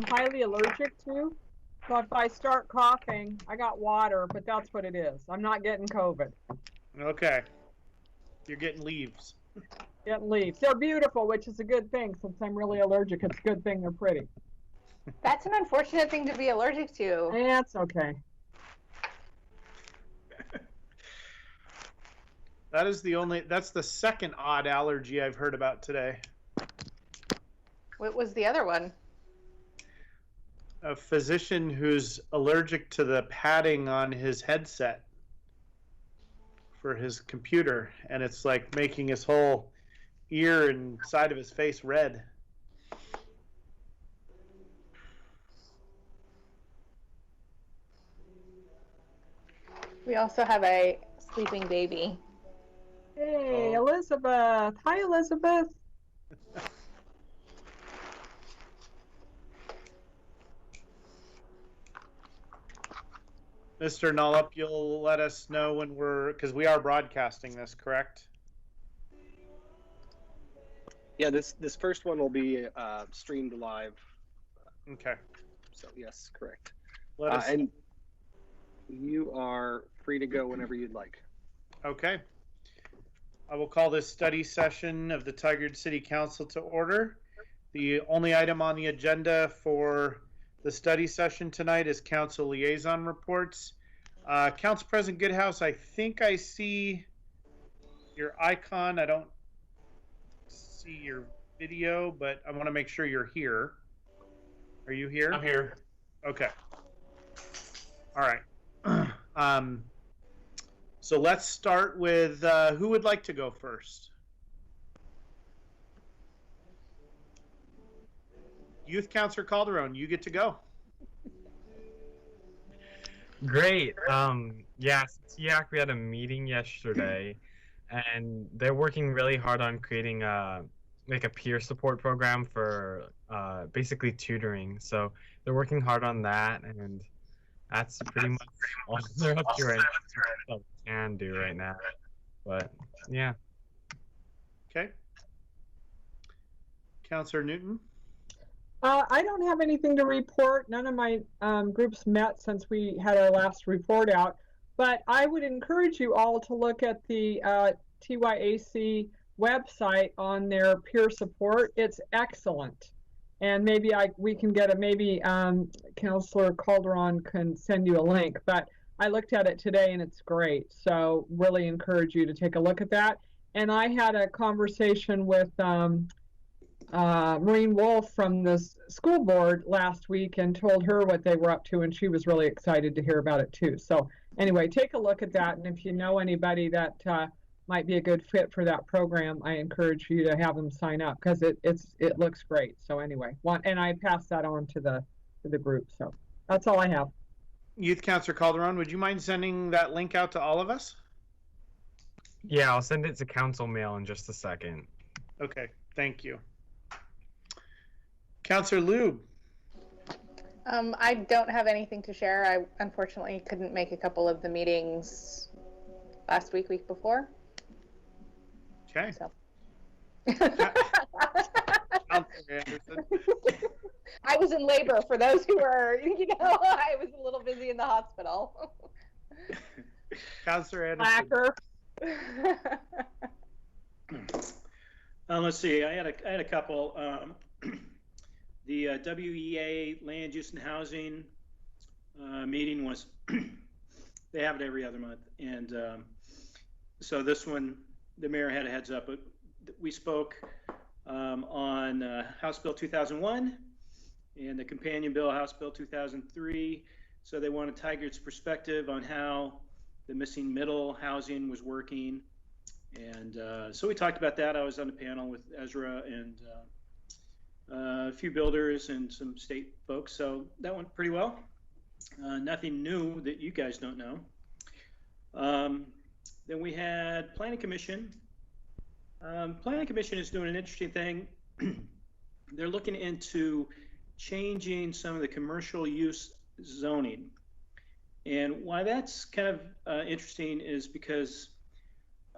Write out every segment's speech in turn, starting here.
highly allergic to. So if I start coughing, I got water, but that's what it is. I'm not getting COVID. Okay. You're getting leaves. Getting leaves. They're beautiful, which is a good thing since I'm really allergic. It's a good thing they're pretty. That's an unfortunate thing to be allergic to. That's okay. That's the second odd allergy I've heard about today. What was the other one? A physician who's allergic to the padding on his headset for his computer, and it's like making his whole ear and side of his face red. We also have a sleeping baby. Hey, Elizabeth. Hi, Elizabeth. Mr. Nollup, you'll let us know when because we are broadcasting this, correct? Yeah, this first one will be streamed live. Okay. So yes, correct. And you are free to go whenever you'd like. Okay. I will call this study session of the Tigard City Council to order. The only item on the agenda for the study session tonight is council liaison reports. Council President Goodhouse, I think I see your icon. I don't see your video, but I want to make sure you're here. Are you here? I'm here. Okay. All right. So let's start with who would like to go first? Youth Councilor Calderon, you get to go. Great. Yeah, TIAC, we had a meeting yesterday, and they're working really hard on creating like a peer support program for basically tutoring. So they're working hard on that, and that's pretty much all they're up to right now. Stuff we can do right now. But yeah. Okay. Councilor Newton. I don't have anything to report. None of my groups met since we had our last report out, but I would encourage you all to look at the TYAC website on their peer support. It's excellent. And maybe we can get maybe Councilor Calderon can send you a link, but I looked at it today and it's great. So really encourage you to take a look at that. And I had a conversation with Maureen Wolf from the school board last week and told her what they were up to, and she was really excited to hear about it too. So anyway, take a look at that, and if you know anybody that might be a good fit for that program, I encourage you to have them sign up because it looks great. So anyway, and I passed that on to the group. So that's all I have. Youth Councilor Calderon, would you mind sending that link out to all of us? Yeah, I'll send it to council mail in just a second. Okay, thank you. Councilor Lube. I don't have anything to share. I unfortunately couldn't make a couple of the meetings last week before. Okay. So. I was in labor, for those who were, I was a little busy in the hospital. Councilor Anderson. Let's see. I had a couple. The WEA Land Use and Housing meeting was. They have it every other month, and so this one, the mayor had a heads up. But we spoke on House Bill 2001 and the companion bill, House Bill 2003. So they wanted Tigard's perspective on how the missing middle housing was working. And so we talked about that. I was on the panel with Ezra and a few builders and some state folks. So that went pretty well. Nothing new that you guys don't know. Then we had Planning Commission. Planning Commission is doing an interesting thing. They're looking into changing some of the commercial use zoning. And why that's kind of interesting is because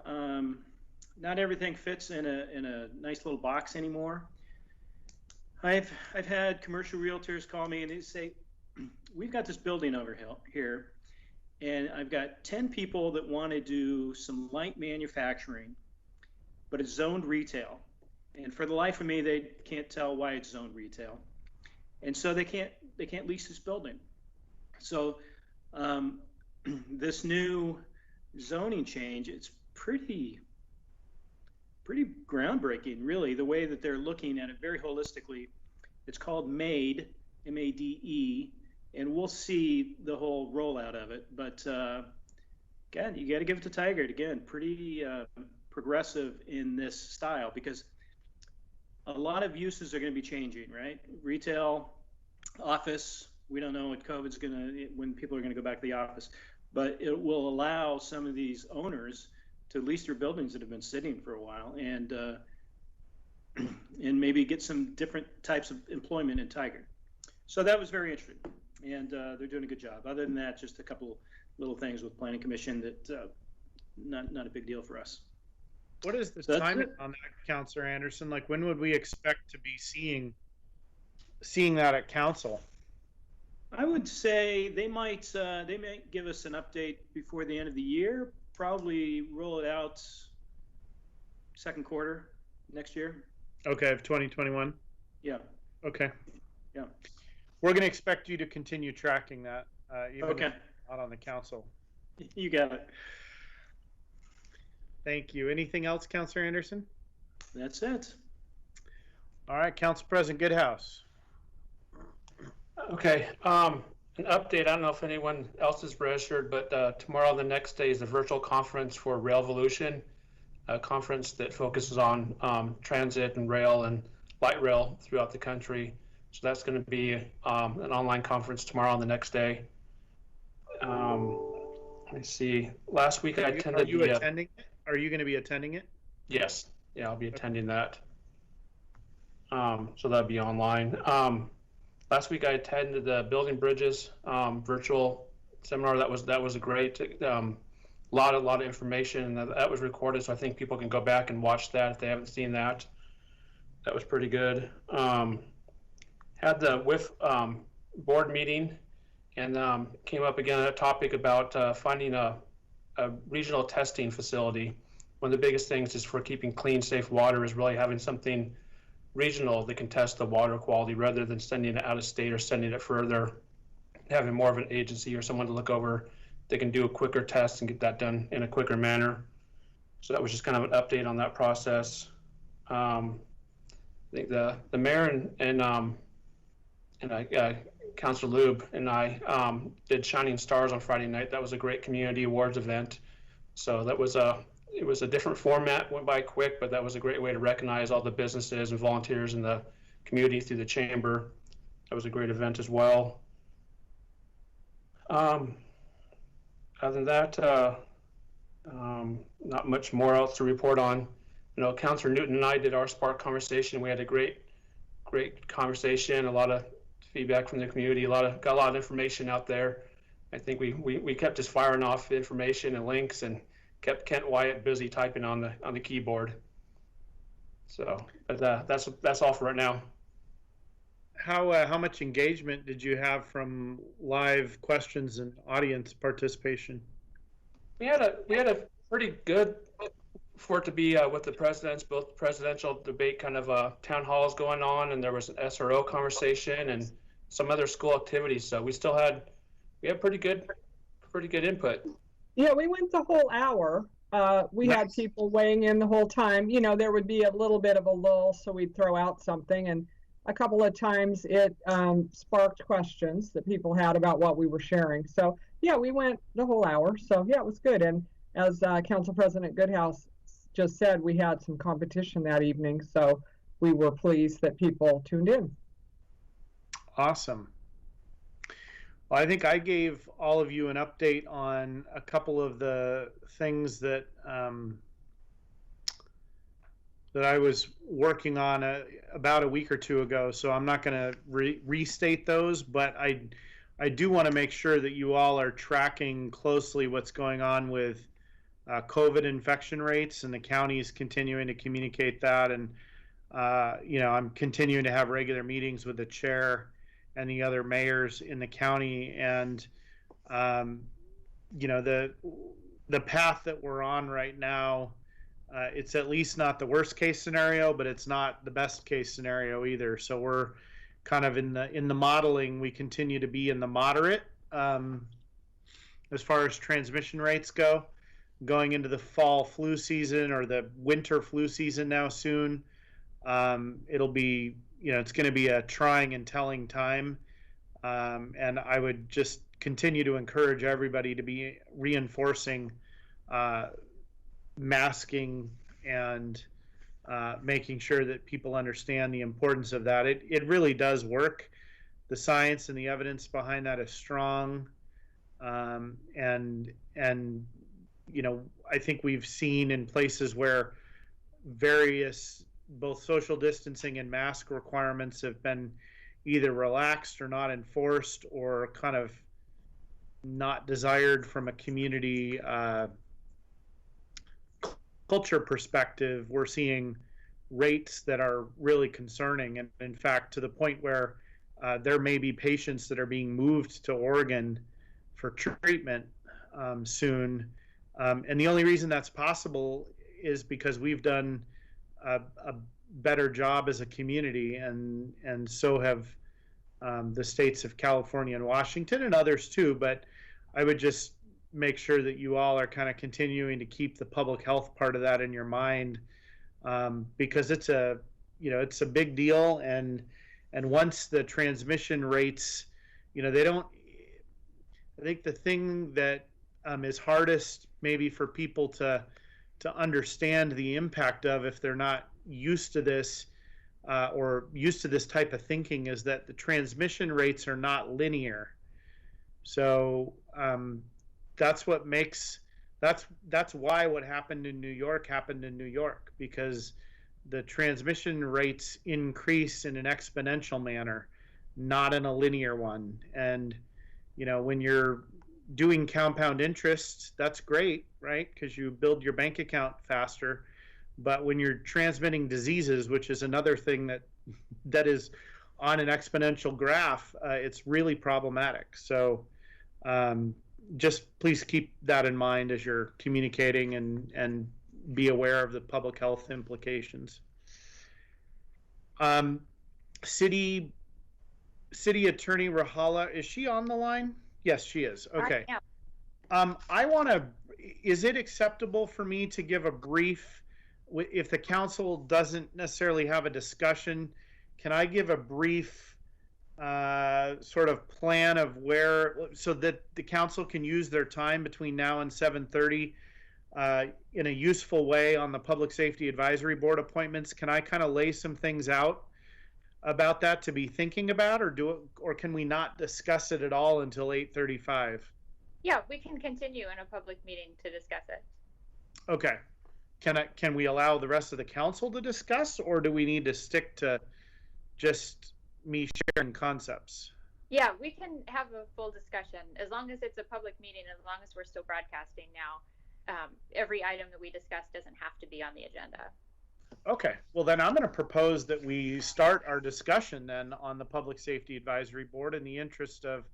not everything fits in a nice little box anymore. I've had commercial realtors call me and they say, we've got this building over here, and I've got 10 people that want to do some light manufacturing, but it's zoned retail. And for the life of me, they can't tell why it's zoned retail. And so they can't lease this building. So this new zoning change, it's pretty groundbreaking, really, the way that they're looking at it very holistically. It's called MADE, M-A-D-E, and we'll see the whole rollout of it. But God, you got to give it to Tigard again. Pretty progressive in this style, because a lot of uses are going to be changing, right? Retail, office. We don't know what COVID's when people are going to go back to the office, but it will allow some of these owners to lease their buildings that have been sitting for a while, and maybe get some different types of employment in Tigard. So that was very interesting, and they're doing a good job. Other than that, just a couple little things with Planning Commission that not a big deal for us. What is the timing on that, Councillor Anderson? Like, when would we expect to be seeing that at council? I would say they might give us an update before the end of the year. Probably roll it out second quarter next year. Okay, of 2021. Yeah. Okay. Yeah. We're going to expect you to continue tracking that, even Okay. if not on the council. You got it. Thank you. Anything else, Councillor Anderson? That's it. All right, Council President Goodhouse. Okay, an update. I don't know if anyone else is registered, but tomorrow, the next day, is a virtual conference for Railvolution, a conference that focuses on transit and rail and light rail throughout the country. So that's going to be an online conference tomorrow and the next day. Let me see. Last week I attended. Are you attending it? Are you going to be attending it? Yes. Yeah, I'll be attending that. So that'll be online. Last week I attended the Building Bridges virtual seminar. That was a great lot of information, and that was recorded, so I think people can go back and watch that if they haven't seen that. That was pretty good. Had the WIF board meeting, and came up again a topic about finding a regional testing facility. One of the biggest things is for keeping clean, safe water is really having something regional that can test the water quality rather than sending it out of state or sending it further. Having more of an agency or someone to look over, they can do a quicker test and get that done in a quicker manner. So that was just kind of an update on that process. I think the mayor and Councilor Lube and I did Shining Stars on Friday night. That was a great community awards event. So that was it was a different format, went by quick, but that was a great way to recognize all the businesses and volunteers in the community through the chamber. That was a great event as well. Other than that, not much more else to report on. You know, Councilor Newton and I did our Spark conversation. We had a great conversation, a lot of feedback from the community, got a lot of information out there. I think we kept just firing off information and links and kept Kent Wyatt busy typing on the keyboard. So, but that's all for right now. How much engagement did you have from live questions and audience participation? We had a pretty good, for it to be with the presidents, both presidential debate kind of town halls going on, and there was an SRO conversation and some other school activities. So we had pretty good input. Yeah, we went the whole hour. We Nice. had people weighing in the whole time. You know, there would be a little bit of a lull, so we'd throw out something. And a couple of times it sparked questions that people had about what we were sharing. So, yeah, we went the whole hour. So, yeah, it was good. And as Council President Goodhouse just said, we had some competition that evening. So we were pleased that people tuned in. Awesome. Well, I think I gave all of you an update on a couple of the things that that I was working on about a week or two ago. So I'm not going to restate those, but I do want to make sure that you all are tracking closely what's going on with COVID infection rates, and the county is continuing to communicate that. And I'm continuing to have regular meetings with the chair and the other mayors in the county, and the path that we're on right now, it's at least not the worst case scenario, but it's not the best case scenario either. So we're kind of in the modeling. We continue to be in the moderate as far as transmission rates go, going into the fall flu season or the winter flu season now soon. It'll be, it's going to be a trying and telling time. And I would just continue to encourage everybody to be reinforcing masking and making sure that people understand the importance of that. It really does work. The science and the evidence behind that is strong. And I think we've seen in places where various both social distancing and mask requirements have been either relaxed or not enforced or kind of not desired from a community culture perspective. We're seeing rates that are really concerning, and in fact to the point where there may be patients that are being moved to Oregon for treatment soon, and the only reason that's possible is because we've done a better job as a community, and so have the states of California and Washington and others too. But I would just make sure that you all are kind of continuing to keep the public health part of that in your mind, because it's a big deal, and once the transmission rates, they don't. I think the thing that is hardest maybe for people to understand the impact of, if they're not used to this or used to this type of thinking, is that the transmission rates are not linear. So that's what makes that's why what happened in New York happened in New York, because the transmission rates increase in an exponential manner, not in a linear one. And when you're doing compound interest, that's great, right? Because you build your bank account faster. But when you're transmitting diseases, which is another thing that is on an exponential graph, it's really problematic. So just please keep that in mind as you're communicating, and be aware of the public health implications. City Attorney Rahala, is she on the line? Yes, she is. Okay. Is it acceptable for me to give a brief, if the council doesn't necessarily have a discussion, can I give a brief sort of plan of where, so that the council can use their time between now and 7:30 in a useful way on the Public Safety Advisory Board appointments? Can I kind of lay some things out about that to be thinking about, or can we not discuss it at all until 8:35? Yeah, we can continue in a public meeting to discuss it. Okay. Can we allow the rest of the council to discuss, or do we need to stick to just me sharing concepts? Yeah, we can have a full discussion as long as it's a public meeting, as long as we're still broadcasting now. Every item that we discuss doesn't have to be on the agenda. Okay, well then I'm going to propose that we start our discussion then on the Public Safety Advisory Board, in the interest of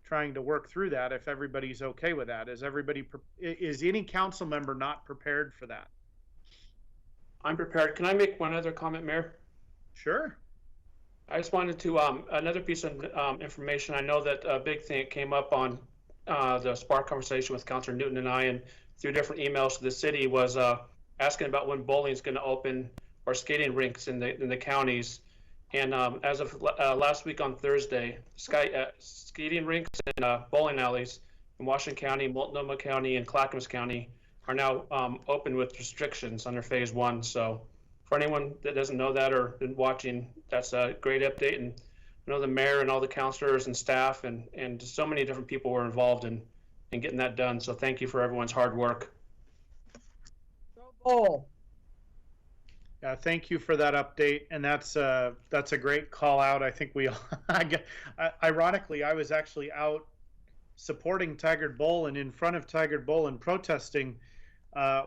trying to work through that, if everybody's okay with that. Is any council member not prepared for that? I'm prepared. Can I make one other comment, Mayor? Sure. I just wanted to, another piece of information. I know that a big thing that came up on the Spark conversation with Councilor Newton and I, and through different emails to the city, was asking about when bowling is going to open, or skating rinks in the counties. And as of last week on Thursday, skating rinks and bowling alleys in Washington County, Multnomah County, and Clackamas County are now open with restrictions under phase 1. So for anyone that doesn't know that or been watching, that's a great update. And I know the mayor and all the councilors and staff and so many different people were involved in getting that done. So thank you for everyone's hard work. Yeah, thank you for that update, and that's a great call out. I think we, ironically, I was actually out supporting Tigard Bowl and in front of Tigard Bowl and protesting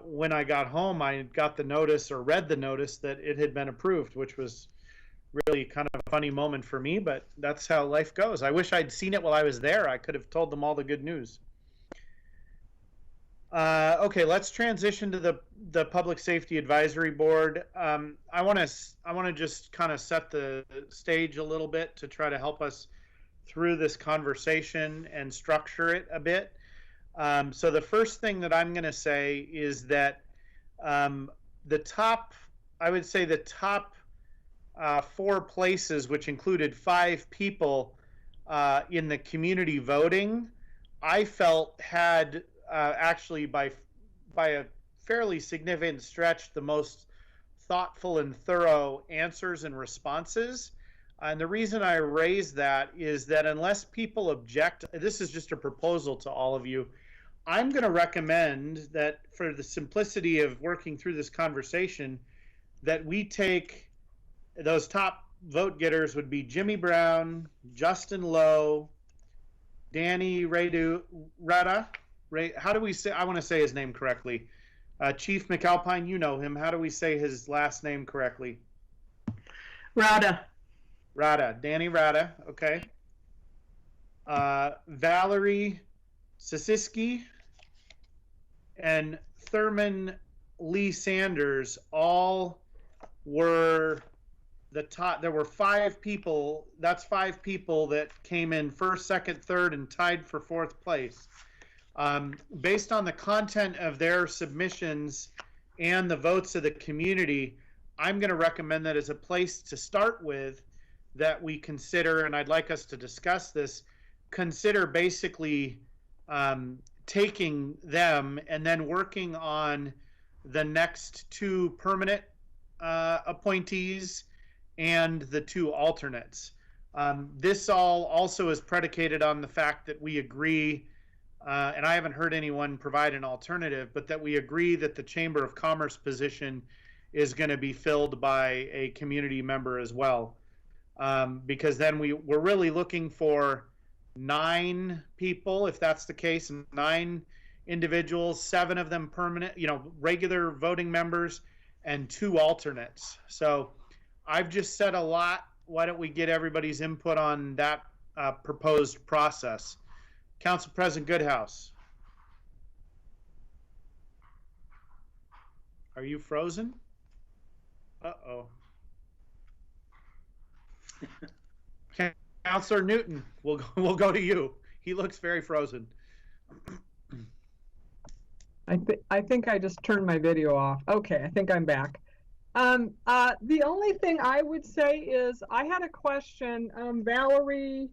when I got home, I got the notice or read the notice that it had been approved, which was really kind of a funny moment for me, but that's how life goes. I wish I'd seen it while I was there. I could have told them all the good news. Okay, let's transition to the Public Safety Advisory Board. I want to just kind of set the stage a little bit to try to help us through this conversation and structure it a bit. So the first thing that I'm going to say is that the top 4 places, which included 5 people in the community voting, I felt had actually by a fairly significant stretch the most thoughtful and thorough answers and responses. And the reason I raise that is that unless people object, this is just a proposal to all of you, I'm going to recommend that for the simplicity of working through this conversation, that we take those top vote getters would be Jimmy Brown, Justin Lowe, Danny Rada. How do we say? I want to say his name correctly. Chief McAlpine, you know him. How do we say his last name correctly? Rada. Danny Rada. Okay. Valerie Sisiski and Thurman Lee Sanders all were the top. There were 5 people. That's 5 people that came in first, second, third, and tied for 4th place. Based on the content of their submissions and the votes of the community, I'm going to recommend that as a place to start with, that we consider, and I'd like us to discuss this, consider basically taking them and then working on the next 2 permanent appointees and the 2 alternates. This all also is predicated on the fact that we agree, and I haven't heard anyone provide an alternative, but that we agree that the Chamber of Commerce position is going to be filled by a community member as well. Because then we're really looking for 9 people, if that's the case, 9 individuals, 7 of them permanent, regular voting members, and 2 alternates. So I've just said a lot. Why don't we get everybody's input on that proposed process? Council President Goodhouse. Are you frozen? Uh-oh. Councilor Newton, we'll go to you. He looks very frozen. I think I just turned my video off. Okay, I think I'm back. The only thing I would say is I had a question. Valerie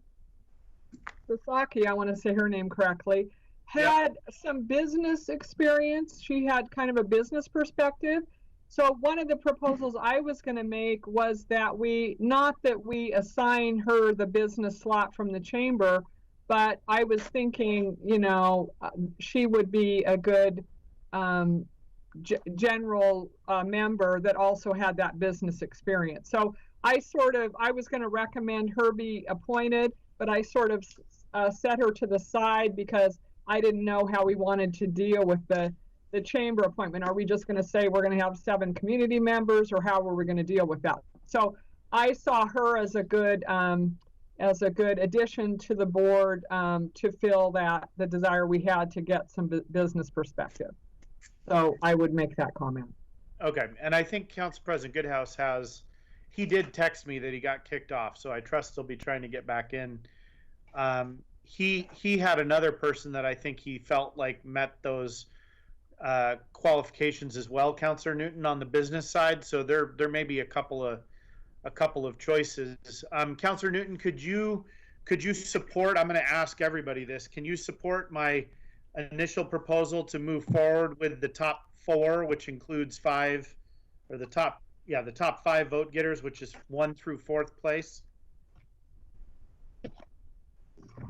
Sasaki, I want to say her name correctly, had some business experience. She had kind of a business perspective. So one of the proposals I was going to make was that not that we assign her the business slot from the chamber, but I was thinking, she would be a good general member that also had that business experience. So I was going to recommend her be appointed, but I sort of set her to the side because I didn't know how we wanted to deal with the chamber appointment. Are we just going to say we're going to have 7 community members, or how are we going to deal with that? So I saw her as a good addition to the board to fill the desire we had to get some business perspective. So I would make that comment. Okay, and I think Council President Goodhouse he did text me that he got kicked off, so I trust he'll be trying to get back in. He had another person that I think he felt like met those qualifications as well, Councilor Newton, on the business side. So there may be a couple of choices. Councilor Newton, could you support? I'm going to ask everybody this. Can you support my initial proposal to move forward with the top 4, which includes 5, or the top 5 vote getters, which is 1 through 4th place?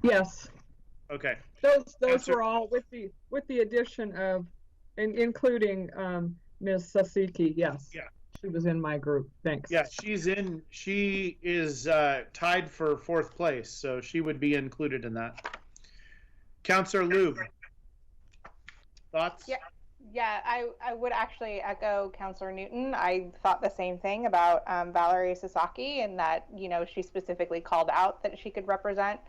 Yes. Okay. Those were all with the addition of, and including Ms. Sasiki. Yes. Yeah. She was in my group. Thanks. Yeah, she is tied for 4th place, so she would be included in that. Councilor Lube, thoughts? Yeah. Yeah, I would actually echo Counselor Newton. I thought the same thing about Valerie Sasaki, and that, she specifically called out that she could represent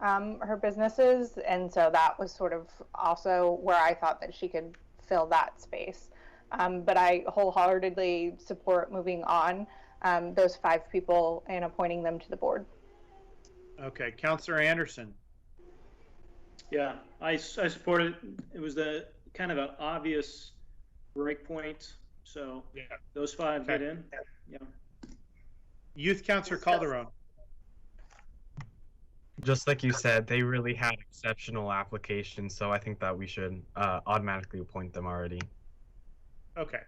her businesses. And so that was sort of also where I thought that she could fill that space. But I wholeheartedly support moving on those 5 people and appointing them to the board. Okay, Counselor Anderson. Yeah, I support it. It was the kind of an obvious break point. So Yeah. those 5 Okay. get in. Yeah. Youth Counselor Calderon. Just like you said, they really had exceptional applications, so I think that we should automatically appoint them already. Okay.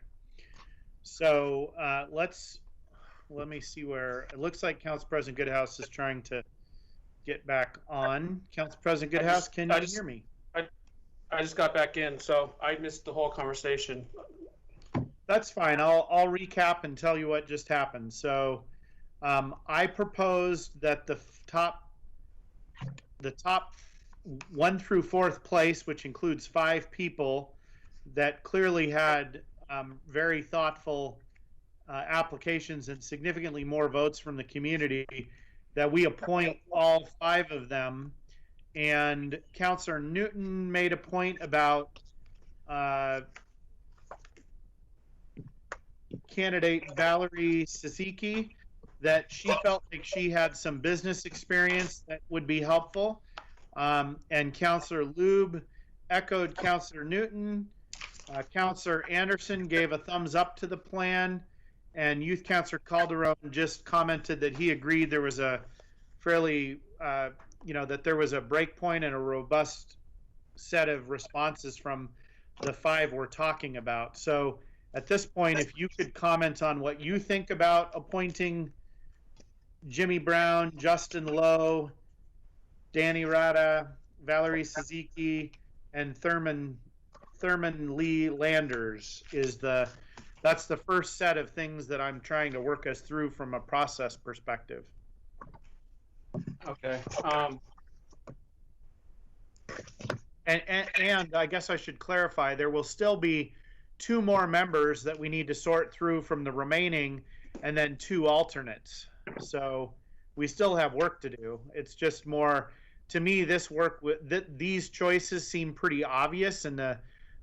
So let me see where it looks like Council President Goodhouse is trying to get back on. Council President Goodhouse, can you hear me? I just got back in, so I missed the whole conversation. That's fine. I'll recap and tell you what just happened. So I proposed that the top 1 through 4th place, which includes 5 people that clearly had very thoughtful applications and significantly more votes from the community, that we appoint all 5 of them. And Councillor Newton made a point about candidate Valerie Sasaki, that she felt like she had some business experience that would be helpful. And Councillor Lube echoed Councillor Newton. Councillor Anderson gave a thumbs up to the plan. And Youth Councillor Calderon just commented that he agreed there was a fairly, that there was a break point and a robust set of responses from the 5 we're talking about. So at this point, if you could comment on what you think about appointing Jimmy Brown, Justin Lowe, Danny Rada, Valerie Sasaki, and Thurman Lee Landers, that's the first set of things that I'm trying to work us through from a process perspective. Okay. And I guess I should clarify, there will still be 2 more members that we need to sort through from the remaining, and then 2 alternates. So we still have work to do. It's just more, to me, these choices seem pretty obvious, and the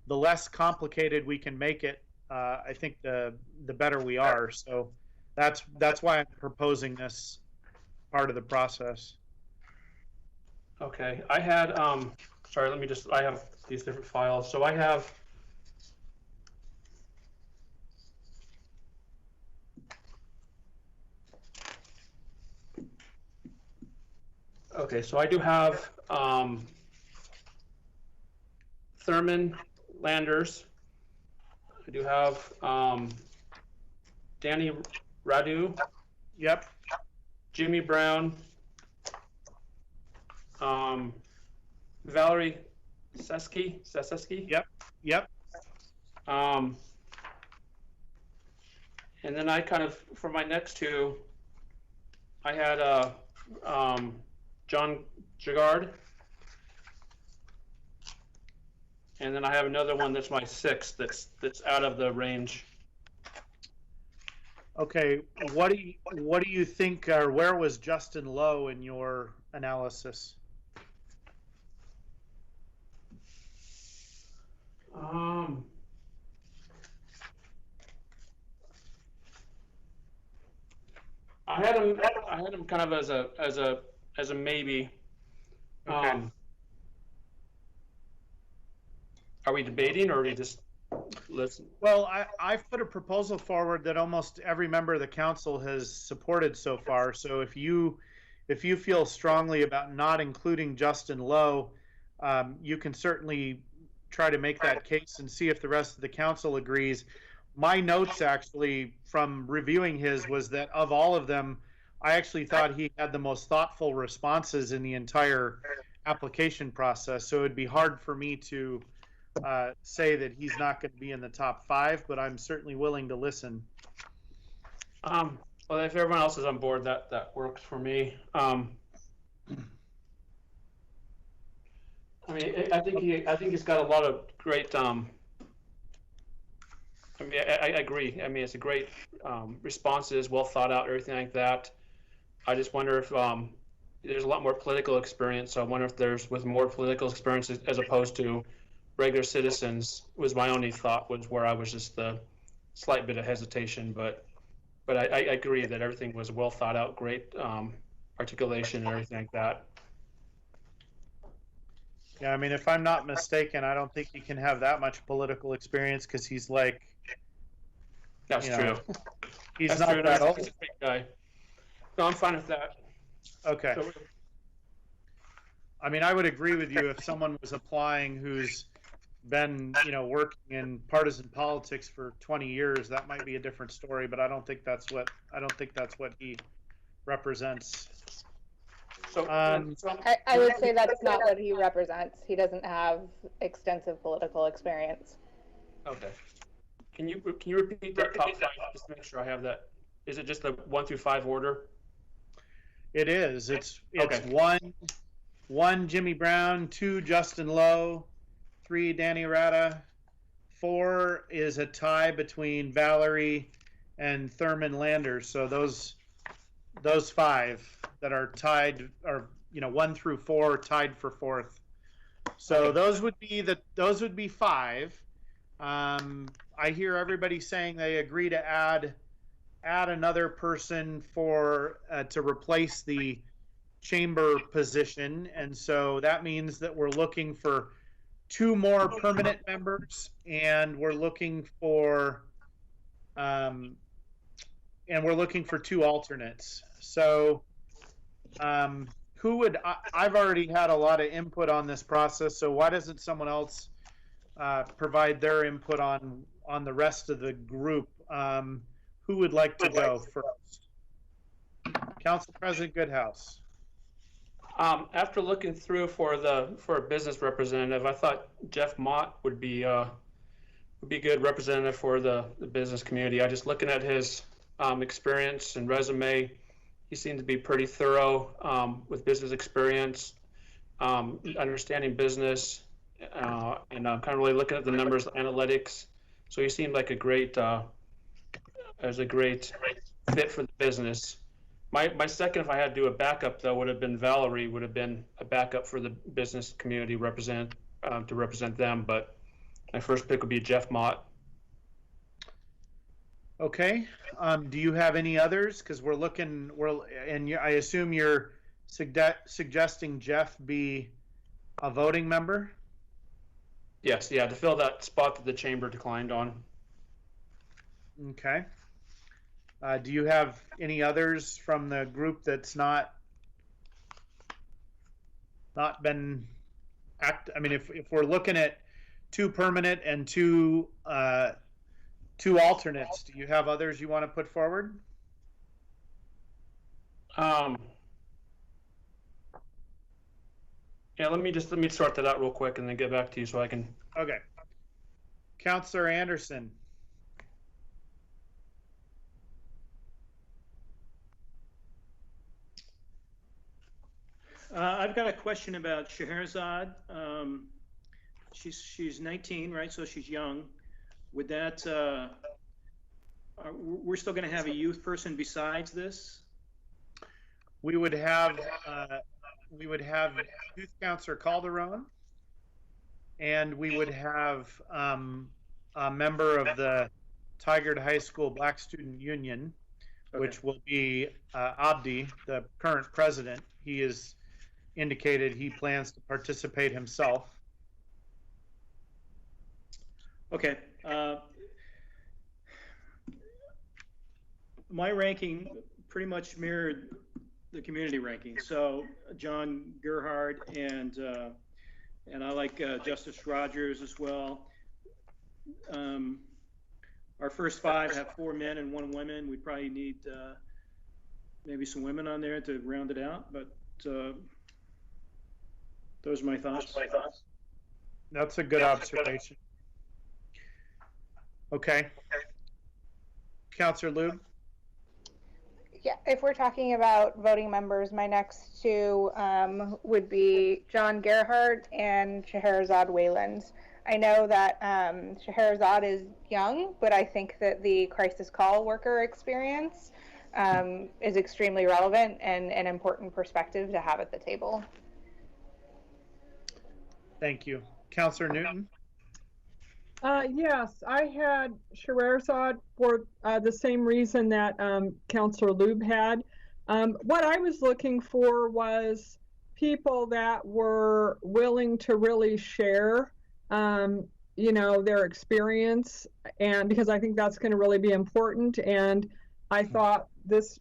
less complicated we can make it, I think the better we are. So that's why I'm proposing this part of the process. Okay. I had sorry, I have these different files. So I have okay, so I do have Thurman Landers. I do have Danny Radu. Yep. Jimmy Brown. Valerie Sasaki. Yep. And then I kind of, for my next 2, I had John Tigard. And then I have another one that's my 6th that's out of the range. Okay, what do you think, or where was Justin Lowe in your analysis? I had him kind of as a maybe. Okay. Are we debating, or are we just listen? Well, I've put a proposal forward that almost every member of the council has supported so far. So if you feel strongly about not including Justin Lowe, you can certainly try to make that case and see if the rest of the council agrees. My notes actually from reviewing his was that of all of them, I actually thought he had the most thoughtful responses in the entire application process. So it'd be hard for me to say that he's not going to be in the top 5, but I'm certainly willing to listen. Well, if everyone else is on board, that works for me. I mean, I think he's got a lot of great I mean, I agree. I mean, it's a great responses, well thought out, everything like that. I just wonder if there's a lot more political experience. So I wonder if there's with more political experience as opposed to regular citizens. Was my only thought, was where I was just the slight bit of hesitation, but I agree that everything was well thought out, great articulation and everything like that. Yeah, I mean, if I'm not mistaken, I don't think he can have that much political experience because he's like, That's true. He's That's not true. that old. He's a great guy. No, I'm fine with that. Okay. So, I mean, I would agree with you if someone was applying who's been, working in partisan politics for 20 years, that might be a different story, but I don't think that's what he represents. so, I would say that's not what he represents. He doesn't have extensive political experience. okay. Can you repeat that top five just to make sure I have that? Is it just the 1 through 5 order? It is. It's Okay. one Jimmy Brown, 2 Justin Lowe, 3 Danny Rata, 4 is a tie between Valerie and Thurman Landers. So those 5 that are tied are 1 through 4 tied for 4th. So Okay. those would be 5. I hear everybody saying they agree to add another person for to replace the chamber position, and so that means that we're looking for 2 more permanent members, and we're looking for 2 alternates. So who would I've already had a lot of input on this process, so why doesn't someone else provide their input on the rest of the group? Who would like to go first? Council President Goodhouse. After looking through for a business representative, I thought Jeff Mott would be a good representative for the business community. I just looking at his experience and resume, he seemed to be pretty thorough with business experience, understanding business, and kind of really looking at the numbers, analytics. So he seemed like a great fit for the business. My second, if I had to do a backup though, would have been Valerie. Would have been a backup for the business community to represent them. But my first pick would be Jeff Mott. Okay. Do you have any others? Because I assume you're suggesting Jeff be a voting member. Yes, yeah, to fill that spot that the chamber declined on. Okay. Do you have any others from the group that's not been I mean, if we're looking at 2 permanent and 2 alternates, do you have others you want to put forward? Yeah, let me sort that out real quick and then get back to you so I can. Okay. Councillor Anderson. I've got a question about Scheherazade. She's 19, right? So she's young. Would that we're still going to have a youth person besides this? We would have Youth Councillor Calderon, and we would have a member of the Tigard High School Black Student Union, Okay. which will be Abdi, the current president. He has indicated he plans to participate himself. Okay. My ranking pretty much mirrored the community ranking. So John Gerhard and I like Justice Rogers as well. Our first 5 have 4 men and 1 woman. We probably need maybe some women on there to round it out, but those are my thoughts. That's a good observation. Okay. Councillor Lube? Yeah, if we're talking about voting members, my next 2 would be John Gerhardt and Scheherazade Wayland. I know that Scheherazade is young, but I think that the crisis call worker experience is extremely relevant and an important perspective to have at the table. Thank you. Councillor Newton? Yes, I had Scheherazade for the same reason that Councillor Lube had. What I was looking for was people that were willing to really share, you know, their experience, and because I think that's going to really be important. And I thought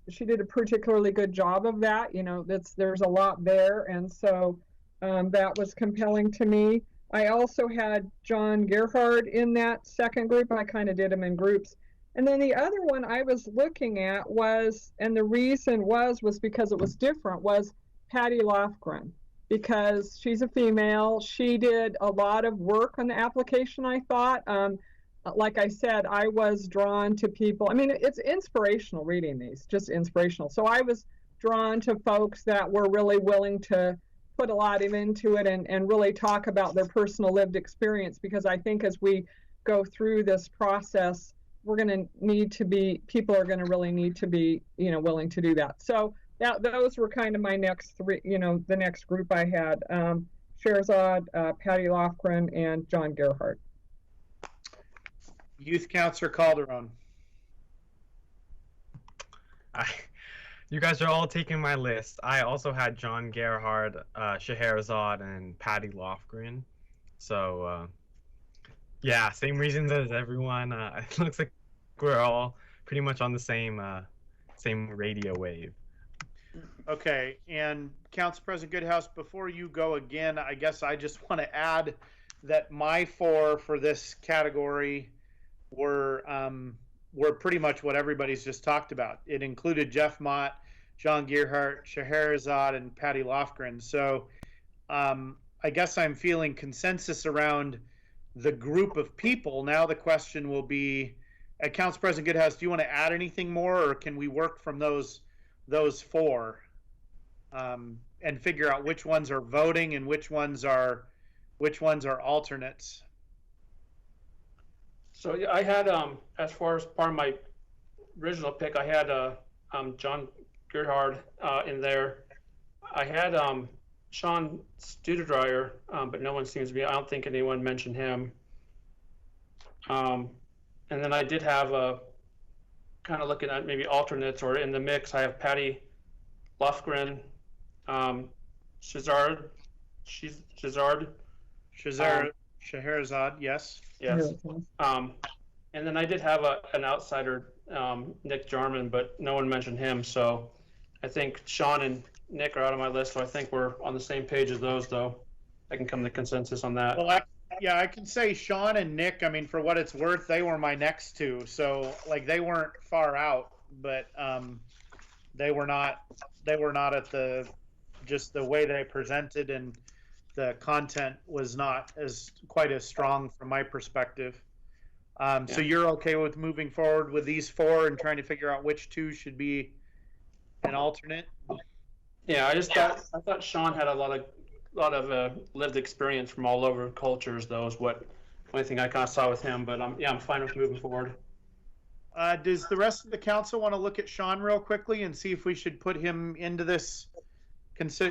she did a particularly good job of that. You know, there's a lot there, and so that was compelling to me. I also had John Gerhard in that second group. I kind of did them in groups. And then the other one I was looking at was, and the reason was because it was different, was Patty Lofgren, because she's a female. She did a lot of work on the application, I thought. Like I said, I was drawn to people. I mean, it's inspirational reading these, just inspirational. So I was drawn to folks that were really willing to put a lot into it and really talk about their personal lived experience, because I think as we go through this process, we're going to need to be, people are going to really need to be, you know, willing to do that. So those were kind of my next three, you know, the next group I had, Scheherazade, Patty Lofgren, and John Gerhard. Youth Councillor Calderon. You guys are all taking my list. I also had John Gerhard, Scheherazade, and Patty Lofgren. So, yeah, same reasons as everyone. It looks like we're all pretty much on the same radio wave. Okay, and Council President Goodhouse, before you go again, I guess I just want to add that my four for this category were pretty much what everybody's just talked about. It included Jeff Mott, John Gerhart, Scheherazade, and Patty Lofgren. So I guess I'm feeling consensus around the group of people. Now the question will be, Council President Goodhouse, do you want to add anything more, or can we work from those four and figure out which ones are voting and which ones are alternates? So yeah, I had as far as part of my original pick, I had John Gerhard in there. I had Sean Studerdreyer, but no one seems to be. I don't think anyone mentioned him. And then I did have kind of looking at maybe alternates or in the mix. I have Patty Lofgren, Scheherazade, yes. Yes. And then I did have an outsider, Nick Jarman, but no one mentioned him. So I think Sean and Nick are out of my list. So I think we're on the same page as those, though. I can come to consensus on that. Well, I can say Sean and Nick, I mean, for what it's worth, they were my next two. So like they weren't far out, but they were not at just the way they presented, and the content was not quite as strong from my perspective. So you're okay with moving forward with these four and trying to figure out which two should be an alternate? Yeah, I thought Sean had a lot of lived experience from all over cultures. Though is what only thing I kind of saw with him. But I'm fine with moving forward. Does the rest of the council want to look at Sean real quickly and see if we should put him into this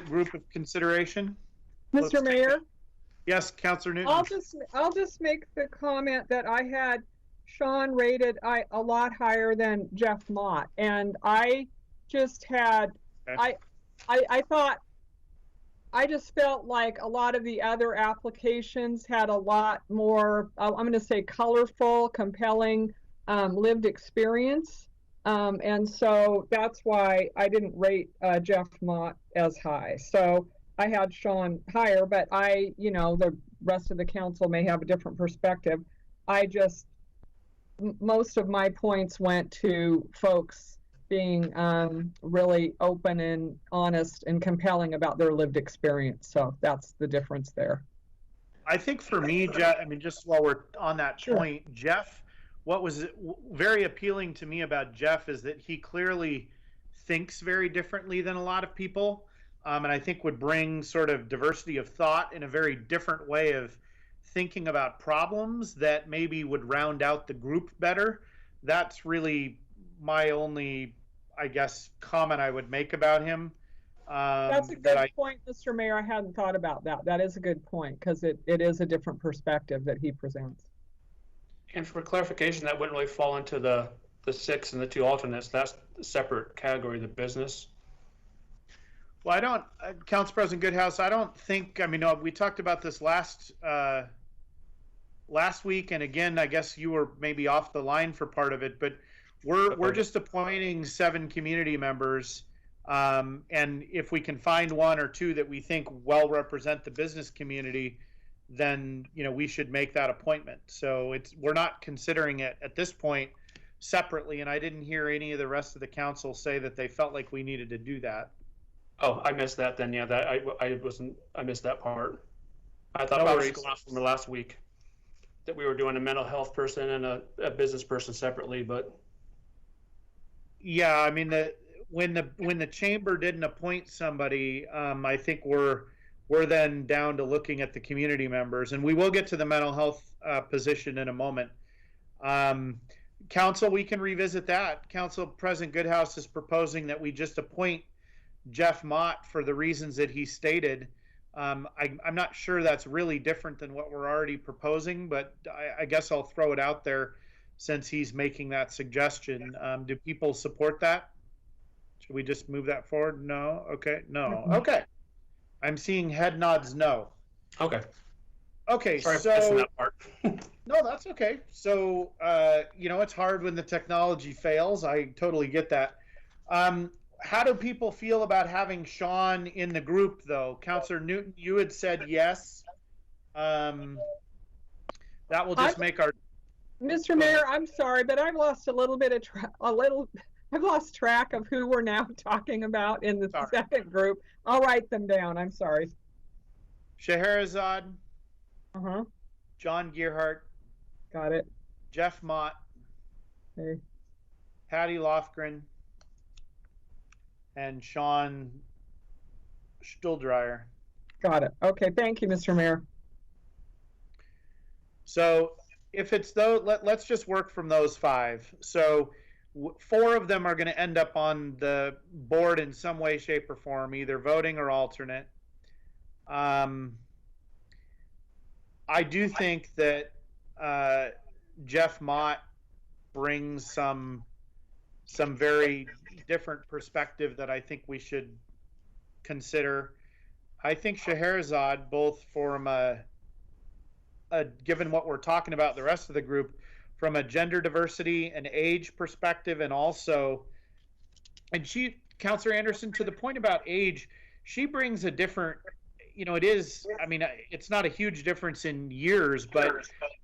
group of consideration? Mr. Mayor? Yes, Councillor Newton. I'll just make the comment that I had Sean rated a lot higher than Jeff Mott, and I just had I thought, I just felt like a lot of the other applications had a lot more, I'm going to say colorful, compelling, lived experience. And so that's why I didn't rate Jeff Mott as high. So I had Sean higher, but the rest of the council may have a different perspective. Most of my points went to folks being really open and honest and compelling about their lived experience. So that's the difference there. I think for me, Jeff, I mean, just while we're on that point, Jeff, what was very appealing to me about Jeff is that he clearly thinks very differently than a lot of people. And I think would bring sort of diversity of thought in a very different way of thinking about problems that maybe would round out the group better. That's really my only, I guess, comment I would make about him. That's a good point, Mr. Mayor. I hadn't thought about that. That is a good point, because it is a different perspective that he presents. And for clarification, that wouldn't really fall into the 6 and the 2 alternates. That's a separate category, the business. Well, I don't, Council President Goodhouse, I don't think, I mean, we talked about this last week, and again, I guess you were maybe off the line for part of it, but we're just appointing 7 community members. And if we can find 1 or 2 that we think well represent the business community, then, you know, we should make that appointment. So we're not considering it at this point separately, and I didn't hear any of the rest of the council say that they felt like we needed to do that. Oh, I missed that then. Yeah, that I missed that part. I thought I was going off from last week that we were doing a mental health person and a business person separately, but yeah, I mean, when the chamber didn't appoint somebody, I think we're then down to looking at the community members, and we will get to the mental health position in a moment. Council, we can revisit that. Council President Goodhouse is proposing that we just appoint Jeff Mott for the reasons that he stated. I'm not sure that's really different than what we're already proposing, but I guess I'll throw it out there since he's making that suggestion. Do people support that? Should we just move that forward? No? Okay. No. Okay. I'm seeing head nods no. Okay. Okay, sorry so for missing that part. no, that's okay. So you know, it's hard when the technology fails. I totally get that. How do people feel about having Sean in the group, though? Councillor Newton, you had said yes. That will just make our. Mr. Mayor, I'm sorry, but I've lost a little bit of I've lost track of who we're now talking about in the second group. I'll write them down. I'm sorry. Scheherazade. Uh-huh. John Gearhart. Got it. Jeff Mott. Okay. Patty Lofgren. And Sean Stuhldreher. Got it. Okay, thank you, Mr. Mayor. So if it's those, let's just work from those 5. So 4 of them are going to end up on the board in some way, shape, or form, either voting or alternate. I do think that Jeff Mott brings some very different perspective that I think we should consider. I think Scheherazade, both from given what we're talking about the rest of the group, from a gender diversity and age perspective, and also, and she, Councillor Anderson, to the point about age, she brings a different, you know, it is, I mean, it's not a huge difference in years, but,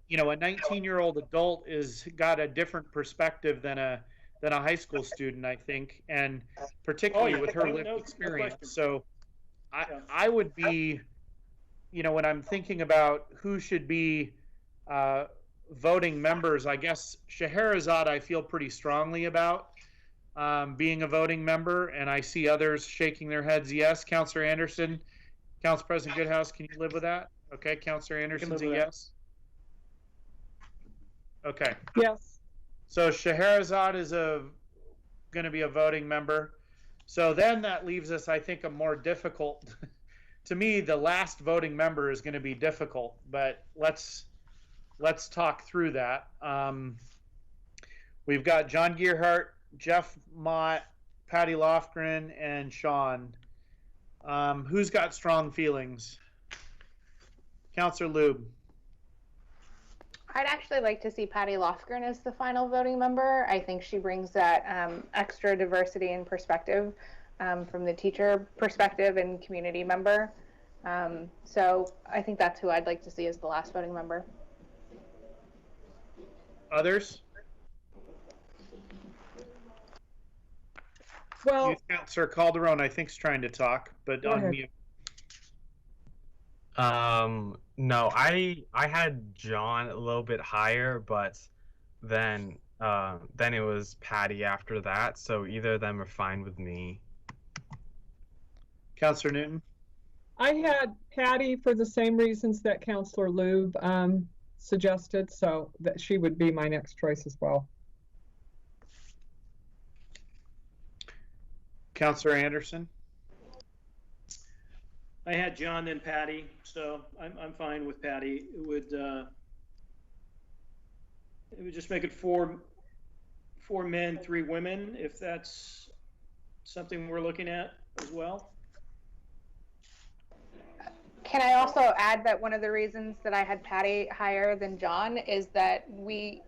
you know, a 19-year-old adult is got a different perspective than a high school student, I think, and particularly with her lived experience. So I would be, you know, when I'm thinking about who should be voting members, I guess Scheherazade I feel pretty strongly about being a voting member, and I see others shaking their heads yes. Councillor Anderson, Council President Goodhouse, can you live with that? Okay, Councillor Anderson's a yes. Okay. Yes. So Scheherazade is going to be a voting member. So then that leaves us, I think, a more difficult. To me, the last voting member is going to be difficult, but let's talk through that. We've got John Gearhart, Jeff Mott, Patty Lofgren, and Sean. Who's got strong feelings? Councillor Lube. I'd actually like to see Patty Lofgren as the final voting member. I think she brings that extra diversity and perspective from the teacher perspective and community member. So I think that's who I'd like to see as the last voting member. Others? Well, Councillor Calderon, I think, is trying to talk, but on mute. No, I had John a little bit higher, but then it was Patty after that, so either of them are fine with me. Councillor Newton? I had Patty for the same reasons that Counselor Lube suggested, so that she would be my next choice as well. Counselor Anderson? I had John and Patty, so I'm fine with Patty. It would just make it four men, 3 women, if that's something we're looking at as well. Can I also add that one of the reasons that I had Patty higher than John is that we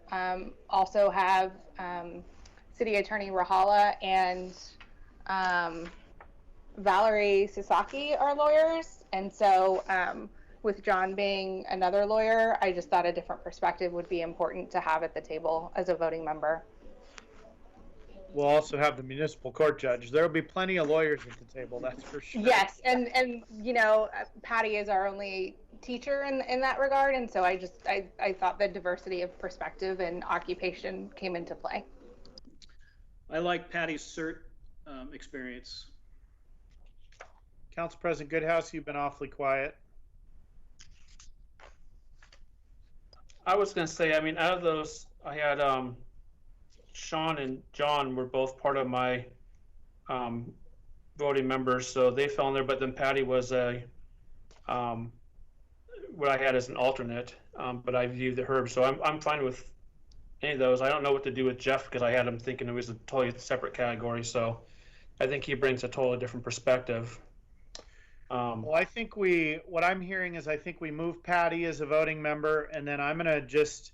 also have City Attorney Rahala and Valerie Sasaki are lawyers, and so with John being another lawyer, I just thought a different perspective would be important to have at the table as a voting member. We'll also have the municipal court judge. There will be plenty of lawyers at the table, that's for sure. Yes, and you know, Patty is our only teacher in that regard, and so I thought the diversity of perspective and occupation came into play. I like Patty's cert experience. Council President Goodhouse, you've been awfully quiet. I was going to say, I mean, out of those, I had Sean and John were both part of my voting members, so they fell in there. But then Patty was what I had as an alternate, but I viewed her, so I'm fine with any of those. I don't know what to do with Jeff because I had him thinking it was a totally separate category, so I think he brings a totally different perspective. Well, I think what I'm hearing is I think we move Patty as a voting member, and then I'm going to just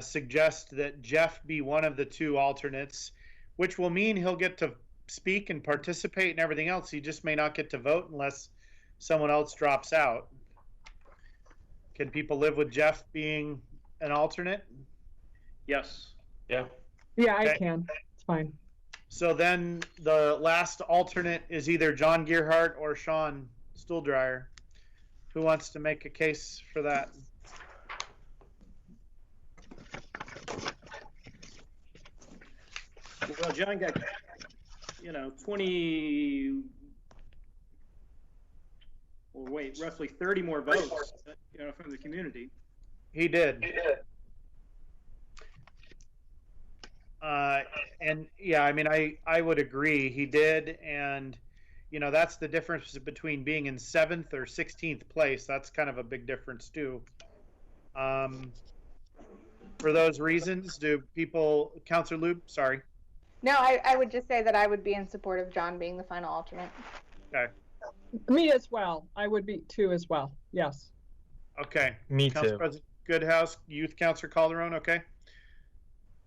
suggest that Jeff be one of the 2 alternates, which will mean he'll get to speak and participate and everything else. He just may not get to vote unless someone else drops out. Can people live with Jeff being an alternate? Yes. Yeah. Yeah, Okay. I can. It's fine. So then the last alternate is either John Gearhart or Sean Stooldryer. Who wants to make a case for that? Well, John got, 20, or wait, roughly 30 more votes, from the community. He did. And yeah, I mean, I would agree. He did. And, that's the difference between being in 7th or 16th place. That's kind of a big difference too. For those reasons, Counselor Lube, sorry. No, I would just say that I would be in support of John being the final alternate. Okay. Me as well. I would be too as well. Yes. Okay. Me Council too. President Goodhouse, Youth Councilor Calderon, okay.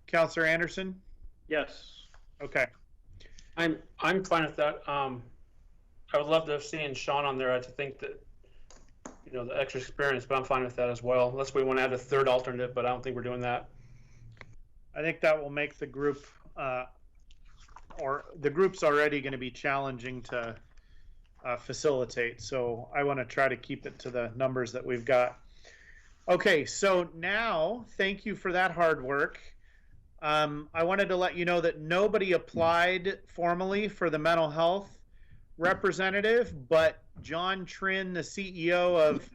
Councilor Anderson? Yes. Okay. I'm fine with that. I would love to have seen Sean on there. I think that, the extra experience, but I'm fine with that as well. Unless we want to add a 3rd alternate, but I don't think we're doing that. I think that will make the group, or the group's already going to be challenging to facilitate. So I want to try to keep it to the numbers that we've got. Okay, so now, thank you for that hard work. I wanted to let you know that nobody applied formally for the mental health representative, but John Trin, the CEO of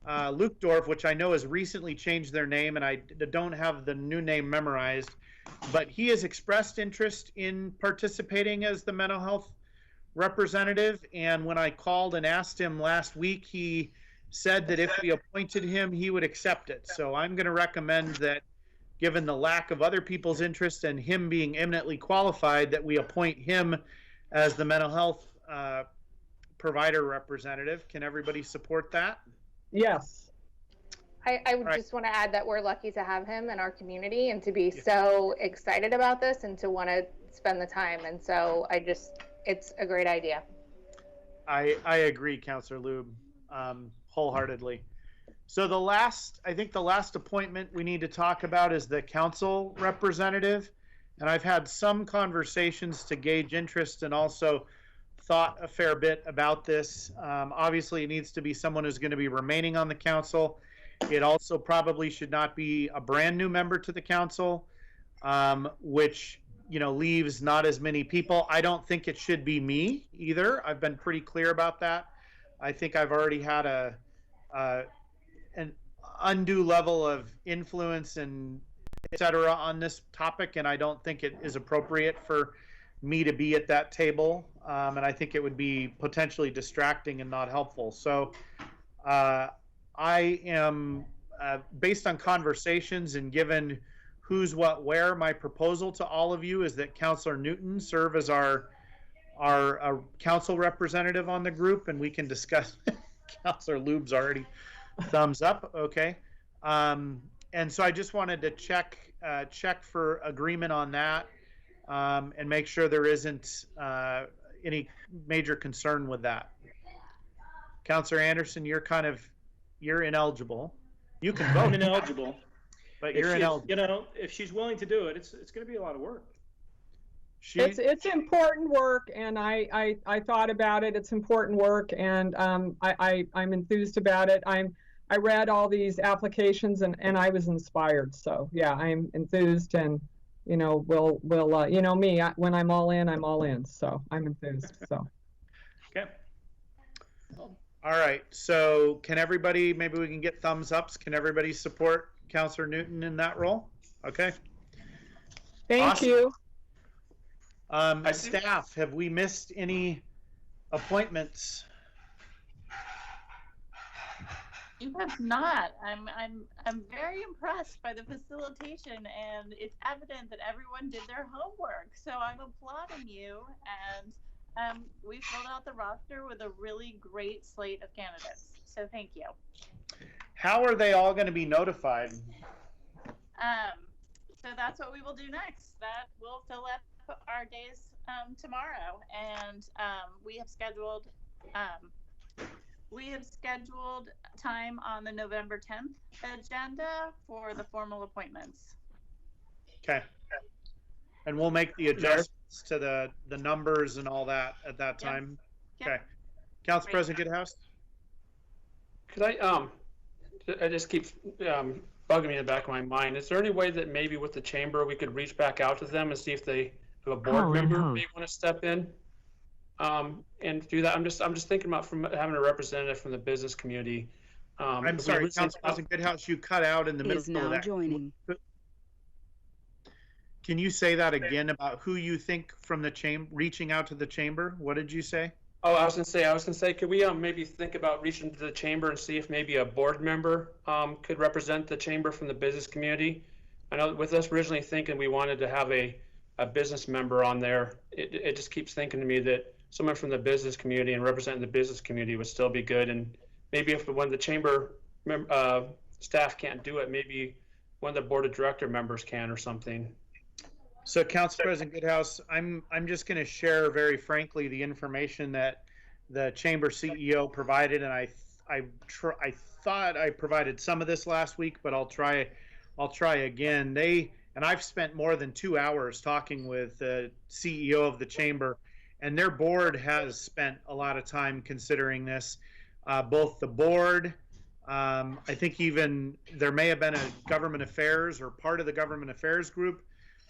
Luchtdorf, which I know has recently changed their name, and I don't have the new name memorized, but he has expressed interest in participating as the mental health representative. And when I called and asked him last week, he said that if we appointed him, he would accept it. So I'm going to recommend that, given the lack of other people's interest and him being eminently qualified, that we appoint him as the mental health provider representative. Can everybody support that? Yes. I would just want to add that we're lucky to have him in our community and to be so excited about this and to want to spend the time. And so it's a great idea. I agree, Councilor Lube, wholeheartedly. So I think the last appointment we need to talk about is the council representative. And I've had some conversations to gauge interest and also thought a fair bit about this. Obviously, it needs to be someone who's going to be remaining on the council. It also probably should not be a brand new member to the council, which, leaves not as many people. I don't think it should be me either. I've been pretty clear about that. I think I've already had an undue level of influence and et cetera on this topic, and I don't think it is appropriate for me to be at that table, and I think it would be potentially distracting and not helpful. So I am, based on conversations and given who's what where, my proposal to all of you is that Councillor Newton serve as our council representative on the group, and we can discuss. Councillor Lube's already thumbs up. Okay. And so I just wanted to check for agreement on that, and make sure there isn't any major concern with that. Councillor Anderson, you're ineligible. You can vote. I'm ineligible. But you're ineligible. You know, if she's willing to do it, it's going to be a lot of work. It's important work, and I thought about it. It's important work, and I'm enthused about it. I read all these applications, and I was inspired. So yeah, I'm enthused, and we'll you know me, when I'm all in, I'm all in. So I'm enthused. So. Okay. All right. So can everybody? Maybe we can get thumbs ups. Can everybody support Councillor Newton in that role? Okay. Thank you. Staff, have we missed any appointments? You have not. I'm very impressed by the facilitation, and it's evident that everyone did their homework. So I'm applauding you, and we filled out the roster with a really great slate of candidates. So thank you. How are they all going to be notified? So that's what we will do next. That will fill up our days tomorrow, and we have scheduled time on the November 10th agenda for the formal appointments. Okay. And we'll make the adjustments to the numbers and all that at that time. Yep. Okay. Council President Goodhouse? Could I just keep bugging me in the back of my mind. Is there any way that maybe with the chamber we could reach back out to them and see if they have a board member may want to step in and do that? I'm just thinking about having a representative from the business community. I'm sorry, Council President Goodhouse, you cut out in the middle of that. Joining. Can you say that again about who you think from the chamber reaching out to the chamber? What did you say? Oh, I was gonna say, could we maybe think about reaching to the chamber and see if maybe a board member could represent the chamber from the business community? I know with us originally thinking we wanted to have a business member on there. It just keeps thinking to me that someone from the business community and representing the business community would still be good. And maybe when the chamber staff can't do it, maybe one of the board of director members can or something. So, Council President Goodhouse, I'm just going to share very frankly the information that the chamber CEO provided, and I thought I provided some of this last week, but I'll try again. I've spent more than 2 hours talking with the CEO of the chamber, and their board has spent a lot of time considering this. Both the board, I think even there may have been a government affairs or part of the government affairs group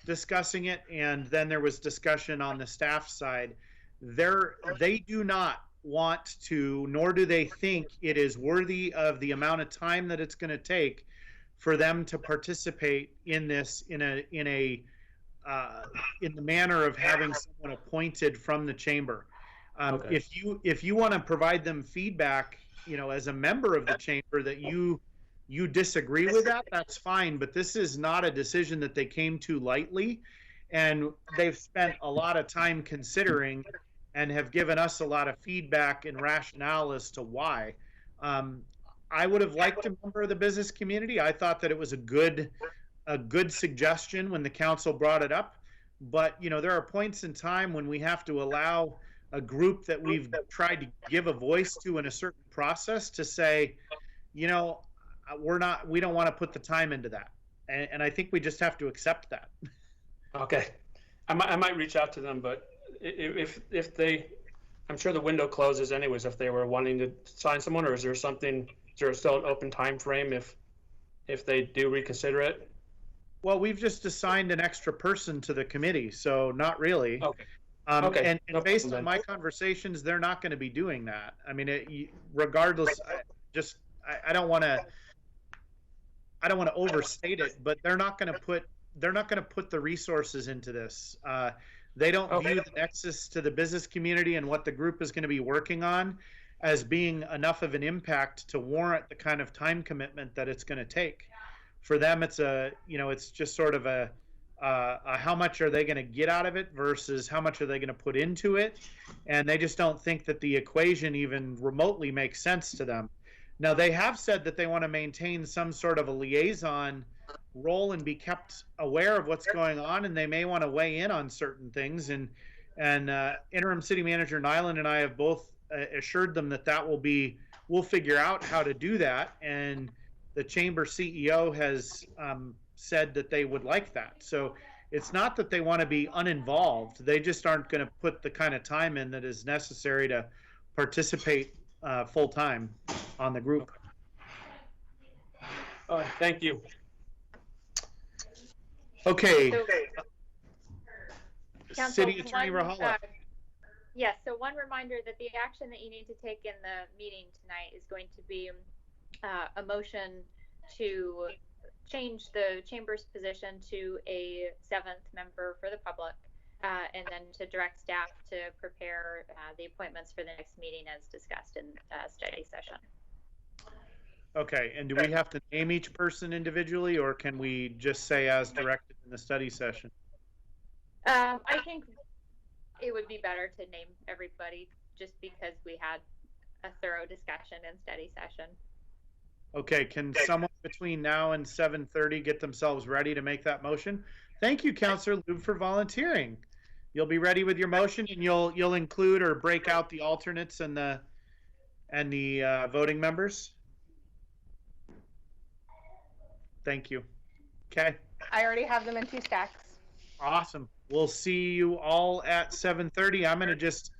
discussing it, and then there was discussion on the staff side. They do not want to, nor do they think it is worthy of the amount of time that it's going to take for them to participate in this in the manner of having someone appointed from the chamber. Okay. If you want to provide them feedback, as a member of the chamber that you disagree with that, that's fine, but this is not a decision that they came to lightly, and they've spent a lot of time considering and have given us a lot of feedback and rationale as to why. I would have liked a member of the business community. I thought that it was a good suggestion when the council brought it up, but there are points in time when we have to allow a group that we've tried to give a voice to in a certain process to say, we don't want to put the time into that, and I think we just have to accept that. Okay, I might reach out to them, but if they, I'm sure the window closes anyways if they were wanting to sign someone, or is there still an open time frame if they do reconsider it? Well, we've just assigned an extra person to the committee, so not really. Okay. Okay, And no based problem on then. my conversations, they're not going to be doing that. I mean, regardless, I don't want to, overstate it, but they're not going to put the resources into this. They don't Okay. view the nexus to the business community and what the group is going to be working on as being enough of an impact to warrant the kind of time commitment that it's going to take. For them, it's it's just sort of a how much are they going to get out of it versus how much are they going to put into it, and they just don't think that the equation even remotely makes sense to them. Now, they have said that they want to maintain some sort of a liaison role and be kept aware of what's going on, and they may want to weigh in on certain things. And interim city manager Nyland and I have both assured them that we'll figure out how to do that. And the chamber CEO has said that they would like that. So it's not that they want to be uninvolved. They just aren't going to put the kind of time in that is necessary to participate full time on the group. All right, thank you. Okay. So, Council, City Attorney Rahala. Yes, so one reminder that the action that you need to take in the meeting tonight is going to be a motion to change the chamber's position to a 7th member for the public, and then to direct staff to prepare the appointments for the next meeting as discussed in study session. Okay, and do we have to name each person individually, or can we just say as directed in the study session? I think it would be better to name everybody just because we had a thorough discussion in study session. Okay, can someone between now and 7:30 get themselves ready to make that motion? Thank you, Councillor Lube, for volunteering. You'll be ready with your motion, and you'll include or break out the alternates and the voting members. Thank you. Okay. I already have them in 2 stacks. Awesome. We'll see you all at 7:30. I'm going to just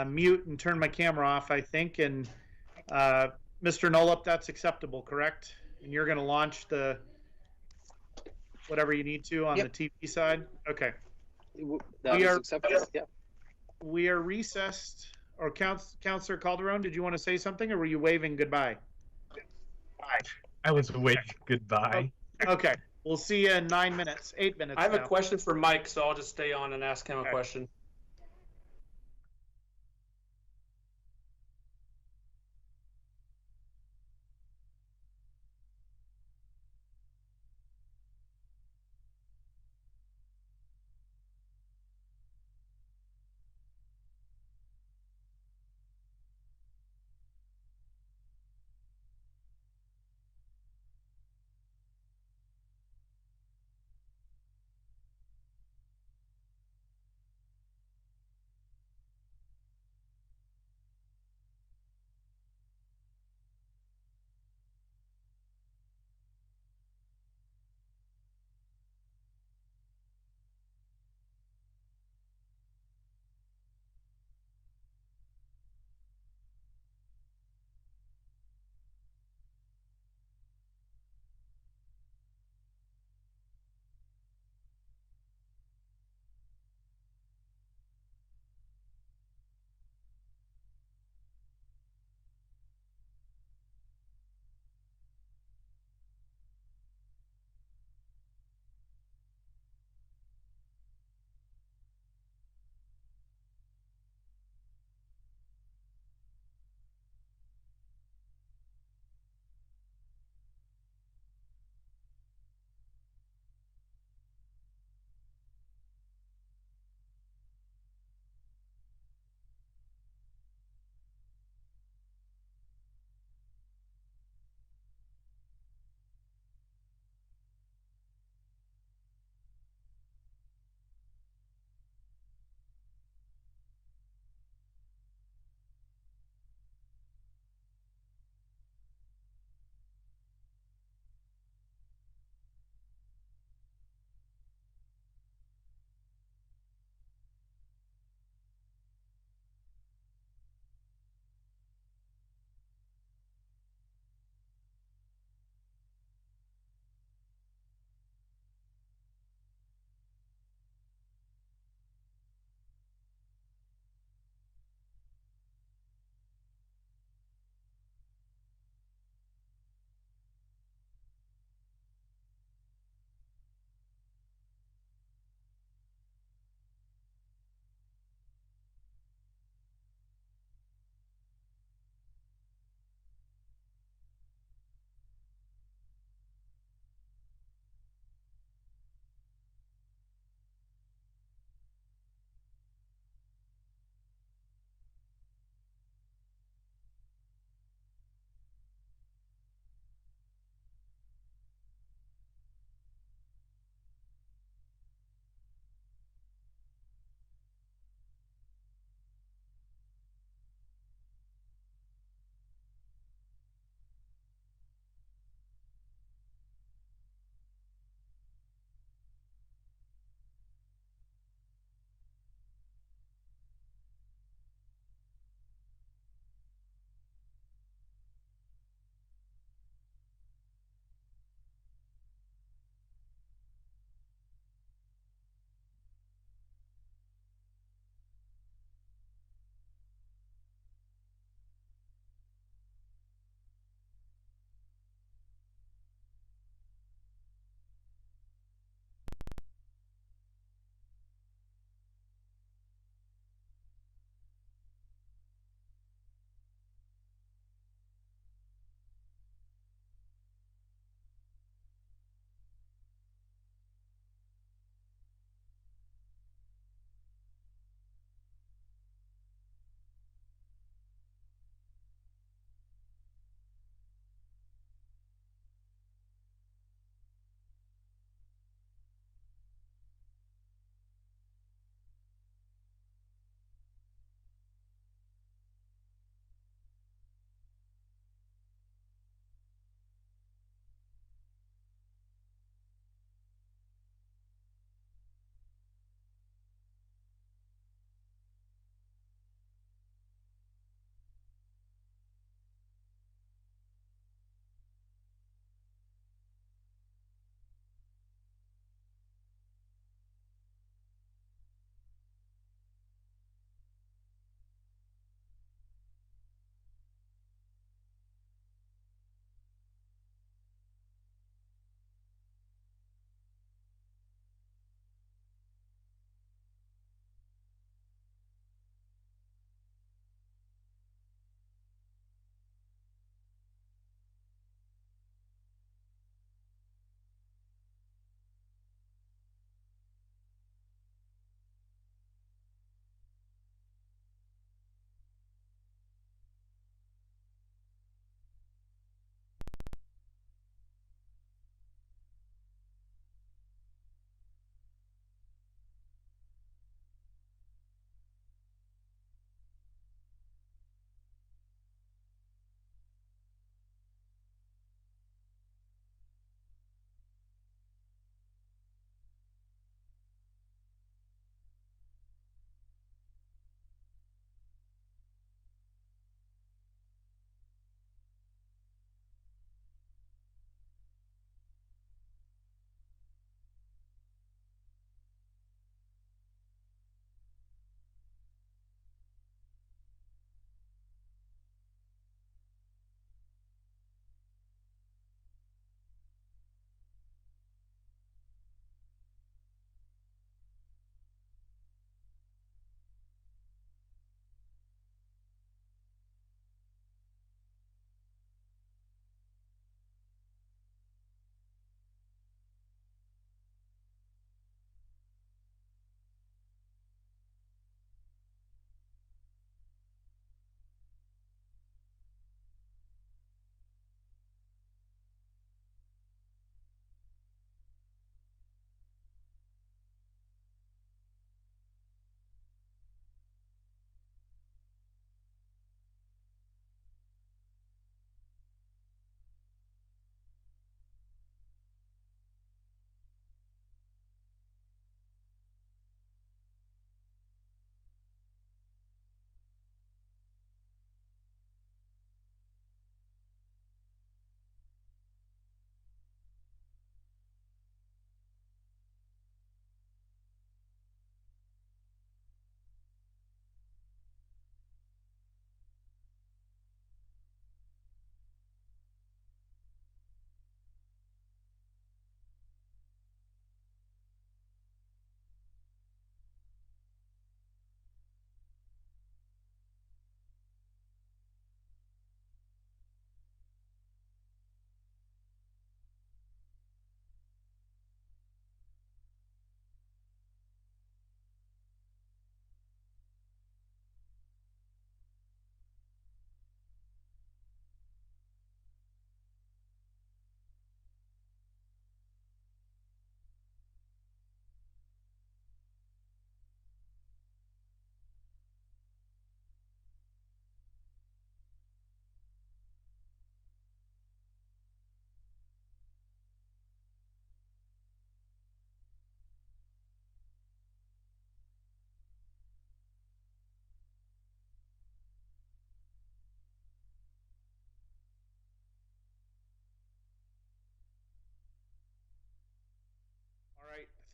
mute and turn my camera off, I think. And Mr. Nolup, that's acceptable, correct? And you're going to launch the whatever you need to on the TV side? Okay. That is acceptable, yeah. We are recessed. Or Councillor Calderon, did you want to say something, or were you waving goodbye? I was waving goodbye. Okay. We'll see you in 9 minutes, 8 minutes. I have now. a question for Mike, so I'll just stay on and ask him a question.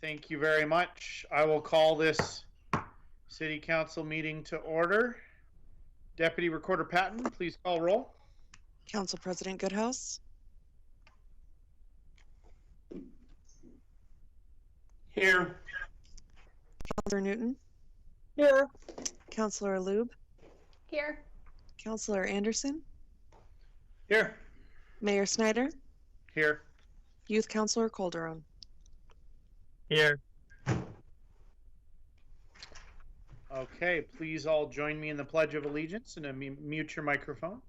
Thank you very much. I will call this City Council meeting to order. Deputy Recorder Patton, please call roll. Council President Goodhouse. Here. Councilor Newton. Here. Councilor Lube. Here. Councilor Anderson. Here. Mayor Snyder. Here. Youth Councilor Calderon. Here. Okay, please all join me in the Pledge of Allegiance and mute your microphone.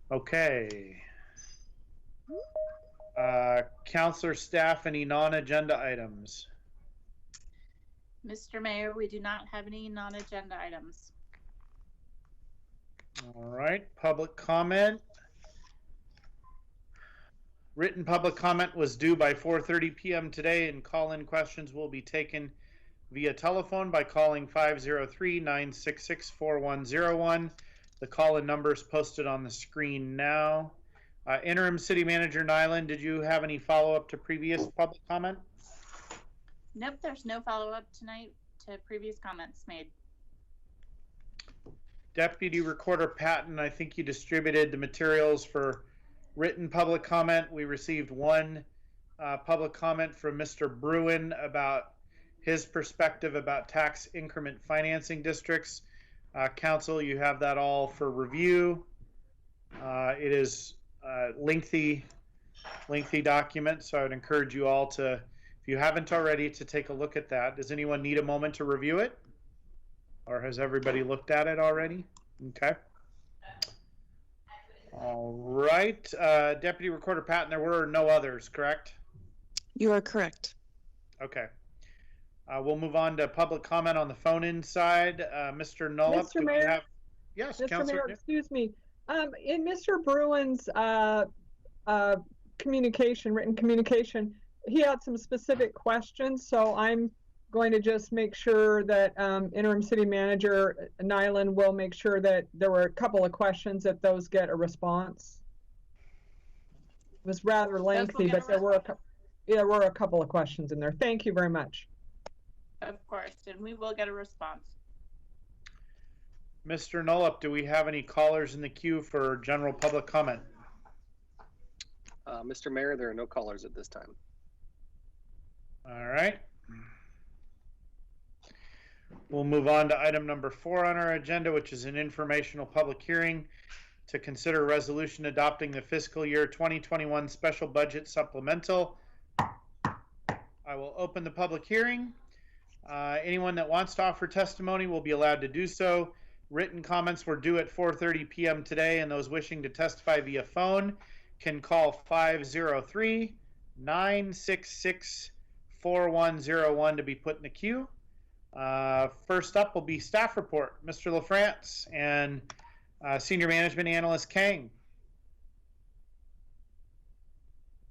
Okay. Councilor staff, any non-agenda items? Mr. Mayor, we do not have any non-agenda items. All right, public comment. Written public comment was due by 4:30 p.m. today, and call-in questions will be taken via telephone by calling 503-966-4101. The call-in number is posted on the screen now. Interim City Manager Nyland, did you have any follow-up to previous public comment? Nope, there's no follow-up tonight to previous comments made. Deputy Recorder Patton, I think you distributed the materials for written public comment. We received one public comment from Mr. Bruin about his perspective about tax increment financing districts. Council, you have that all for review. It is a lengthy document, so I would encourage you all to, if you haven't already, to take a look at that. Does anyone need a moment to review it? Or has everybody looked at it already? Okay. All right. Deputy Recorder Patton, there were no others, correct? You are correct. Okay. We'll move on to public comment on the phone-in side. Mr. Nollup, Mr. Mayor? Yes, Mr. Councilor. Mayor, excuse me. In Mr. Bruin's written communication, he had some specific questions, so I'm going to just make sure that Interim City Manager Nyland will make sure that there were a couple of questions that those get a response. It was rather lengthy, but there were a couple of questions in there. Thank you very much. Of course, and we will get a response. Mr. Nollup, do we have any callers in the queue for general public comment? Mr. Mayor, there are no callers at this time. All right. We'll move on to item number 4 on our agenda, which is an informational public hearing to consider a resolution adopting the fiscal year 2021 special budget supplemental. I will open the public hearing. Anyone that wants to offer testimony will be allowed to do so. Written comments were due at 4:30 p.m. today, and those wishing to testify via phone can call 503-966-4101 to be put in the queue. First up will be staff report, Mr. LaFrance and Senior Management Analyst Kang.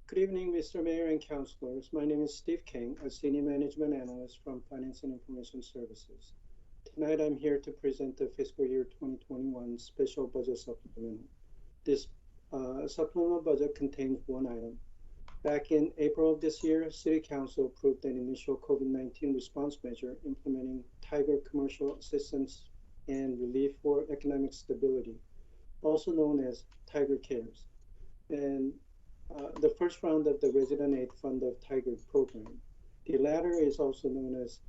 Good evening, Mr. Mayor and Councilors. My name is Steve King, a Senior Management Analyst from Finance and Information Services. Tonight, I'm here to present the fiscal year 2021 special budget supplemental. This supplemental budget contains one item. Back in April of this year, City Council approved an initial COVID-19 response measure implementing Tigard commercial assistance and relief for economic stability, also known as Tigard Cares, and the first round of the Resident Aid Fund of Tigard program. The latter is also known as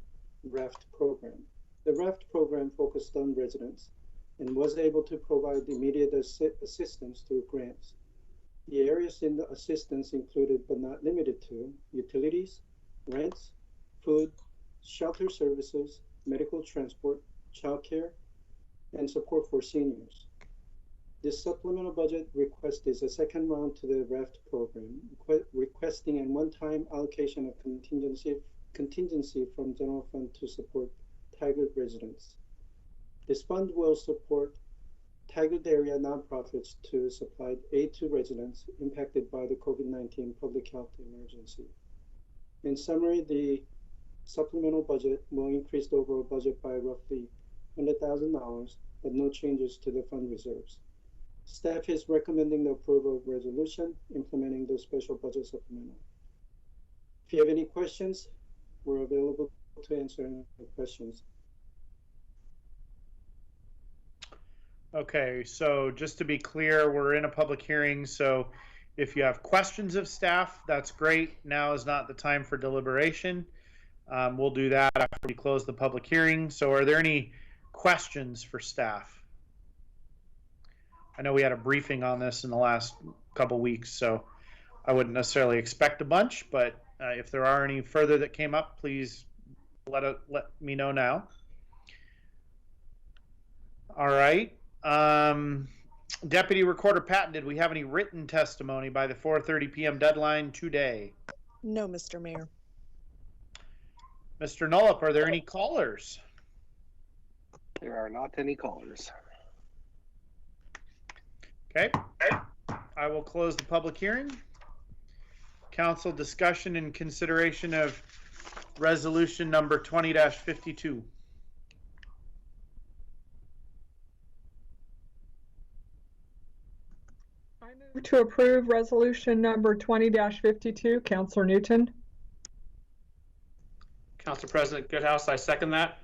RAFT program. The RAFT program focused on residents and was able to provide immediate assistance through grants. The areas in the assistance included, but not limited to, utilities, rents, food, shelter services, medical transport, childcare, and support for seniors. This supplemental budget request is a second round to the RAFT program, requesting a one-time allocation of contingency from general fund to support Tigard residents. This fund will support Tigard area nonprofits to supply aid to residents impacted by the COVID-19 public health emergency. In summary, the supplemental budget will increase the overall budget by roughly $100,000, but no changes to the fund reserves. Staff is recommending the approval of resolution implementing the special budget supplemental. If you have any questions, we're available to answer any questions. Okay, so just to be clear, we're in a public hearing, so if you have questions of staff, that's great. Now is not the time for deliberation. We'll do that after we close the public hearing. So are there any questions for staff? I know we had a briefing on this in the last couple weeks, so I wouldn't necessarily expect a bunch, but if there are any further that came up, please let me know now. All right. Deputy Recorder Patton, did we have any written testimony by the 4:30 p.m. deadline today? No, Mr. Mayor. Mr. Nollup, are there any callers? There are not any callers. Okay. I will close the public hearing. Council discussion and consideration of resolution number 20-52. I move to approve resolution number 20-52. Councilor Newton. Council President Goodhouse, I second that.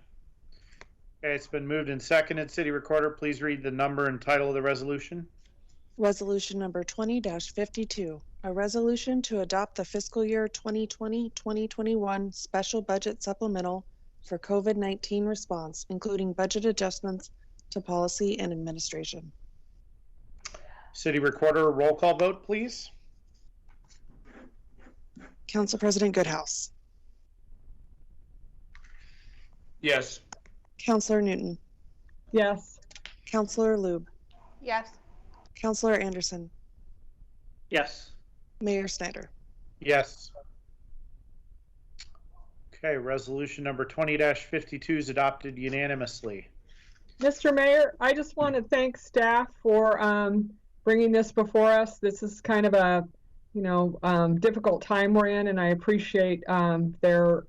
Okay, it's been moved and seconded. City Recorder, please read the number and title of the resolution. Resolution number 20-52, a resolution to adopt the fiscal year 2020-2021 special budget supplemental for COVID-19 response, including budget adjustments to policy and administration. City Recorder, roll call vote, please. Council President Goodhouse. Yes. Councilor Newton. Yes. Councilor Lube. Yes. Councilor Anderson. Yes. Mayor Snyder. Yes. Okay, resolution number 20-52 is adopted unanimously. Mr. Mayor, I just want to thank staff for bringing this before us. This is kind of a, difficult time we're in, and I appreciate their,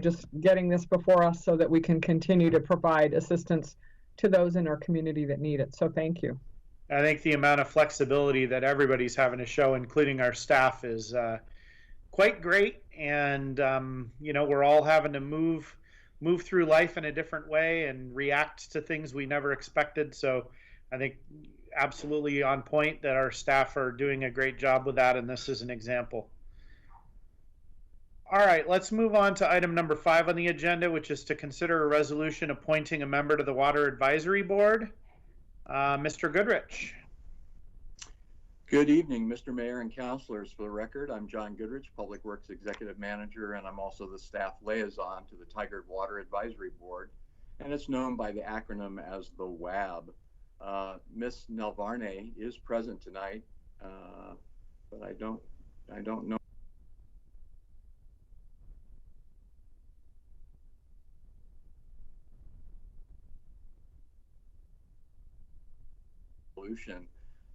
just getting this before us so that we can continue to provide assistance to those in our community that need it. So thank you. I think the amount of flexibility that everybody's having to show, including our staff, is quite great. And, we're all having to move through life in a different way and react to things we never expected. So I think absolutely on point that our staff are doing a great job with that. And this is an example. All right, let's move on to item number 5 on the agenda, which is to consider a resolution appointing a member to the Water Advisory Board. Mr. Goodrich. Good evening, Mr. Mayor and councilors. For the record, I'm John Goodrich, Public Works Executive Manager, and I'm also the staff liaison to the Tigard Water Advisory Board, and it's known by the acronym as the WAB. Ms. Nelvarne is present tonight, but I don't know.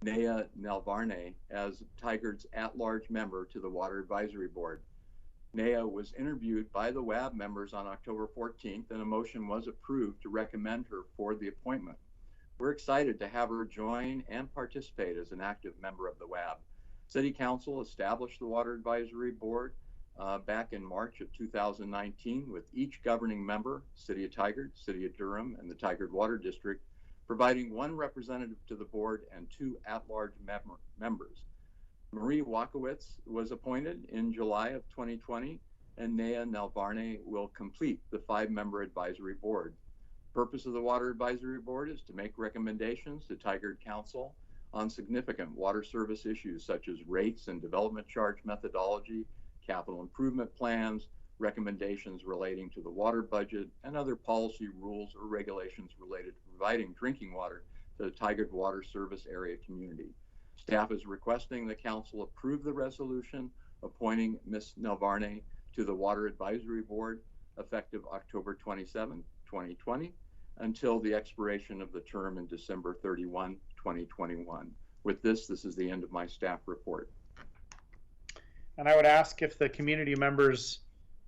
Nea Nelvarne as Tigard's at-large member to the Water Advisory Board. Nea was interviewed by the WAB members on October 14th, and a motion was approved to recommend her for the appointment. We're excited to have her join and participate as an active member of the WAB. City Council established the Water Advisory Board back in March of 2019 with each governing member, City of Tigard, City of Durham, and the Tigard Water District, providing one representative to the board and 2 at-large members. Marie Wakowitz was appointed in July of 2020, and Nea Nelvarne will complete the 5-member advisory board. The purpose of the Water Advisory Board is to make recommendations to Tigard Council on significant water service issues such as rates and development charge methodology, capital improvement plans, recommendations relating to the water budget, and other policy rules or regulations related to providing drinking water to the Tigard Water Service Area community. Staff is requesting the council approve the resolution appointing Ms. Nelvarne to the Water Advisory Board effective October 27, 2020. until the expiration of the term in December 31, 2021. With this is the end of my staff report. And I would ask if the community members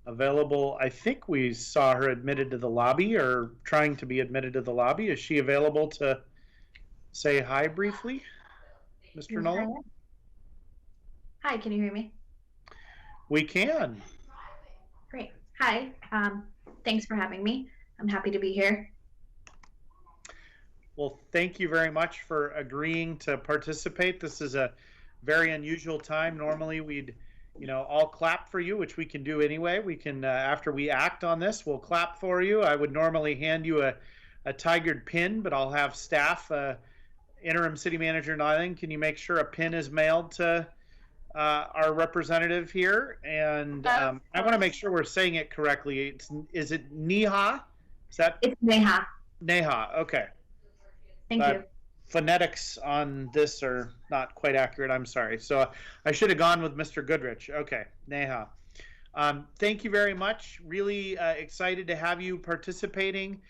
available, I think we saw her admitted to the lobby or trying to be admitted to the lobby. Is she available to say hi briefly, Mr. Nolan? Hi, can you hear me? We can. Great. Hi, thanks for having me. I'm happy to be here. Well, thank you very much for agreeing to participate. This is a very unusual time. Normally we'd, all clap for you, which we can do anyway. We can, after we act on this, we'll clap for you. I would normally hand you a Tigard pin, but I'll have staff, interim city manager Nyland, can you make sure a pin is mailed to our representative here? And I want to make sure we're saying it correctly. Is it Neha? Is that? It's Neha. Neha, okay. Thank you. Phonetics on this are not quite accurate. I'm sorry. So I should have gone with Mr. Goodrich. Okay, Neha. Thank you very much. Really excited to have you participating.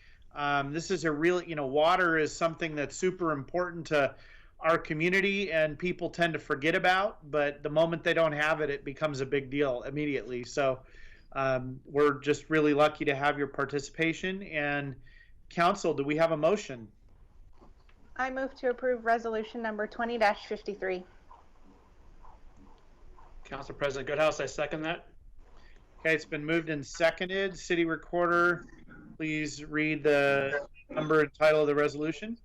This is a real, water is something that's super important to our community and people tend to forget about, but the moment they don't have it, it becomes a big deal immediately. So we're just really lucky to have your participation. And council, do we have a motion? I move to approve resolution number 20-53. Council President Goodhouse, I second that. Okay, it's been moved and seconded. City Recorder, please read the number and title of the resolution.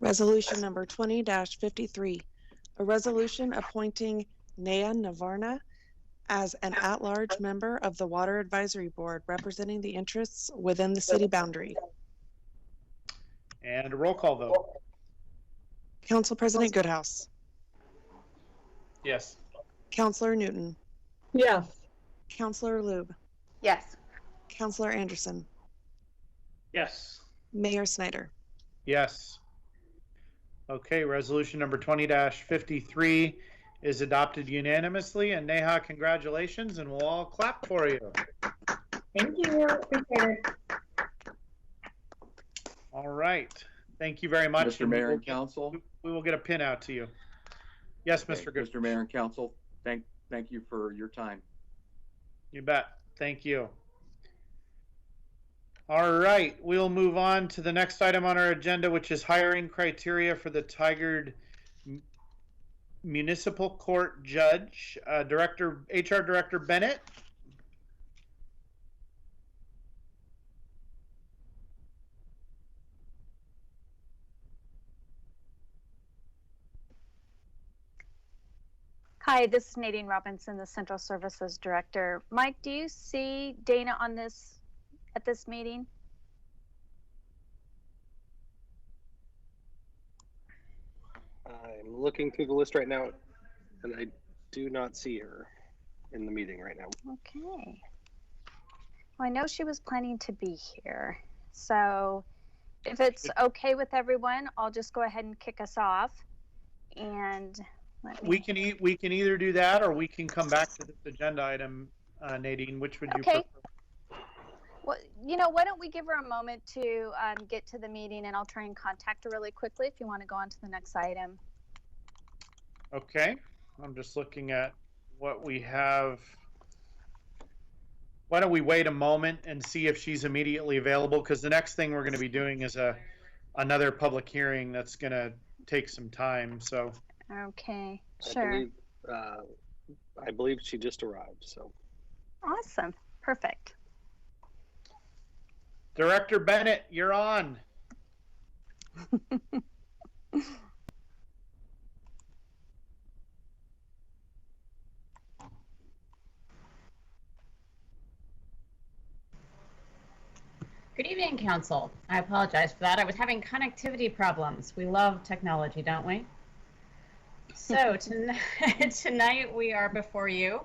Resolution number 20-53, a resolution appointing Naya Navarna as an at-large member of the Water Advisory Board representing the interests within the city boundary. And a roll call vote. Council President Goodhouse. Yes. Councilor Newton. Yes. Councilor Lube. Yes. Councilor Anderson. Yes. Mayor Snyder. Yes. Okay, resolution number 20-53 is adopted unanimously. And Neha, congratulations, and we'll all clap for you. Thank you. Appreciate it. All right. Thank you very much. Mr. Mayor and Council. We will get a pin out to you. Yes, Mr. Good. Mr. Mayor and Council, thank you for your time. You bet. Thank you. All right, we'll move on to the next item on our agenda, which is hiring criteria for the Tigard Municipal Court Judge. HR Director Bennett. Hi, this is Nadine Robinson, the Central Services Director. Mike, do you see Dana on this at this meeting? I'm looking through the list right now, and I do not see her in the meeting right now. Okay. Well, I know she was planning to be here. So if it's okay with everyone, I'll just go ahead and kick us off. And we can either do that or we can come back to this agenda item, Nadine. Which would you prefer? Well, why don't we give her a moment to get to the meeting, and I'll try and contact her really quickly if you want to go on to the next item. Okay. I'm just looking at what we have. Why don't we wait a moment and see if she's immediately available? Because the next thing we're going to be doing is another public hearing that's going to take some time. So. Okay, sure. I believe she just arrived, so. Awesome, perfect. Director Bennett, you're on. Good evening, Council. I apologize for that. I was having connectivity problems. We love technology, don't we? So tonight we are before you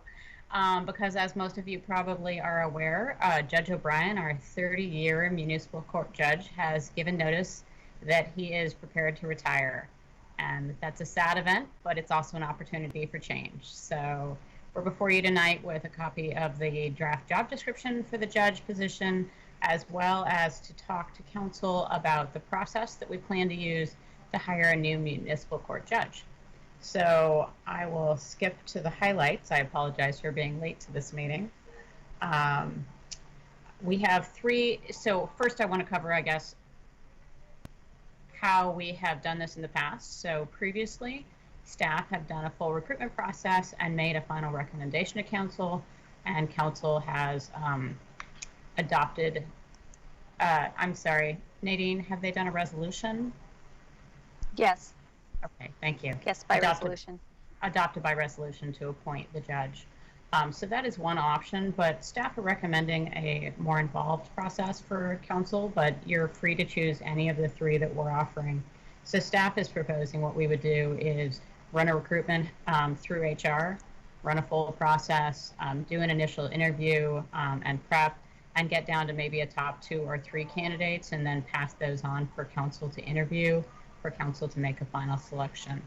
because, as most of you probably are aware, Judge O'Brien, our 30-year municipal court judge, has given notice that he is prepared to retire. And that's a sad event, but it's also an opportunity for change. So we're before you tonight with a copy of the draft job description for the judge position, as well as to talk to council about the process that we plan to use to hire a new municipal court judge. So I will skip to the highlights. I apologize for being late to this meeting. We have three. So first I want to cover, I guess, how we have done this in the past. So previously, staff have done a full recruitment process and made a final recommendation to council, and council has adopted, I'm sorry, Nadine, have they done a resolution? Yes. Okay, thank you. Yes, by resolution. Adopted by resolution to appoint the judge. So that is one option, but staff are recommending a more involved process for council, but you're free to choose any of the three that we're offering. So staff is proposing what we would do is run a recruitment through HR, run a full process, do an initial interview and prep, and get down to maybe a top 2 or 3 candidates, and then pass those on for council to interview, for council to make a final selection.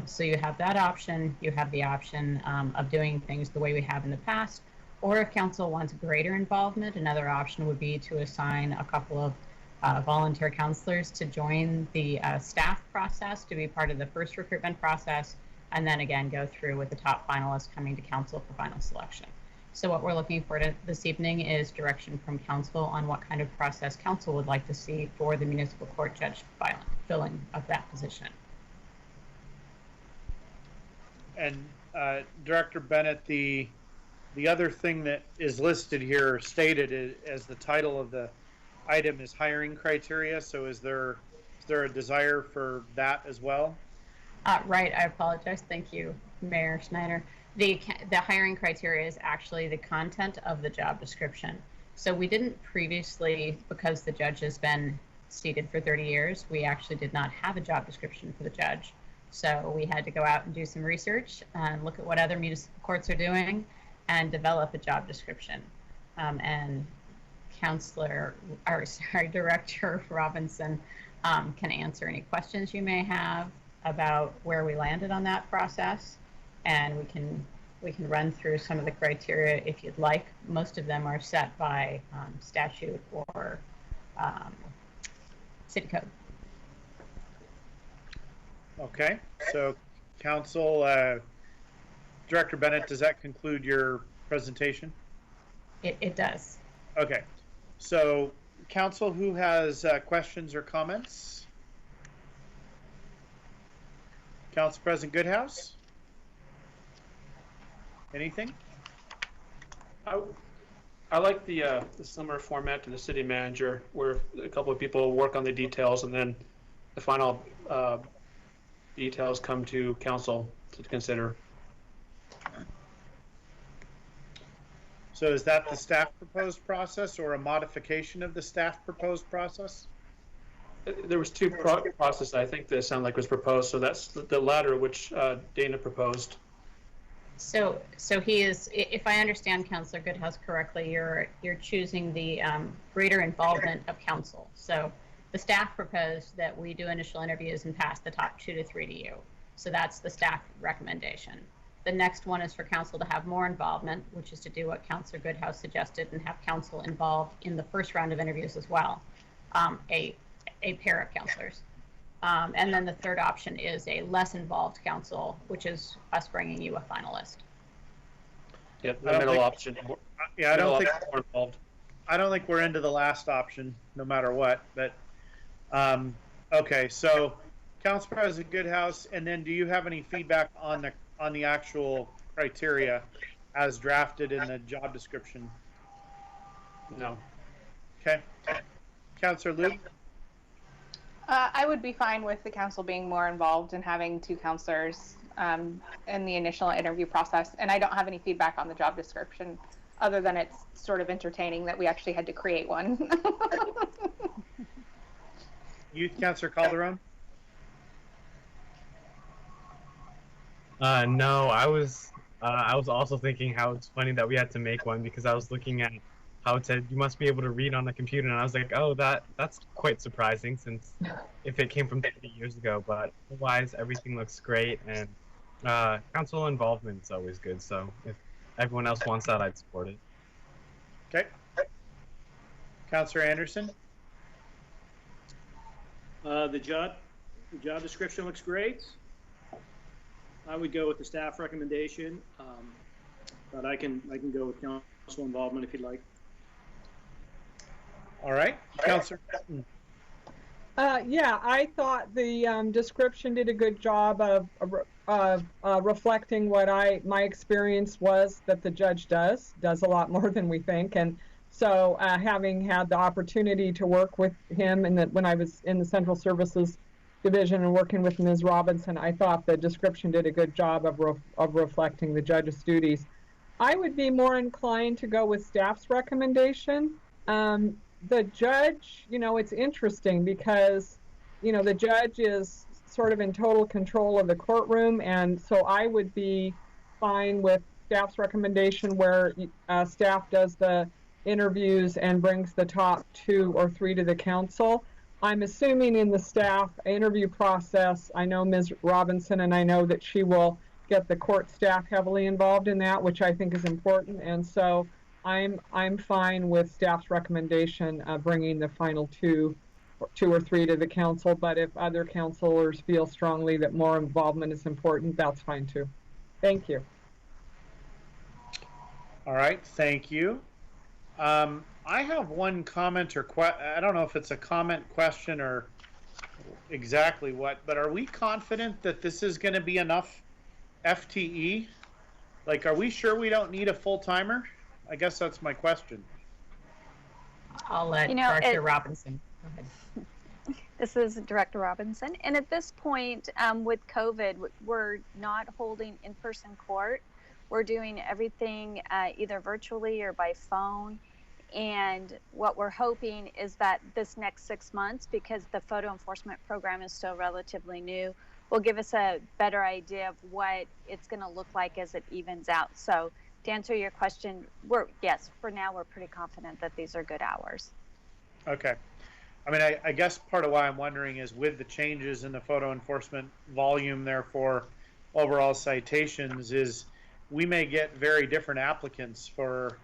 So you have that option. You have the option of doing things the way we have in the past, or if council wants greater involvement, another option would be to assign a couple of volunteer counselors to join the staff process to be part of the first recruitment process, and then again go through with the top finalists coming to council for final selection. So what we're looking for this evening is direction from council on what kind of process council would like to see for the municipal court judge filling of that position. And Director Bennett, the other thing that is listed here stated as the title of the item is hiring criteria. So is there a desire for that as well? Right, I apologize. Thank you, Mayor Schneider. The hiring criteria is actually the content of the job description. So we didn't previously, because the judge has been seated for 30 years, we actually did not have a job description for the judge. So we had to go out and do some research and look at what other municipal courts are doing and develop a job description. And Director Robinson can answer any questions you may have about where we landed on that process, and we can run through some of the criteria if you'd like. Most of them are set by statute or city code. Okay, so council, Director Bennett, does that conclude your presentation? It does. Okay, so council, who has questions or comments? Council President Goodhouse? Anything? I like the similar format to the city manager, where a couple of people work on the details and then the final details come to council to consider. So is that the staff proposed process or a modification of the staff proposed process? There was two processes I think that sound like was proposed, so that's the latter which Dana proposed. So he is, if I understand Councilor Goodhouse correctly, you're choosing the greater involvement of council. So the staff proposed that we do initial interviews and pass the top 2 to 3 to you. So that's the staff recommendation. The next one is for council to have more involvement, which is to do what Councilor Goodhouse suggested and have council involved in the first round of interviews as well, a pair of counselors. And then the third option is a less involved council, which is us bringing you a finalist. Yeah, the middle option. Yeah, I don't think we're into the last option, no matter what. But okay, so Council President Goodhouse, and then do you have any feedback on the actual criteria as drafted in the job description? No. Okay. Councilor Luke? I would be fine with the council being more involved and having 2 counselors in the initial interview process. And I don't have any feedback on the job description other than it's sort of entertaining that we actually had to create one. Youth Councilor Calderon? No, I was also thinking how it's funny that we had to make one, because I was looking at how it said you must be able to read on the computer, and I was like, oh, that's quite surprising, since if it came from 30 years ago. But otherwise, everything looks great, and council involvement is always good. So if everyone else wants that, I'd support it. Okay. Counselor Anderson? The job description looks great. I would go with the staff recommendation, but I can go with council involvement if you'd like. All right, Counselor. Yeah, I thought the description did a good job of reflecting what my experience was that the judge does a lot more than we think. And so having had the opportunity to work with him when I was in the Central Services Division and working with Ms. Robinson, I thought the description did a good job of reflecting the judge's duties. I would be more inclined to go with staff's recommendation. The judge, it's interesting because, the judge is sort of in total control of the courtroom, and so I would be fine with staff's recommendation where staff does the interviews and brings the top 2 or 3 to the council. I'm assuming in the staff interview process, I know Ms. Robinson, and I know that she will get the court staff heavily involved in that, which I think is important, and so I'm fine with staff's recommendation bringing the final 2 or 3 to the council, but if other councilors feel strongly that more involvement is important, that's fine too. Thank you. All right, thank you. I have one comment or I don't know if it's a comment, question, or exactly what, but are we confident that this is going to be enough FTE? Like, are we sure we don't need a full-timer? I guess that's my question. I'll let Director Robinson. Go ahead. This is Director Robinson. And at this point, with COVID, we're not holding in-person court. We're doing everything either virtually or by phone. And what we're hoping is that this next 6 months, because the photo enforcement program is still relatively new, will give us a better idea of what it's going to look like as it evens out. So to answer your question, yes, for now, we're pretty confident that these are good hours. Okay. I mean, I guess part of why I'm wondering is with the changes in the photo enforcement volume, therefore overall citations, is we may get very different applicants for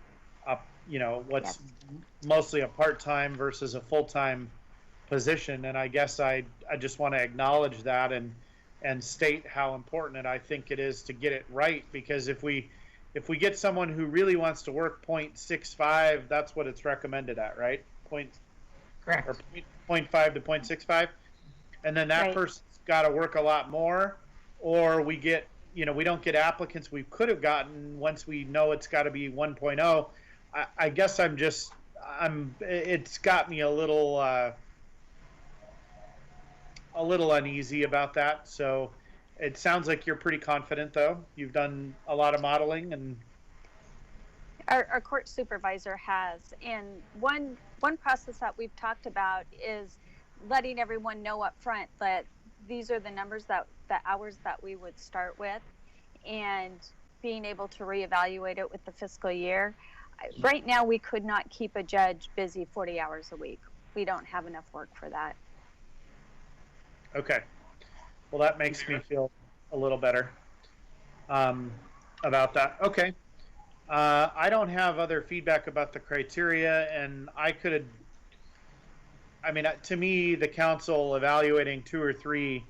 what's mostly a part-time versus a full-time position. And I guess I just want to acknowledge that and state how important I think it is to get it right, because if we get someone who really wants to work 0.65, that's what it's recommended at, right? Correct. Or 0.5 to 0.65, and then that person's got to work a lot more, or we get, we don't get applicants we could have gotten once we know it's got to be 1.0. I guess it's got me a little uneasy about that. So it sounds like you're pretty confident, though. You've done a lot of modeling, and our court supervisor has. And one process that we've talked about is letting everyone know up front that these are the numbers the hours that we would start with, and being able to reevaluate it with the fiscal year. Right now, we could not keep a judge busy 40 hours a week. We don't have enough work for that. Okay. Well, that makes me feel a little better about that. Okay. I don't have other feedback about the criteria, and to me, the council evaluating 2 or 3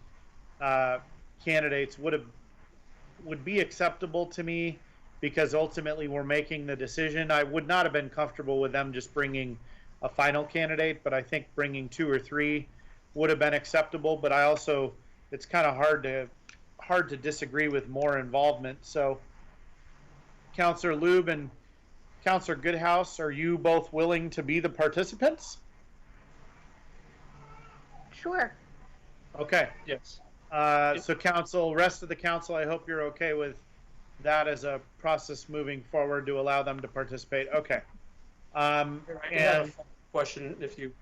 candidates would be acceptable to me, because ultimately we're making the decision. I would not have been comfortable with them just bringing a final candidate, but I think bringing 2 or 3 would have been acceptable. But I also, it's kind of hard to disagree with more involvement. So Councillor Lube and Councillor Goodhouse, are you both willing to be the participants? Sure. Okay. Yes. So rest of the council, I hope you're okay with that as a process moving forward to allow them to participate. Okay. And a question, if you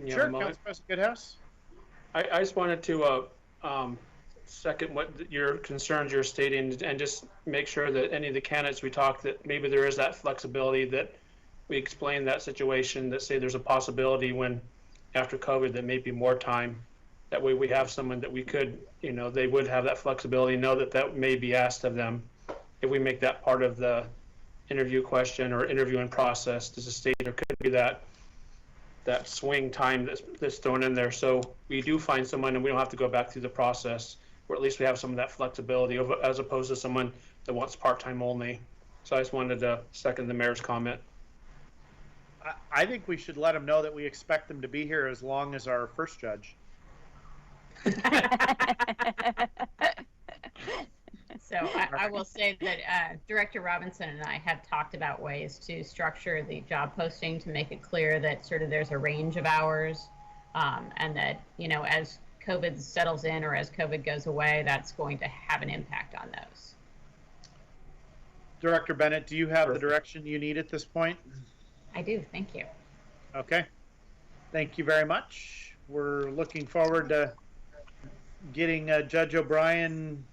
sure, Council President Goodhouse. I just wanted to second what your concerns you're stating, and just make sure that any of the candidates we talk, that maybe there is that flexibility, that we explain that situation, that say there's a possibility when after COVID that may be more time. That way we have someone that we could, they would have that flexibility, know that may be asked of them. If we make that part of the interview question or interviewing process, does the state, or could be that that swing time that's thrown in there. So we do find someone and we don't have to go back through the process, or at least we have some of that flexibility as opposed to someone that wants part-time only. So I just wanted to second the mayor's comment. I think we should let them know that we expect them to be here as long as our first judge. So I will say that Director Robinson and I have talked about ways to structure the job posting to make it clear that sort of there's a range of hours, and that, you know, as COVID settles in or as COVID goes away, that's going to have an impact on those. Director Bennett, do you have the direction you need at this point? I do, thank you. Okay, thank you very much. We're looking forward to getting Judge O'Brien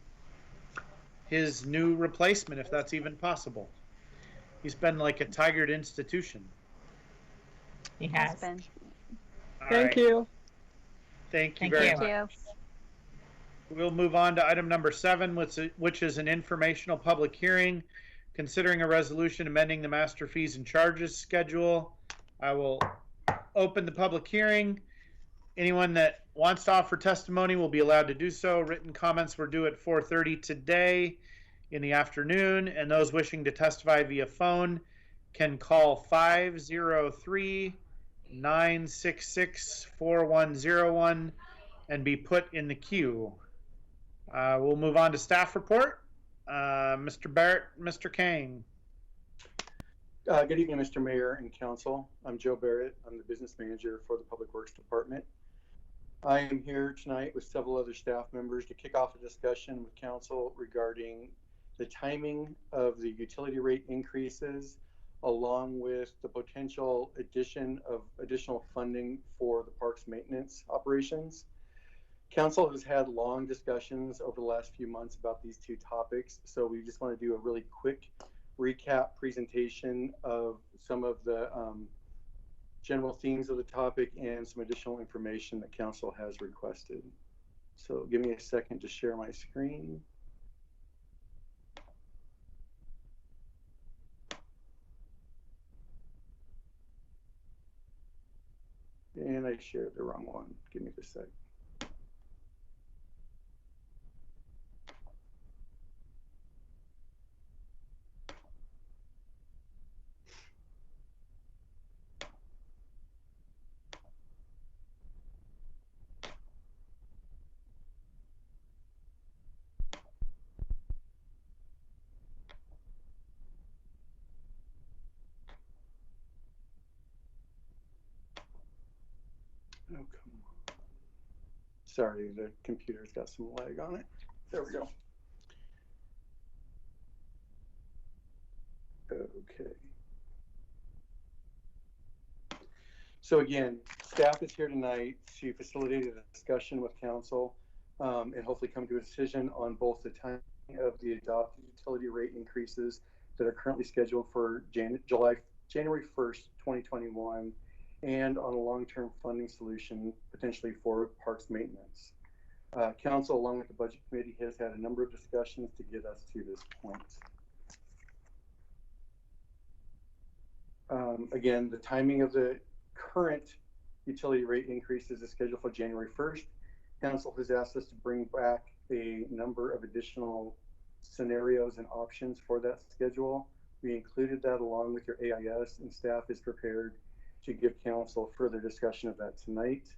his new replacement, if that's even possible. He's been like a Tigard institution. He has. Thank you. Thank you very much. We'll move on to item number 7, which is an informational public hearing considering a resolution amending the master fees and charges schedule. I will open the public hearing. Anyone that wants to offer testimony will be allowed to do so. Written comments were due at 4:30 today in the afternoon, and those wishing to testify via phone can call 503-966-4101 and be put in the queue. We'll move on to staff report. Mr. Barrett, Mr. Kang. Good evening, Mr. Mayor and Council. I'm Joe Barrett. I'm the business manager for the Public Works Department. I am here tonight with several other staff members to kick off a discussion with Council regarding the timing of the utility rate increases, along with the potential addition of additional funding for the park's maintenance operations. Council has had long discussions over the last few months about these two topics, so we just want to do a really quick recap presentation of some of the general themes of the topic and some additional information that Council has requested. So give me a second to share my screen. And I shared the wrong one. Give me a sec. Oh, come on. Sorry, the computer's got some lag on it. There we go. Okay. So again, staff is here tonight to facilitate a discussion with Council and hopefully come to a decision on both the timing of the adopted utility rate increases that are currently scheduled for January 1st, 2021, and on a long-term funding solution potentially for parks maintenance. Council, along with the Budget Committee, has had a number of discussions to get us to this point. Again, the timing of the current utility rate increases is scheduled for January 1st. Council has asked us to bring back a number of additional scenarios and options for that schedule. We included that along with your AIS, and staff is prepared to give Council further discussion of that tonight.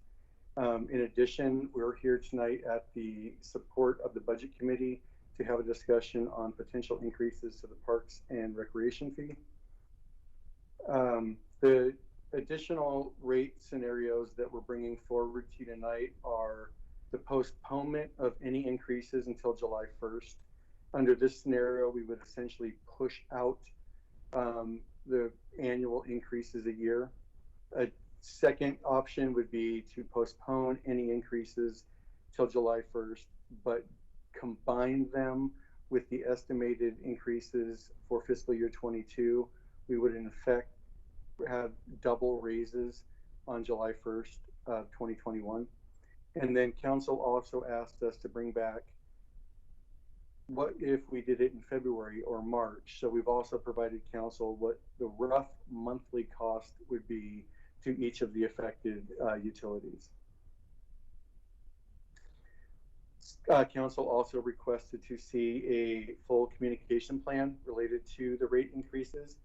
In addition, we're here tonight at the support of the Budget Committee to have a discussion on potential increases to the Parks and Recreation fee. The additional rate scenarios that we're bringing forward to you tonight are the postponement of any increases until July 1st. Under this scenario, we would essentially push out the annual increases a year. A second option would be to postpone any increases till July 1st, but combine them with the estimated increases for fiscal year 22. We would in effect have double raises on July 1st of 2021. And then Council also asked us to bring back what if we did it in February or March. So we've also provided Council what the rough monthly cost would be to each of the affected utilities. Council also requested to see a full communication plan related to the rate increases.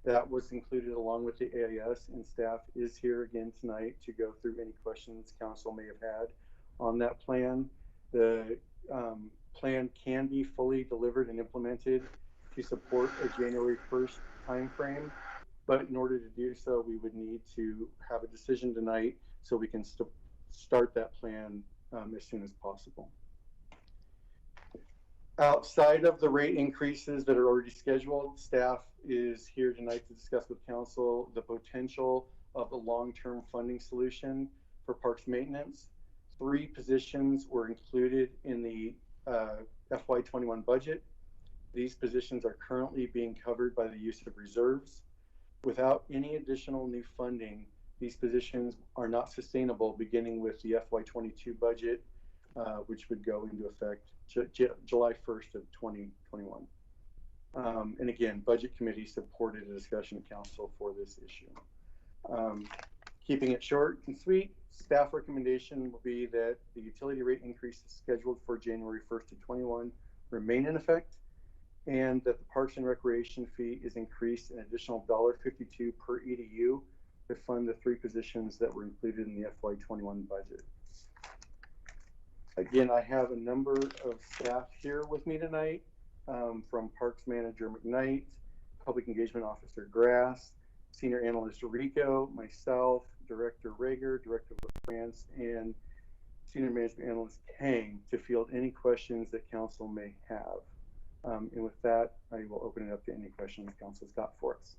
That was included along with the AIS, and staff is here again tonight to go through any questions council may have had on that plan. The plan can be fully delivered and implemented to support a January 1st timeframe, but in order to do so, we would need to have a decision tonight so we can start that plan as soon as possible. Outside of the rate increases that are already scheduled, staff is here tonight to discuss with council the potential of a long-term funding solution for parks maintenance. 3 positions were included in the FY21 budget. These positions are currently being covered by the use of reserves. Without any additional new funding, these positions are not sustainable beginning with the FY22 budget, which would go into effect July 1st of 2021. And again, Budget Committee supported a discussion at council for this issue. Keeping it short and sweet, staff recommendation will be that the utility rate increases scheduled for January 1st of 21 remain in effect, and that the Parks and Recreation fee is increased an additional $1.52 per EDU to fund the 3 positions that were included in the FY21 budget. Again, I have a number of staff here with me tonight, from Parks Manager McKnight, Public Engagement Officer Grass, Senior Analyst Rico, myself, Director Rager, Director LaFrance, and Senior Management Analyst Kang to field any questions that council may have. And with that, I will open it up to any questions council's got for us.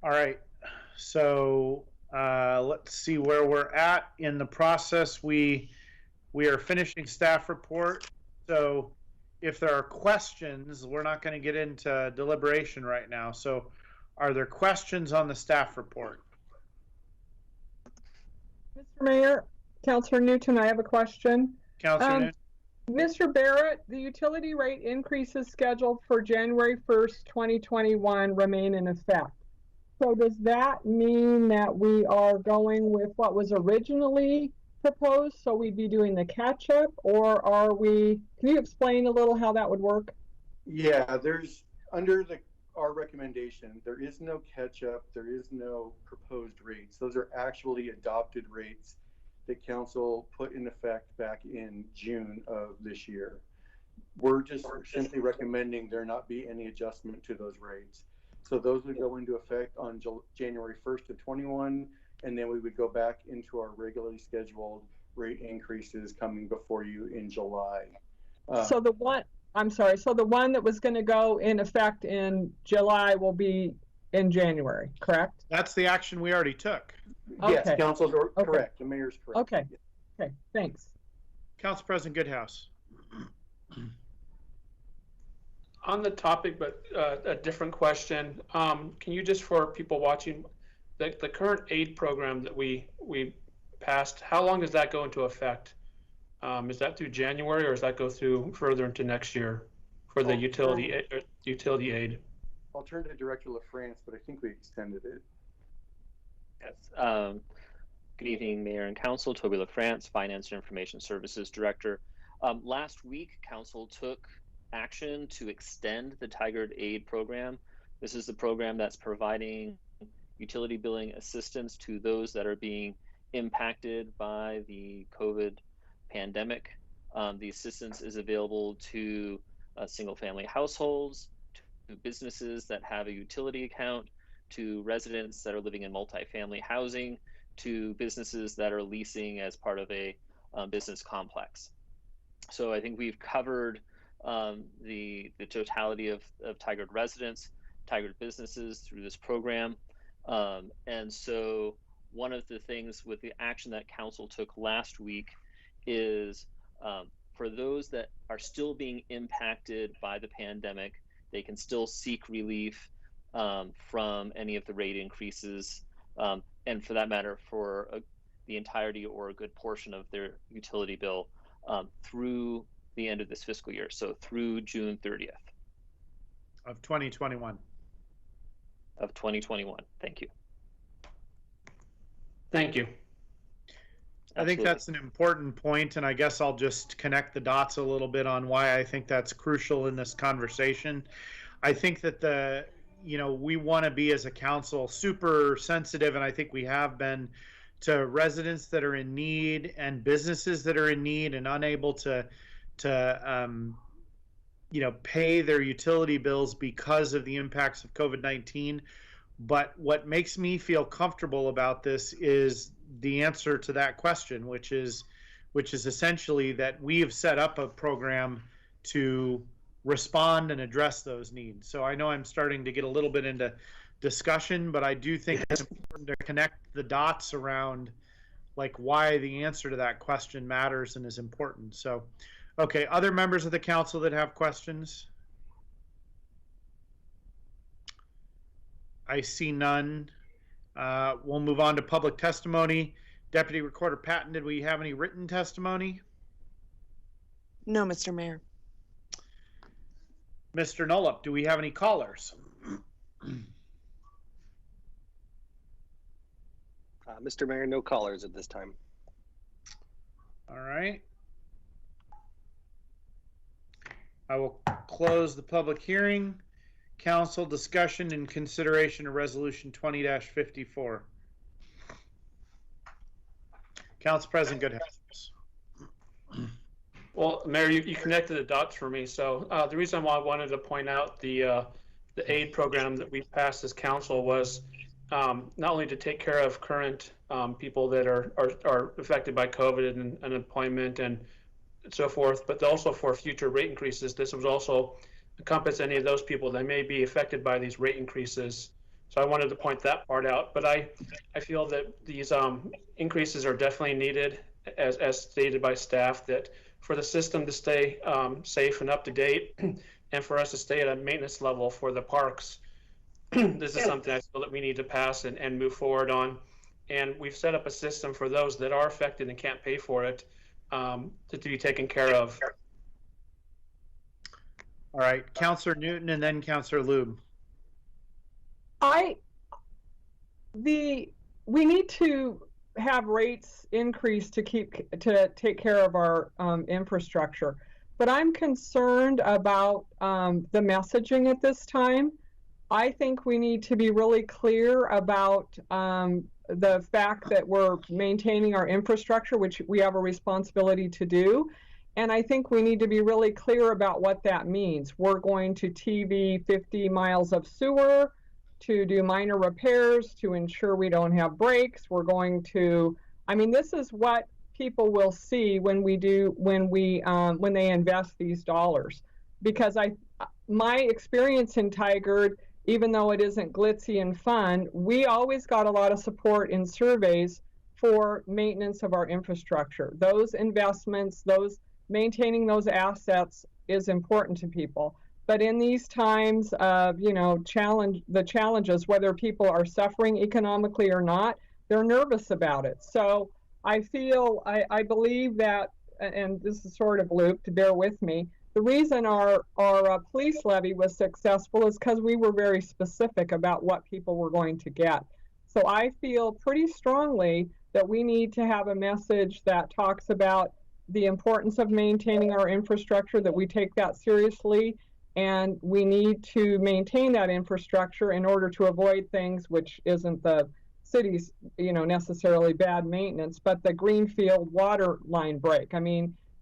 All right, so let's see where we're at in the process. We are finishing staff report. So if there are questions, we're not going to get into deliberation right now. So are there questions on the staff report? Mr. Mayor, Councilor Newton, I have a question. Councilor Newton? Mr. Barrett, the utility rate increases scheduled for January 1st, 2021 remain in effect. So does that mean that we are going with what was originally proposed? So we'd be doing the catch up, or are we, can you explain a little how that would work? Yeah, there's under our recommendation, there is no catch up, there is no proposed rates. Those are actually adopted rates that council put in effect back in June of this year. We're just simply recommending there not be any adjustment to those rates. So those would go into effect on January 1st of 21, and then we would go back into our regularly scheduled rate increases coming before you in July. So the one, I'm sorry, so the one that was going to go in effect in July will be in January, correct? That's the action we already took. Yes, Okay. council's Okay. correct. The mayor's correct. Okay. Okay, thanks. Council President Goodhouse. On the topic, but a different question. Can you just, for people watching, the current aid program that we passed, how long does that go into effect? Is that through January, or does that go through further into next year for the utility aid? I'll turn to Director LaFrance, but I think we extended it. Yes. Good evening, Mayor and Council. Toby LaFrance, Finance and Information Services Director. Last week, Council took action to extend the Tigard aid program. This is the program that's providing utility billing assistance to those that are being impacted by the COVID pandemic. The assistance is available to single-family households, to businesses that have a utility account, to residents that are living in multifamily housing, to businesses that are leasing as part of a business complex. So I think we've covered the totality of Tigard residents, Tigard businesses through this program. And so one of the things with the action that council took last week is for those that are still being impacted by the pandemic, they can still seek relief from any of the rate increases, and for that matter, for the entirety or a good portion of their utility bill through the end of this fiscal year, so through June 30th. Of 2021. Of 2021, thank you. Thank you. I think that's an important point, and I guess I'll just connect the dots a little bit on why I think that's crucial in this conversation. I think that we want to be as a council super sensitive, and I think we have been, to residents that are in need and businesses that are in need and unable to pay their utility bills because of the impacts of COVID-19. But what makes me feel comfortable about this is the answer to that question, which is essentially that we have set up a program to respond and address those needs. So I know I'm starting to get a little bit into discussion, but I do think it's important to connect the dots around like why the answer to that question matters and is important. So, okay, other members of the council that have questions? I see none. We'll move on to public testimony. Deputy Recorder Patton, did we have any written testimony? No, Mr. Mayor. Mr. Nollup, do we have any callers? Mr. Mayor, no callers at this time. All right. I will close the public hearing. Council discussion and consideration of resolution 20-54. Council President Goodhouse. Well, Mayor, you connected the dots for me. So the reason why I wanted to point out the aid program that we passed as council was not only to take care of current people that are affected by COVID and unemployment and so forth, but also for future rate increases. This was also encompass any of those people that may be affected by these rate increases. So I wanted to point that part out. But I feel that these increases are definitely needed, as stated by staff, that for the system to stay safe and up to date, and for us to stay at a maintenance level for the parks. This is something I feel that we need to pass and move forward on. And we've set up a system for those that are affected and can't pay for it to be taken care of. All right, Councillor Newton and then Councillor Lube. We need to have rates increase to take care of our infrastructure, but I'm concerned about the messaging at this time. I think we need to be really clear about the fact that we're maintaining our infrastructure, which we have a responsibility to do. And I think we need to be really clear about what that means. We're going to TV 50 miles of sewer to do minor repairs to ensure we don't have breaks. We're going to, this is what people will see when they invest these dollars. Because my experience in Tigard, even though it isn't glitzy and fun, we always got a lot of support in surveys for maintenance of our infrastructure. Those investments, maintaining those assets is important to people. But in these times of, the challenges, whether people are suffering economically or not, they're nervous about it. So I believe that, and this is sort of looped, bear with me, the reason our police levy was successful is because we were very specific about what people were going to get. So I feel pretty strongly that we need to have a message that talks about the importance of maintaining our infrastructure, that we take that seriously, and we need to maintain that infrastructure in order to avoid things which isn't the city's, necessarily bad maintenance, but the greenfield water line break.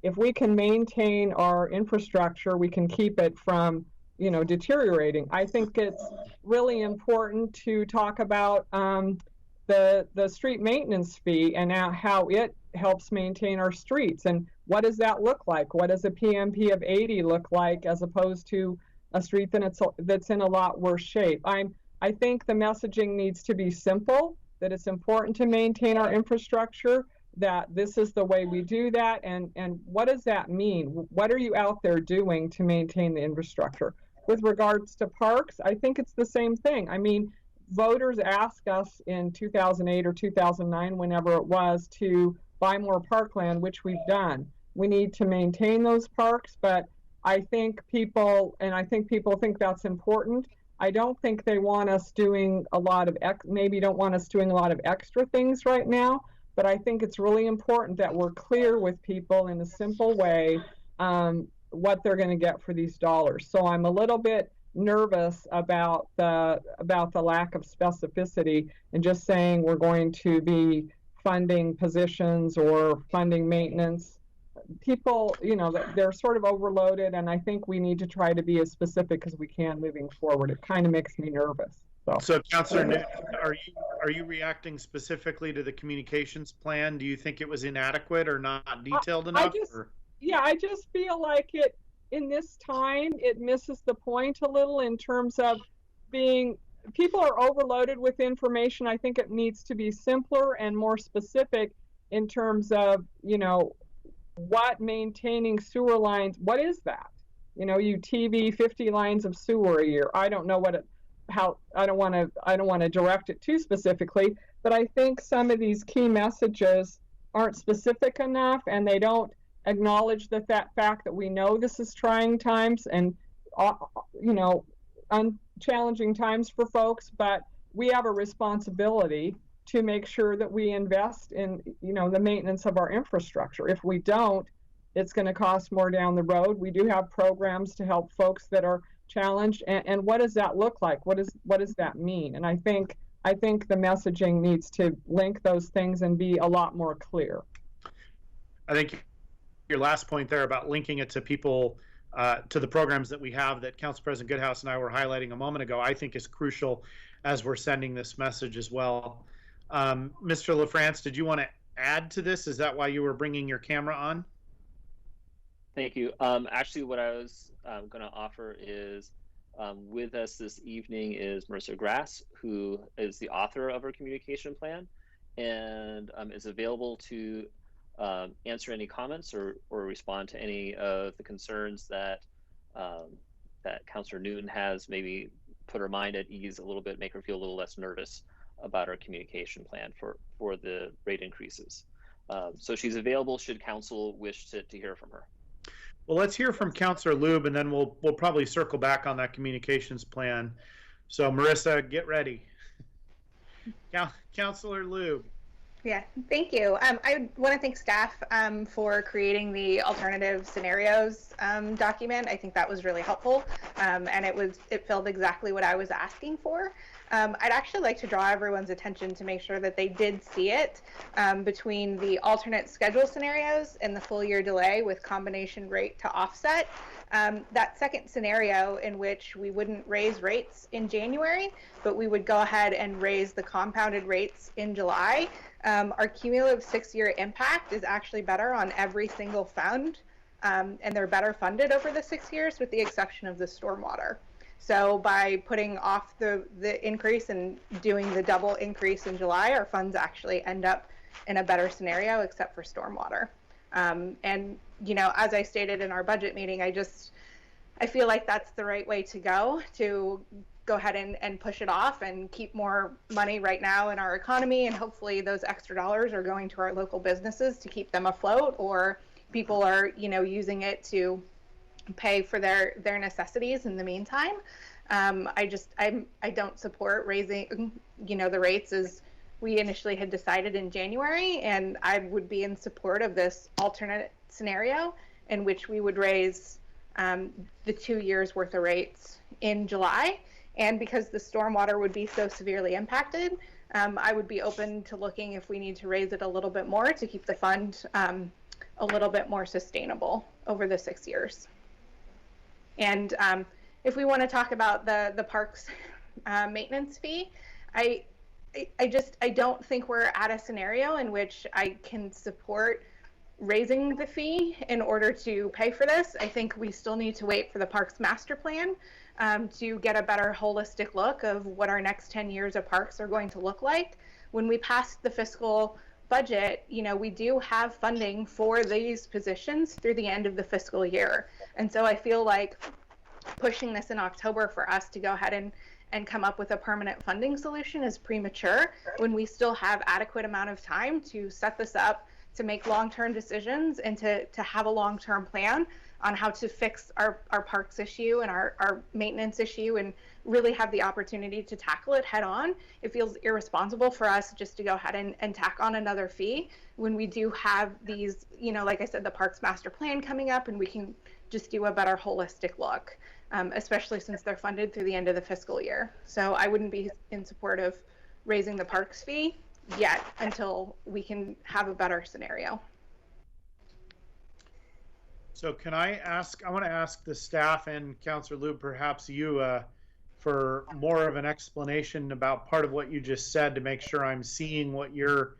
If we can maintain our infrastructure, we can keep it from, deteriorating. I think it's really important to talk about the street maintenance fee and how it helps maintain our streets. And what does that look like? What does a PMP of 80 look like as opposed to a street that's in a lot worse shape? I think the messaging needs to be simple, that it's important to maintain our infrastructure, that this is the way we do that, and what does that mean? What are you out there doing to maintain the infrastructure? With regards to parks, I think it's the same thing. Voters asked us in 2008 or 2009, whenever it was, to buy more parkland, which we've done. We need to maintain those parks, but I think people think that's important. I don't think they want us doing a lot of, maybe don't want us doing a lot of extra things right now, but I think it's really important that we're clear with people in a simple way what they're going to get for these dollars. So I'm a little bit nervous about the lack of specificity and just saying we're going to be funding positions or funding maintenance. People, you know, they're sort of overloaded, and I think we need to try to be as specific as we can moving forward. It kind of makes me nervous. So Councilor Newton, are you reacting specifically to the communications plan? Do you think it was inadequate or not detailed enough? I just feel like it, in this time, it misses the point a little in terms of being, people are overloaded with information. I think it needs to be simpler and more specific in terms of, you know, what maintaining sewer lines, what is that? You know, you TV 50 lines of sewer a year. I don't know what it, how, I don't want to direct it too specifically, but I think some of these key messages aren't specific enough, and they don't acknowledge that fact that we know this is trying times and you know, challenging times for folks, but we have a responsibility to make sure that we invest in, you know, the maintenance of our infrastructure. If we don't, it's going to cost more down the road. We do have programs to help folks that are challenged, and what does that look like? What does that mean? And I think the messaging needs to link those things and be a lot more clear. I think your last point there about linking it to people, to the programs that we have that Council President Goodhouse and I were highlighting a moment ago, I think is crucial as we're sending this message as well. Mr. LaFrance, did you want to add to this? Is that why you were bringing your camera on? Thank you. Actually, what I was going to offer is with us this evening is Marissa Grass, who is the author of our communication plan and is available to answer any comments or respond to any of the concerns that that Councilor Newton has, maybe put her mind at ease a little bit, make her feel a little less nervous about our communication plan for the rate increases. So she's available should council wish to hear from her. Well, let's hear from Councilor Lube, and then we'll probably circle back on that communications plan. So Marissa, get ready. Councilor Lube. Yeah, thank you. I want to thank staff for creating the alternative scenarios document. I think that was really helpful, and it filled exactly what I was asking for. I'd actually like to draw everyone's attention to make sure that they did see it between the alternate schedule scenarios and the full year delay with combination rate to offset. That second scenario in which we wouldn't raise rates in January, but we would go ahead and raise the compounded rates in July. Our cumulative 6-year impact is actually better on every single fund, and they're better funded over the 6 years with the exception of the stormwater. So by putting off the increase and doing the double increase in July, our funds actually end up in a better scenario except for stormwater. And, you know, as I stated in our budget meeting, I feel like that's the right way to go ahead and push it off and keep more money right now in our economy. And hopefully those extra dollars are going to our local businesses to keep them afloat, or people are, you know, using it to pay for their necessities in the meantime. I don't support raising, you know, the rates as we initially had decided in January, and I would be in support of this alternate scenario in which we would raise the 2 years worth of rates in July. And because the stormwater would be so severely impacted, I would be open to looking if we need to raise it a little bit more to keep the fund a little bit more sustainable over the 6 years. And if we want to talk about the parks maintenance fee, I don't think we're at a scenario in which I can support raising the fee in order to pay for this. I think we still need to wait for the parks master plan to get a better holistic look of what our next 10 years of parks are going to look like. When we passed the fiscal budget, you know, we do have funding for these positions through the end of the fiscal year. And so I feel like pushing this in October for us to go ahead and come up with a permanent funding solution is premature when we still have adequate amount of time to set this up, to make long-term decisions and to have a long-term plan on how to fix our parks issue and our maintenance issue and really have the opportunity to tackle it head on. It feels irresponsible for us just to go ahead and tack on another fee when we do have these, you know, like I said, the Parks Master Plan coming up, and we can just do a better holistic look, especially since they're funded through the end of the fiscal year. So I wouldn't be in support of raising the parks fee yet until we can have a better scenario. So can I want to ask the staff and Councilor Lube, perhaps you, for more of an explanation about part of what you just said to make sure I'm seeing what you're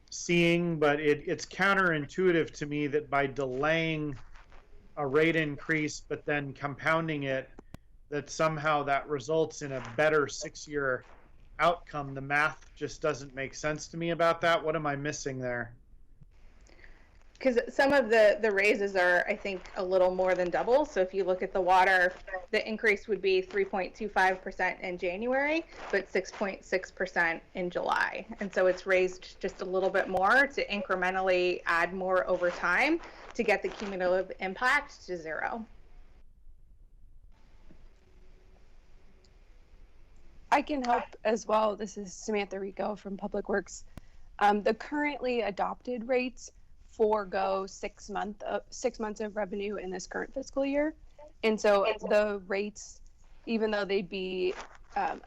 seeing, but it's counterintuitive to me that by delaying a rate increase but then compounding it, that somehow that results in a better 6-year outcome. The math just doesn't make sense to me about that. What am I missing there? Because some of the raises are, I think, a little more than double. So if you look at the water, the increase would be 3.25% in January, but 6.6% in July. And so it's raised just a little bit more to incrementally add more over time to get the cumulative impact to 0. I can help as well. This is Samantha Rico from Public Works. The currently adopted rates forego 6 months of revenue in this current fiscal year, and so the rates, even though they'd be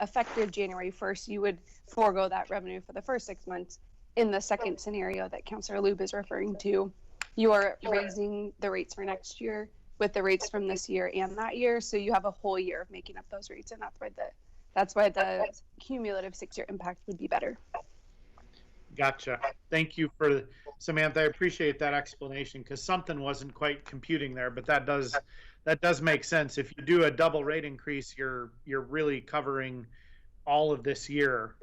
effective January 1st, you would forego that revenue for the first 6 months. In the second scenario that Councilor Lube is referring to, you are raising the rates for next year with the rates from this year and that year, so you have a whole year of making up those rates, and that's why the cumulative 6-year impact would be better. Gotcha. Thank you for Samantha. I appreciate that explanation because something wasn't quite computing there, but that does make sense. If you do a double rate increase, you're really covering all of this year,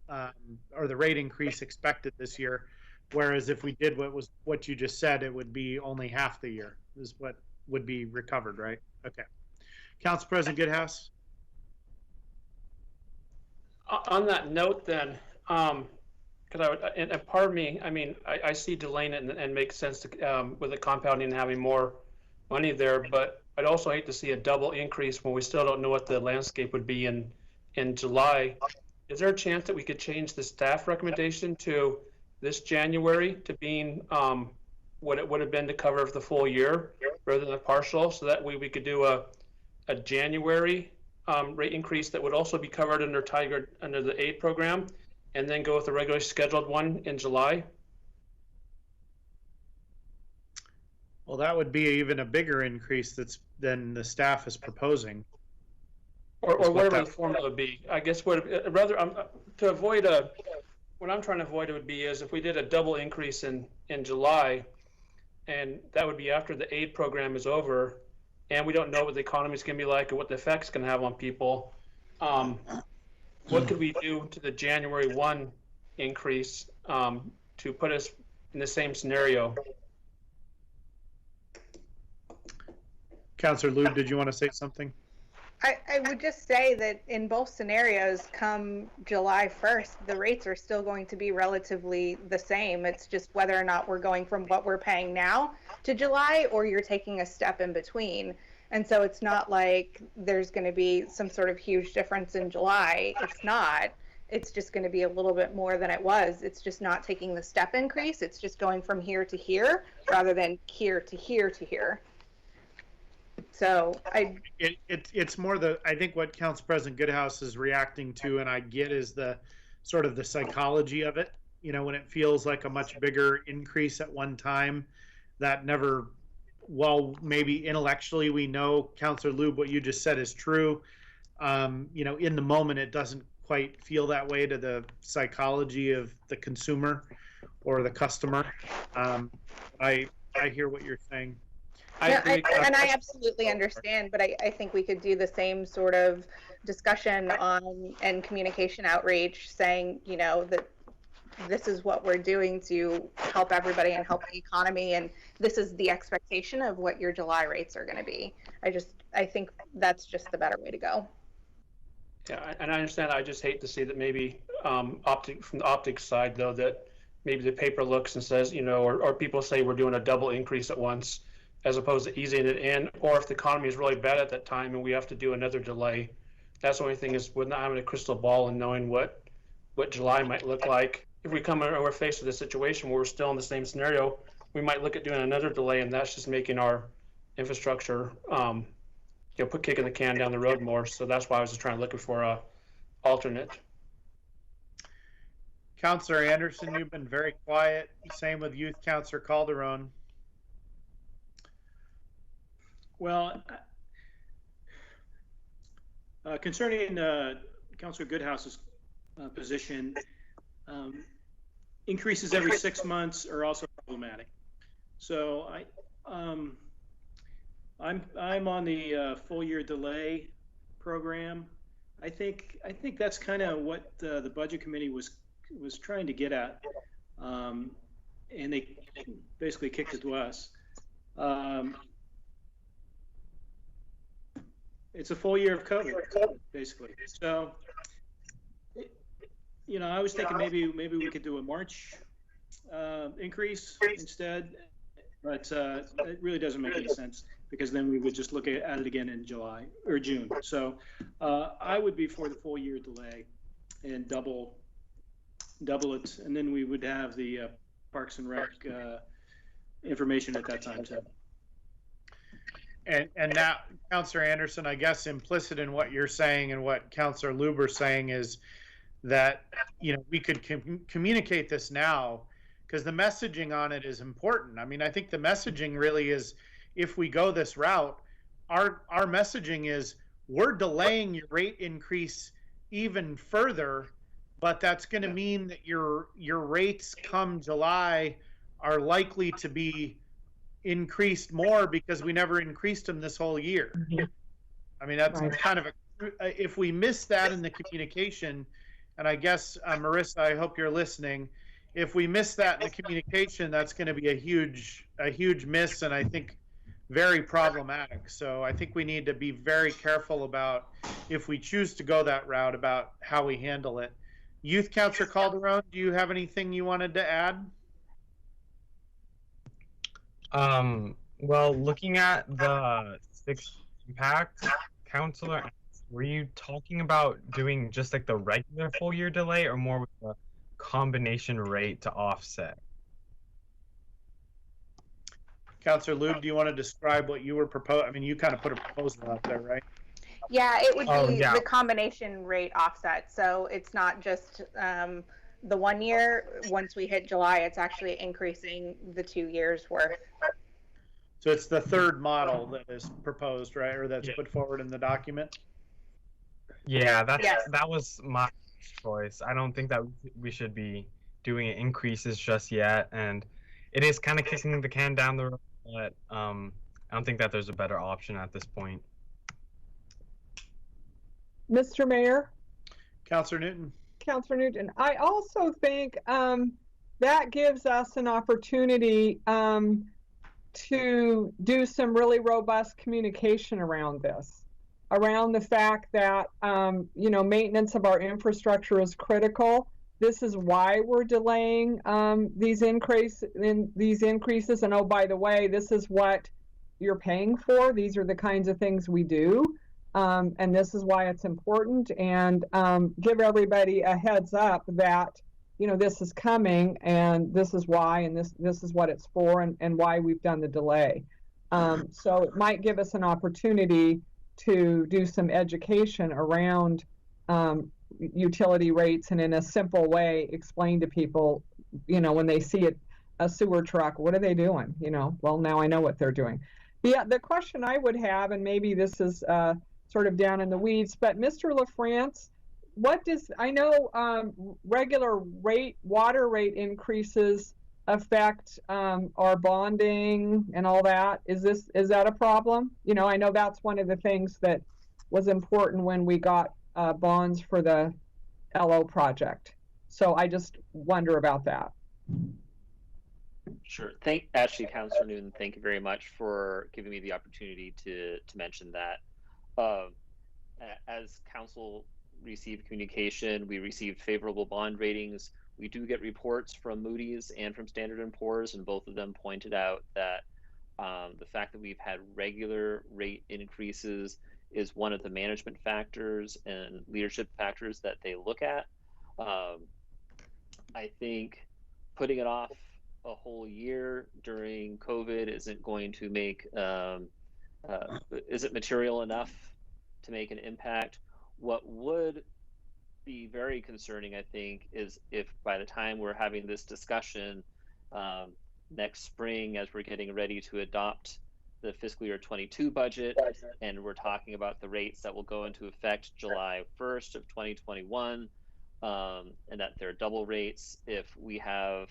or the rate increase expected this year. Whereas if we did what you just said, it would be only half the year is what would be recovered, right? Okay. Council President Goodhouse. On that note, then. And part of me, I mean, I see delaying it and makes sense to, with the compounding and having more money there, but I'd also hate to see a double increase when we still don't know what the landscape would be in July. Is there a chance that we could change the staff recommendation to this January to being what it would have been to cover the full year rather than a partial, so that way we could do a January rate increase that would also be covered under Tigard, under the aid program, and then go with the regularly scheduled one in July? Well, that would be even a bigger increase than the staff is proposing. Or whatever the formula would be. I guess what I'm trying to avoid would be is if we did a double increase in July, and that would be after the aid program is over, and we don't know what the economy is going to be like or what the effects going to have on people. What could we do to the January 1 increase to put us in the same scenario? Councilor Lube, did you want to say something? I would just say that in both scenarios, come July 1st, the rates are still going to be relatively the same. It's just whether or not we're going from what we're paying now to July, or you're taking a step in between. And so it's not like there's going to be some sort of huge difference in July. It's not. It's just going to be a little bit more than it was. It's just not taking the step increase. It's just going from here to here rather than here to here to here. So it's more I think what Council President Goodhouse is reacting to, and I get, is the sort of the psychology of it. You know, when it feels like a much bigger increase at one time, that never. While maybe intellectually we know, Councilor Lube, what you just said is true, you know, in the moment it doesn't quite feel that way to the psychology of the consumer or the customer. I hear what you're saying. I absolutely understand, but I think we could do the same sort of discussion on and communication outreach, saying, you know, that this is what we're doing to help everybody and help the economy, and this is the expectation of what your July rates are going to be. I think that's just the better way to go. Yeah, and I understand. I just hate to see that maybe from the optics side, though, that maybe the paper looks and says, or people say we're doing a double increase at once, as opposed to easing it in, or if the economy is really bad at that time and we have to do another delay. That's the only thing, is with not having a crystal ball and knowing what July might look like. If we're faced with a situation where we're still in the same scenario, we might look at doing another delay, and that's just making our infrastructure, kicking the can down the road more. So that's why I was just looking for a alternate. Councillor Anderson, you've been very quiet. Same with Youth Councillor Calderon. Well, concerning Councillor Goodhouse's position, increases every 6 months are also problematic. So I'm on the full year delay program. I think that's kind of what the budget committee was trying to get at, and they basically kicked it to us. It's a full year of COVID, basically. So, I was thinking maybe we could do a March increase instead, but it really doesn't make any sense, because then we would just look at it again in July or June. So I would be for the full year delay and double it, and then we would have the Parks and Rec information at that time too. And now, Councillor Anderson, I guess implicit in what you're saying and what Councillor Luber's saying is that, we could communicate this now, because the messaging on it is important. I mean, I think the messaging really is, if we go this route, our messaging is, we're delaying your rate increase even further, but that's going to mean that your rates come July are likely to be increased more, because we never increased them this whole year. I mean, that's kind of if we miss that in the communication, and I guess Marissa, I hope you're listening, if we miss that in the communication, that's going to be a huge miss, and I think very problematic. So I think we need to be very careful about, if we choose to go that route, about how we handle it. Youth Councillor Calderon, do you have anything you wanted to add? Well, looking at the sixth impact, Councillor, were you talking about doing just like the regular full year delay, or more with the combination rate to offset? Councillor Lube, do you want to describe what you were proposing? I mean, you kind of put a proposal out there, right? Yeah, it would be the combination rate offset. So it's not just the 1 year. Once we hit July, it's actually increasing the 2 years worth. So it's the third model that is proposed, right? Or that's put forward in the document? Yeah, that was my choice. I don't think that we should be doing increases just yet, and it is kind of kicking the can down the road, but I don't think that there's a better option at this point. Mr. Mayor? Councillor Newton. Councillor Newton, I also think that gives us an opportunity to do some really robust communication around this, around the fact that, maintenance of our infrastructure is critical. This is why we're delaying these increases. And oh, by the way, this is what you're paying for. These are the kinds of things we do. And this is why it's important, and give everybody a heads up that, this is coming, and this is why, and this is what it's for, and why we've done the delay. So it might give us an opportunity to do some education around utility rates, and in a simple way explain to people, when they see a sewer truck, what are they doing? Well, now I know what they're doing. The question I would have, and maybe this is sort of down in the weeds, but Mr. LaFrance, I know regular water rate increases affect our bonding and all that. Is that a problem? I know that's one of the things that was important when we got bonds for the LO project. So I just wonder about that. Sure. Actually, Councillor Newton, thank you very much for giving me the opportunity to mention that. As Council received communication, we received favorable bond ratings. We do get reports from Moody's and from Standard & Poor's, and both of them pointed out that the fact that we've had regular rate increases is one of the management factors and leadership factors that they look at. I think putting it off a whole year during COVID isn't going to make, isn't material enough to make an impact. What would be very concerning, I think, is if by the time we're having this discussion next spring, as we're getting ready to adopt the fiscal year 22 budget, and we're talking about the rates that will go into effect July 1st of 2021, and that they're double rates, if we have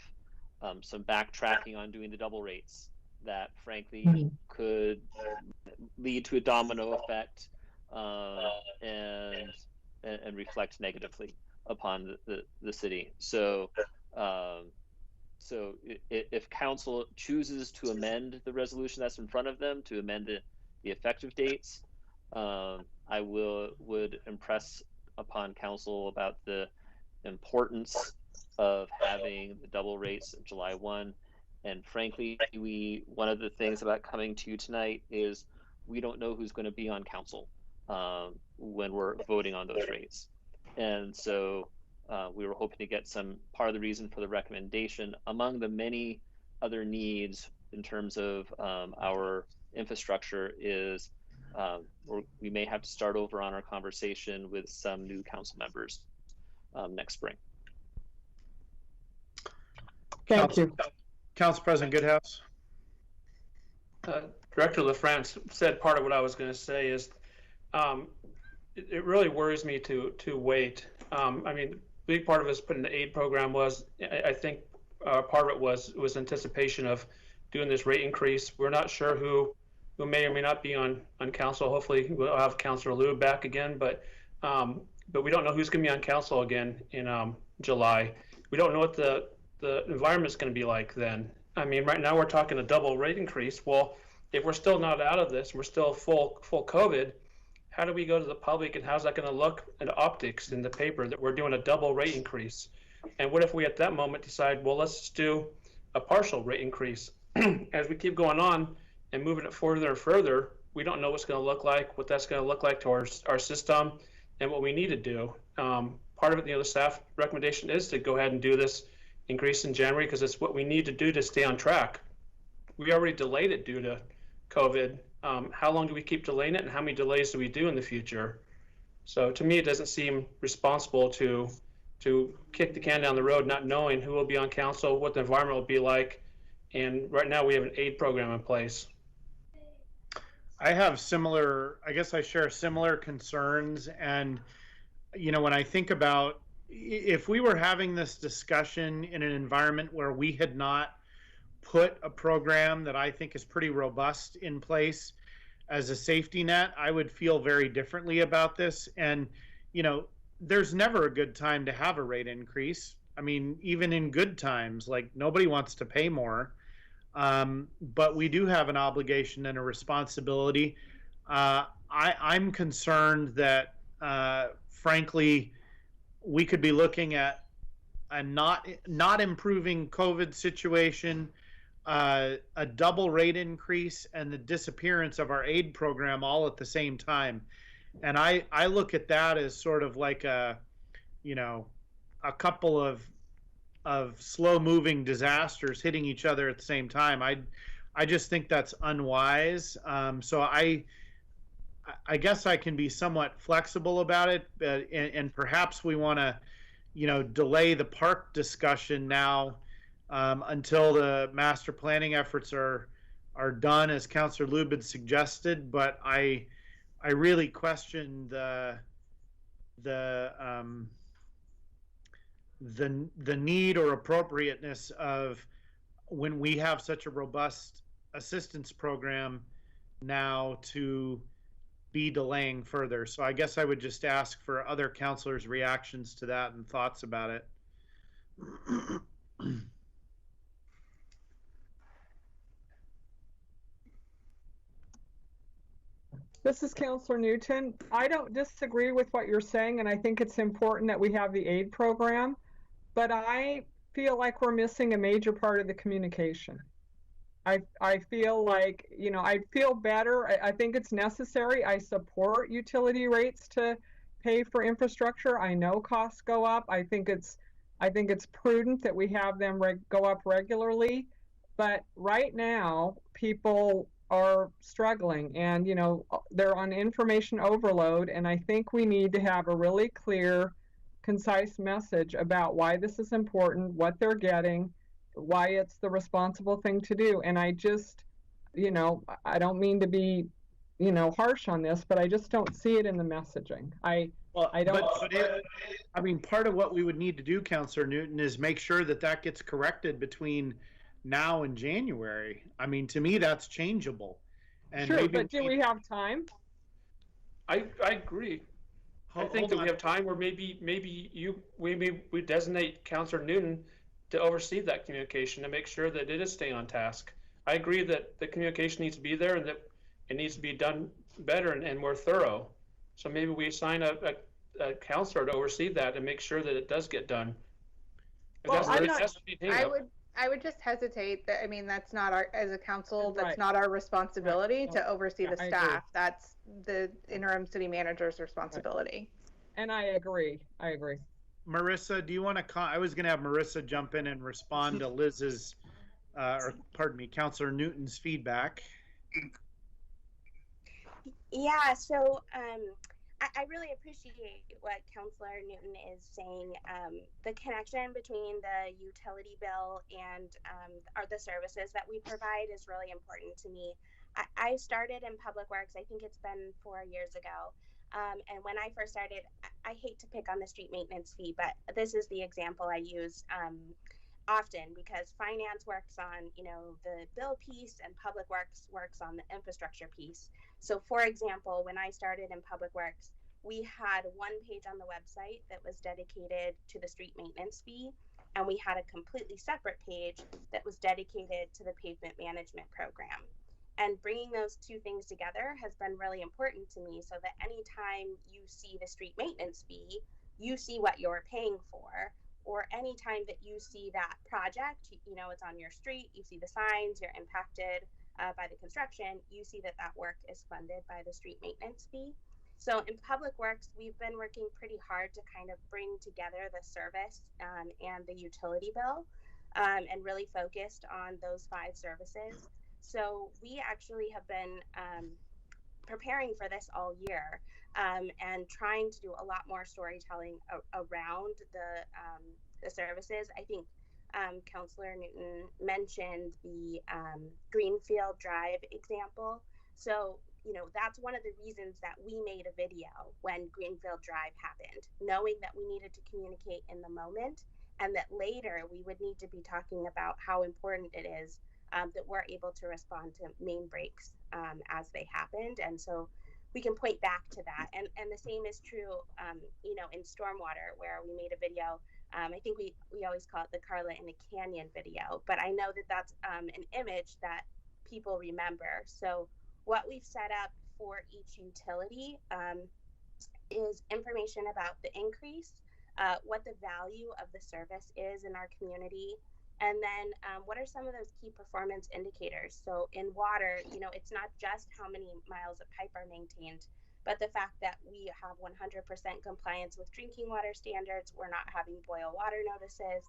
some backtracking on doing the double rates, that frankly could lead to a domino effect and reflect negatively upon the city. So if council chooses to amend the resolution that's in front of them, to amend the effective dates, I would impress upon council about the importance of having the double rates of July 1. And frankly, one of the things about coming to you tonight is we don't know who's going to be on council when we're voting on those rates. And so we were hoping to get some, part of the reason for the recommendation among the many other needs in terms of our infrastructure is we may have to start over on our conversation with some new council members next spring. Thank you. Council President Goodhouse. Director LaFrance said part of what I was going to say is it really worries me to wait. I mean, a big part of us putting the aid program was, I think part of it was anticipation of doing this rate increase. We're not sure who may or may not be on council. Hopefully we'll have Councilor Liu back again, but we don't know who's going to be on council again in July. We don't know what the environment's going to be like then. I mean, right now we're talking a double rate increase. Well, if we're still not out of this, we're still full COVID, how do we go to the public, and how's that going to look in the optics in the paper that we're doing a double rate increase? And what if we at that moment decide, well, let's just do a partial rate increase? As we keep going on and moving it further and further, we don't know what's going to look like, what that's going to look like to our system, and what we need to do. Part of it, the staff recommendation is to go ahead and do this increase in January because it's what we need to do to stay on track. We already delayed it due to COVID. How long do we keep delaying it, and how many delays do we do in the future? So to me, it doesn't seem responsible to kick the can down the road, not knowing who will be on council, what the environment will be like. And right now we have an aid program in place. I have similar, I guess I share similar concerns. And, when I think about if we were having this discussion in an environment where we had not put a program that I think is pretty robust in place as a safety net, I would feel very differently about this. And, there's never a good time to have a rate increase. I mean, even in good times, like nobody wants to pay more. But we do have an obligation and a responsibility. I'm concerned that, frankly, we could be looking at a not improving COVID situation, a double rate increase, and the disappearance of our aid program all at the same time. And I look at that as sort of like a couple of slow-moving disasters hitting each other at the same time. I just think that's unwise. So I guess I can be somewhat flexible about it, but and perhaps we want to, delay the park discussion now until the master planning efforts are done, as Councilor Lubin suggested. But I really question the need or appropriateness of, when we have such a robust assistance program now, to be delaying further. So I guess I would just ask for other councilors' reactions to that and thoughts about it. This is Councilor Newton. I don't disagree with what you're saying, and I think it's important that we have the aid program. but I feel like we're missing a major part of the communication. I feel like, you know, I feel better. I think it's necessary. I support utility rates to pay for infrastructure. I know costs go up. I think it's prudent that we have them go up regularly. But right now, people are struggling and, you know, they're on information overload. And I think we need to have a really clear, concise message about why this is important, what they're getting, why it's the responsible thing to do. And I just, you know, I don't mean to be, you know, harsh on this, but I just don't see it in the messaging. I don't. I mean, part of what we would need to do, Councillor Newton, is make sure that that gets corrected between now and January. I mean, to me, that's changeable. And sure, maybe but do we have time? I agree. I think that we have time, or maybe we designate Councillor Newton to oversee that communication and make sure that it is staying on task. I agree that the communication needs to be there and that it needs to be done better and more thorough. So maybe we assign a counselor to oversee that and make sure that it does get done. Well, I would just hesitate that, I mean, that's not our, as a council, that's not our responsibility to oversee the staff. That's the interim city manager's responsibility. And I agree. Marissa, do you want to? I was going to have Marissa jump in and respond to Liz's, or pardon me, Councillor Newton's feedback. Yeah, so I really appreciate what Councillor Newton is saying. The connection between the utility bill and the services that we provide is really important to me. I started in Public Works, I think it's been 4 years ago. And when I first started, I hate to pick on the street maintenance fee, but this is the example I use often because finance works on, you know, the bill piece and Public Works works on the infrastructure piece. So for example, when I started in Public Works, we had one page on the website that was dedicated to the street maintenance fee, and we had a completely separate page that was dedicated to the pavement management program. And bringing those two things together has been really important to me so that anytime you see the street maintenance fee, you see what you're paying for, or anytime that you see that project, you know, it's on your street, you see the signs, you're impacted by the construction, you see that that work is funded by the street maintenance fee. So in Public Works, we've been working pretty hard to kind of bring together the service and the utility bill and really focused on those 5 services. So we actually have been preparing for this all year and trying to do a lot more storytelling around the services. I think Councillor Newton mentioned the Greenfield Drive example. So, you know, that's one of the reasons that we made a video when Greenfield Drive happened, knowing that we needed to communicate in the moment and that later we would need to be talking about how important it is that we're able to respond to main breaks as they happened. And so we can point back to that. And the same is true, you know, in stormwater, where we made a video. I think we always call it the Carla in the Canyon video, but I know that that's an image that people remember. So what we've set up for each utility is information about the increase, what the value of the service is in our community, and then what are some of those key performance indicators? So in water, you know, it's not just how many miles of pipe are maintained, but the fact that we have 100% compliance with drinking water standards, we're not having boil water notices,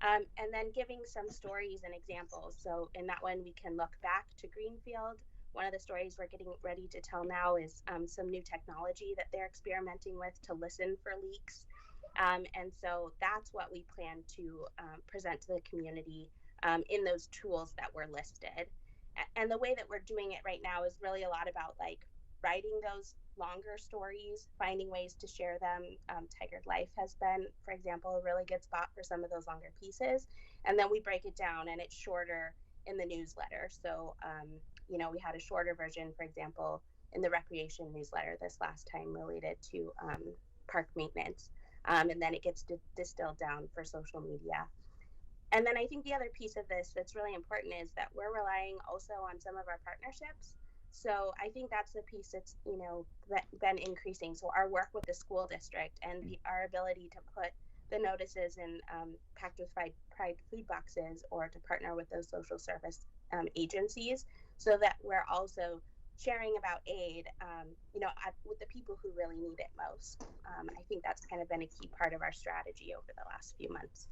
and then giving some stories and examples. So in that one, we can look back to Greenfield. One of the stories we're getting ready to tell now is some new technology that they're experimenting with to listen for leaks. And so that's what we plan to present to the community in those tools that were listed. And the way that we're doing it right now is really a lot about like writing those longer stories, finding ways to share them. Tigard Life has been, for example, a really good spot for some of those longer pieces. And then we break it down and it's shorter in the newsletter. So, you know, we had a shorter version, for example, in the recreation newsletter this last time related to park maintenance. And then it gets distilled down for social media. And then I think the other piece of this that's really important is that we're relying also on some of our partnerships. So I think that's the piece that's, you know, been increasing. So our work with the school district and our ability to put the notices in packed with pride food boxes, or to partner with those social service agencies, so that we're also sharing about aid, with the people who really need it most. I think that's kind of been a key part of our strategy over the last few months.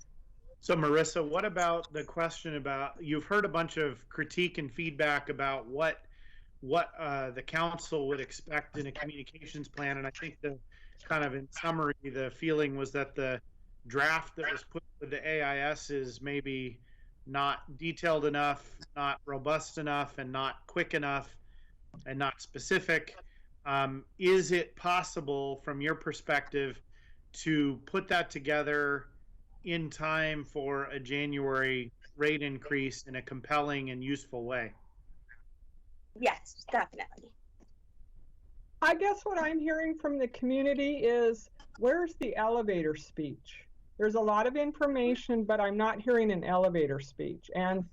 So Marissa, what about the question about, you've heard a bunch of critique and feedback about what the council would expect in a communications plan, and I think the kind of in summary, the feeling was that the draft that was put with the AIS is maybe not detailed enough, not robust enough, and not quick enough, and not specific. Is it possible, from your perspective, to put that together in time for a January rate increase in a compelling and useful way? Yes, definitely. I guess what I'm hearing from the community is, where's the elevator speech? There's a lot of information, but I'm not hearing an elevator speech. And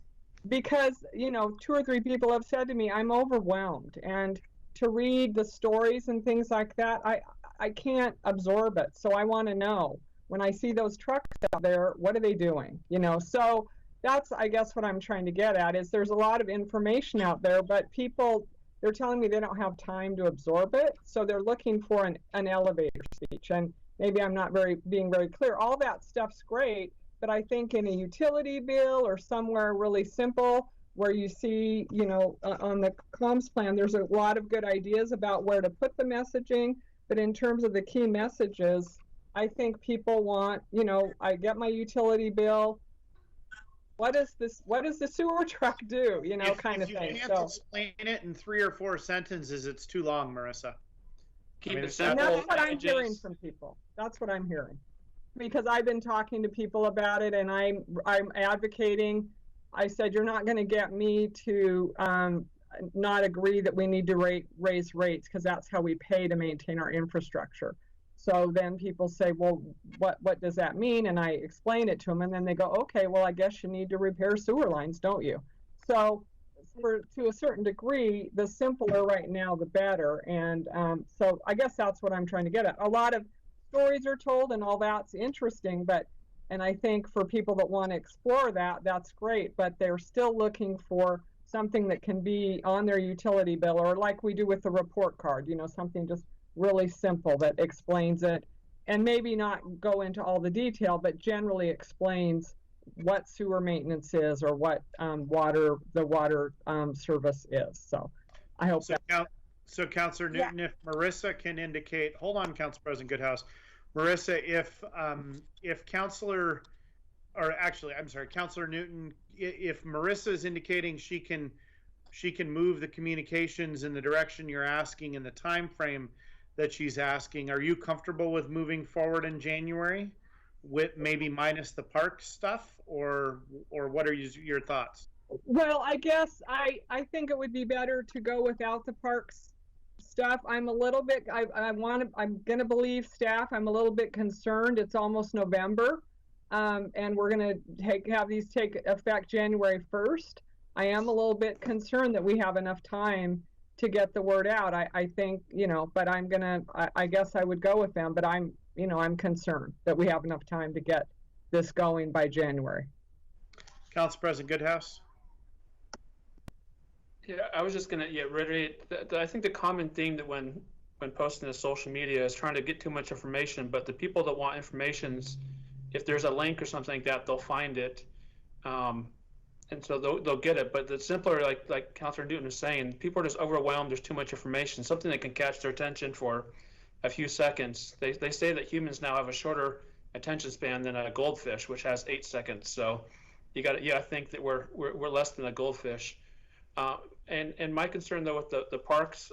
because, 2 or 3 people have said to me, I'm overwhelmed. And to read the stories and things like that, I can't absorb it. So I want to know, when I see those trucks out there, what are they doing? So that's, I guess, what I'm trying to get at, is there's a lot of information out there, but people, they're telling me they don't have time to absorb it. So they're looking for an elevator speech. And maybe I'm not being very clear. All that stuff's great, but I think in a utility bill or somewhere really simple where you see, on the comms plan, there's a lot of good ideas about where to put the messaging. But in terms of the key messages, I think people want, I get my utility bill. What does the sewer truck do? Kind of thing. If you can't explain it in 3 or 4 sentences, it's too long, Marissa. Keep it And simple. that's what I'm hearing from people. That's what I'm hearing. Because I've been talking to people about it, and I'm advocating. I said, you're not going to get me to not agree that we need to raise rates, because that's how we pay to maintain our infrastructure. So then people say, well, what does that mean? And I explain it to them, and then they go, okay, well, I guess you need to repair sewer lines, don't you? So to a certain degree, the simpler right now, the better. And so I guess that's what I'm trying to get at. A lot of stories are told, and all that's interesting, and I think for people that want to explore that, that's great, but they're still looking for something that can be on their utility bill, or like we do with the report card, something just really simple that explains it, and maybe not go into all the detail, but generally explains what sewer maintenance is, or what the water service is. So I hope so Councilor Newton, if Marissa can indicate, hold on, Council President Goodhouse. Marissa, if Councilor Newton, if Marissa is indicating she can move the communications in the direction you're asking in the time frame that she's asking, are you comfortable with moving forward in January, with maybe minus the park stuff, or what are your thoughts? Well, I guess I think it would be better to go without the parks stuff. I'm a little bit, I'm gonna believe staff. I'm a little bit concerned. It's almost November, and we're gonna have these take effect January 1st. I am a little bit concerned that we have enough time to get the word out. I think, but I guess I would go with them, but I'm concerned that we have enough time to get this going by January. Council President Goodhouse. Yeah, I was just going to reiterate that I think the common theme that when posting to social media is trying to get too much information, but the people that want information, if there's a link or something like that, they'll find it, and so they'll get it. But the simpler, like Councilor Newton is saying, people are just overwhelmed. There's too much information. Something that can catch their attention for a few seconds. They say that humans now have a shorter attention span than a goldfish, which has 8 seconds. So you got to think that we're less than a goldfish. And my concern though with the parks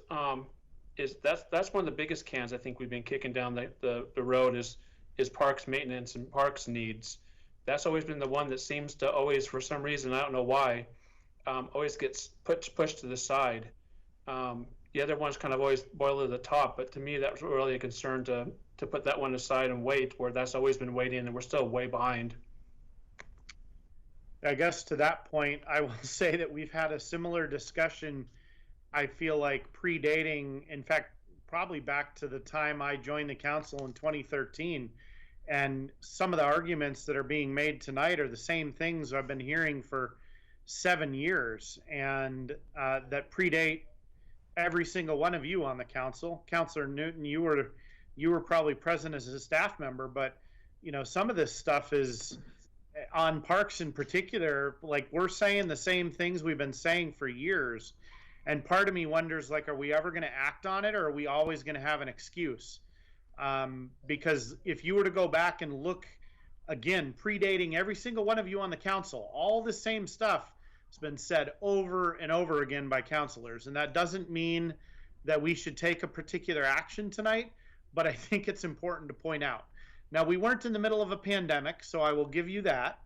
is that's one of the biggest cans I think we've been kicking down the road is parks maintenance and parks needs. That's always been the one that seems to always, for some reason, I don't know why, always gets pushed to the side. The other ones kind of always boil to the top, but to me that was really a concern to put that one aside and wait, where that's always been waiting and we're still way behind. I guess to that point, I will say that we've had a similar discussion, I feel like predating, in fact, probably back to the time I joined the council in 2013. And some of the arguments that are being made tonight are the same things I've been hearing for 7 years, and that predate every single one of you on the council. Councilor Newton, you were probably present as a staff member, but you know, some of this stuff is on parks in particular. Like, we're saying the same things we've been saying for years, and part of me wonders, like, are we ever going to act on it, or are we always going to have an excuse? Because if you were to go back and look again, predating every single one of you on the council, all the same stuff has been said over and over again by councilors. And that doesn't mean that we should take a particular action tonight, but I think it's important to point out. Now, we weren't in the middle of a pandemic, so I will give you that.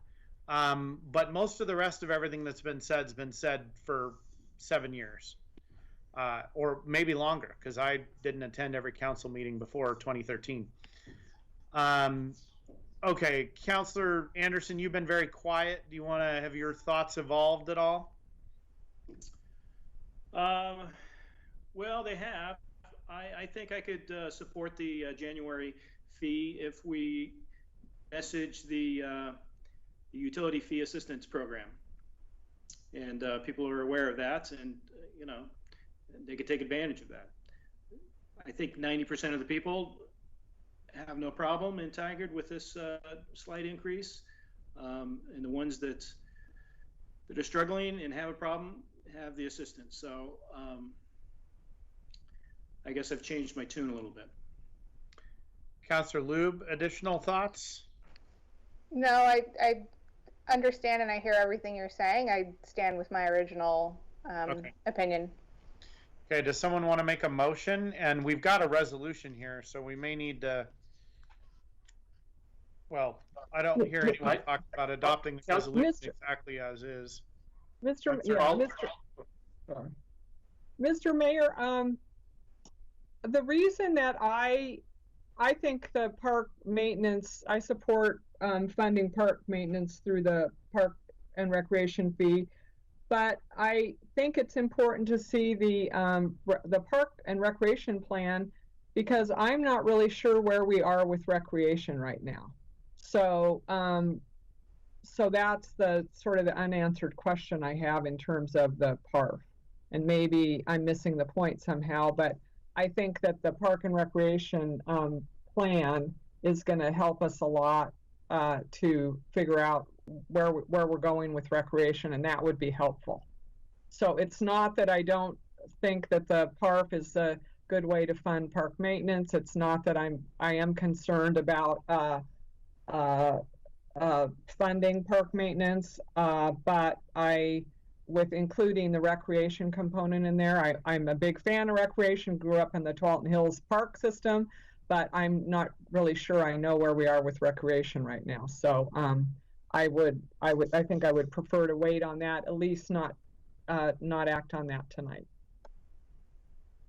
But most of the rest of everything that's been said has been said for 7 years. Or maybe longer, because I didn't attend every council meeting before 2013. Okay, Councilor Anderson, you've been very quiet. Do you want to have your thoughts evolved at all? Well, they have. I think I could support the January fee if we message the utility fee assistance program, and people are aware of that, and you know, they could take advantage of that. I think 90% of the people have no problem in Tigard with this slight increase, and the ones that are struggling and have a problem have the assistance. So I guess I've changed my tune a little bit. Councilor Lube, additional thoughts? No, I understand and I hear everything you're saying. I stand with my original opinion. Okay, does someone want to make a motion? And we've got a resolution here, so we may need to, well, I don't hear anyone talk about adopting the resolution exactly as is. Mr. Mayor, the reason that I think the park maintenance, I support funding park maintenance through the park and recreation fee, but I think it's important to see the park and recreation plan, because I'm not really sure where we are with recreation right now. So so that's the sort of the unanswered question I have in terms of the park, and maybe I'm missing the point somehow, but I think that the park and recreation plan is going to help us a lot to figure out where we're going with recreation, and that would be helpful. So it's not that I don't think that the park is a good way to fund park maintenance. It's not that I am concerned about funding park maintenance, but with including the recreation component in there, I'm a big fan of recreation, grew up in the Tualatin Hills Park system, but I'm not really sure I know where we are with recreation right now. So I think I would prefer to wait on that, at least not act on that tonight.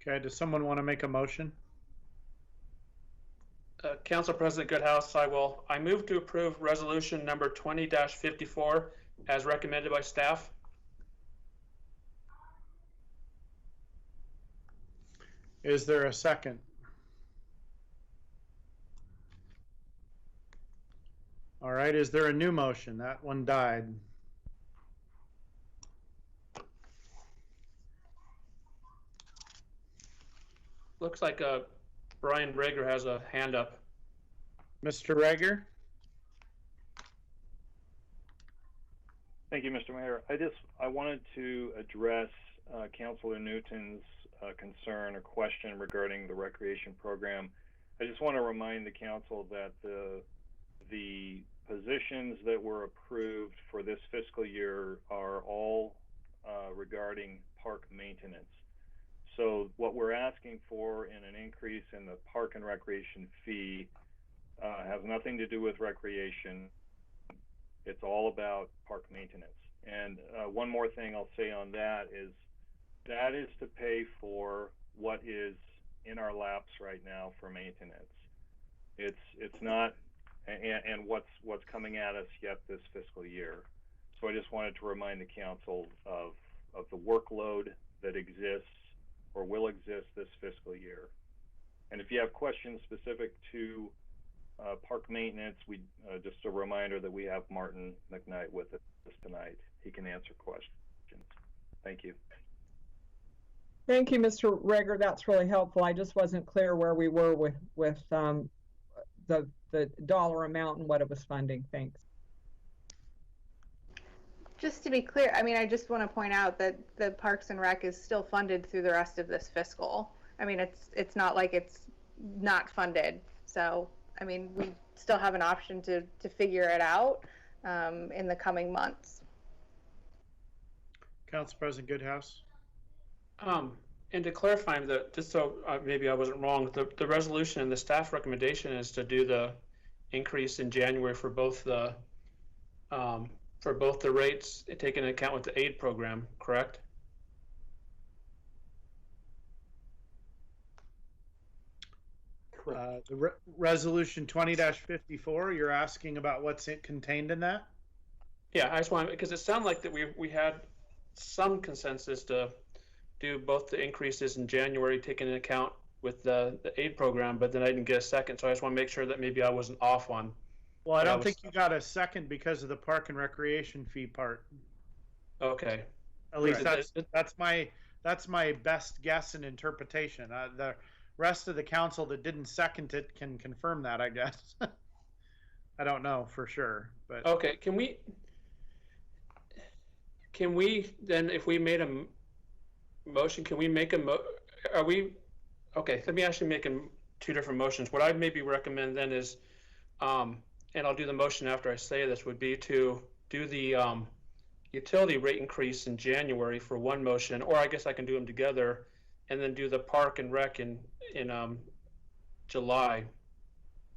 Okay, does someone want to make a motion? Council President Goodhouse, I move to approve resolution number 20-54 as recommended by staff. Is there a second? All right, is there a new motion? That one died. Looks like Brian Rager has a hand up. Mr. Rager? Thank you, Mr. Mayor. I wanted to address Councilor Newton's concern or question regarding the recreation program. I just want to remind the council that the positions that were approved for this fiscal year are all regarding park maintenance. So what we're asking for in an increase in the park and recreation fee has nothing to do with recreation. It's all about park maintenance. And one more thing I'll say on that is to pay for what is in our laps right now for maintenance. It's not, and what's coming at us yet this fiscal year. So I just wanted to remind the council of the workload that exists or will exist this fiscal year. And if you have questions specific to park maintenance, we just a reminder that we have Martin McKnight with us tonight. He can answer questions. Thank you. Thank you, Mr. Reger. That's really helpful. I just wasn't clear where we were with the dollar amount and what it was funding. Thanks. Just to be clear, I mean, I just want to point out that the Parks and Rec is still funded through the rest of this fiscal. I mean, it's not like it's not funded. So, I mean, we still have an option to figure it out in the coming months. Council President Goodhouse. And to clarify that, just so maybe I wasn't wrong, the resolution and the staff recommendation is to do the increase in January for both the rates taken into account with the aid program, correct? The resolution 20-54, you're asking about what's contained in that? Yeah, I just want, because it sounded like that we had some consensus to do both the increases in January taken into account with the aid program, but then I didn't get a second, so I just want to make sure that maybe I wasn't off one. Well, I don't think you got a second because of the park and recreation fee part. Okay. At least that's my best guess and interpretation. The rest of the council that didn't second it can confirm that, I guess. I don't know for sure, but okay. Can we then, if we made a motion, can we make okay, let me actually make two different motions. What I maybe recommend then is, and I'll do the motion after I say this, would be to do the utility rate increase in January for one motion, or I guess I can do them together, and then do the park and rec in July.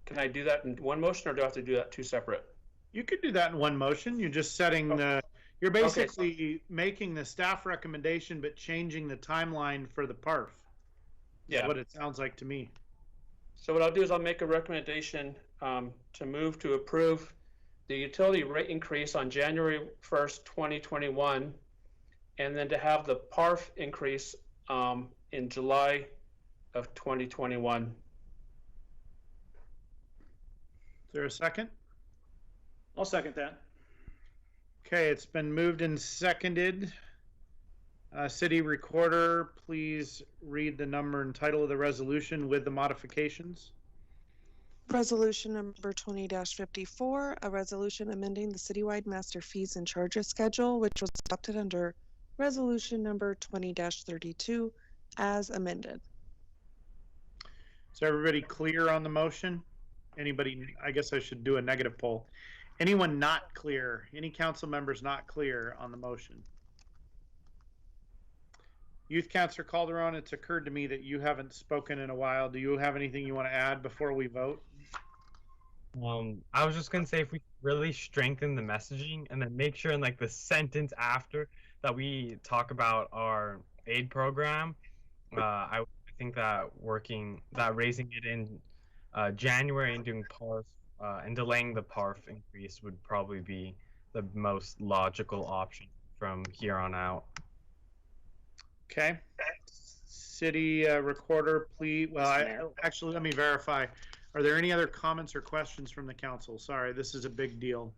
Can I do that in one motion, or do I have to do that two separate? You could do that in one motion. You're just setting you're basically making the staff recommendation, but changing the timeline for the PARF. Yeah. That's what it sounds like to me. So what I'll do is I'll make a recommendation to move to approve the utility rate increase on January 1st, 2021, and then to have the PARF increase in July of 2021. Is there a second? I'll second that. Okay, it's been moved and seconded. City Recorder, please read the number and title of the resolution with the modifications. Resolution number 20-54, a resolution amending the citywide master fees and charges schedule, which was adopted under resolution number 20-32 as amended. Is everybody clear on the motion? Anybody, I guess I should do a negative poll. Anyone not clear? Any council members not clear on the motion? Youth Councilor Calderon, it's occurred to me that you haven't spoken in a while. Do you have anything you want to add before we vote? I was just gonna say, if we really strengthen the messaging and then make sure in like the sentence after that we talk about our aid program, I think that raising it in January and doing PARF and delaying the PARF increase would probably be the most logical option from here on out. Okay. City Recorder, please. Well, actually, let me verify. Are there any other comments or questions from the council? Sorry, this is a big deal.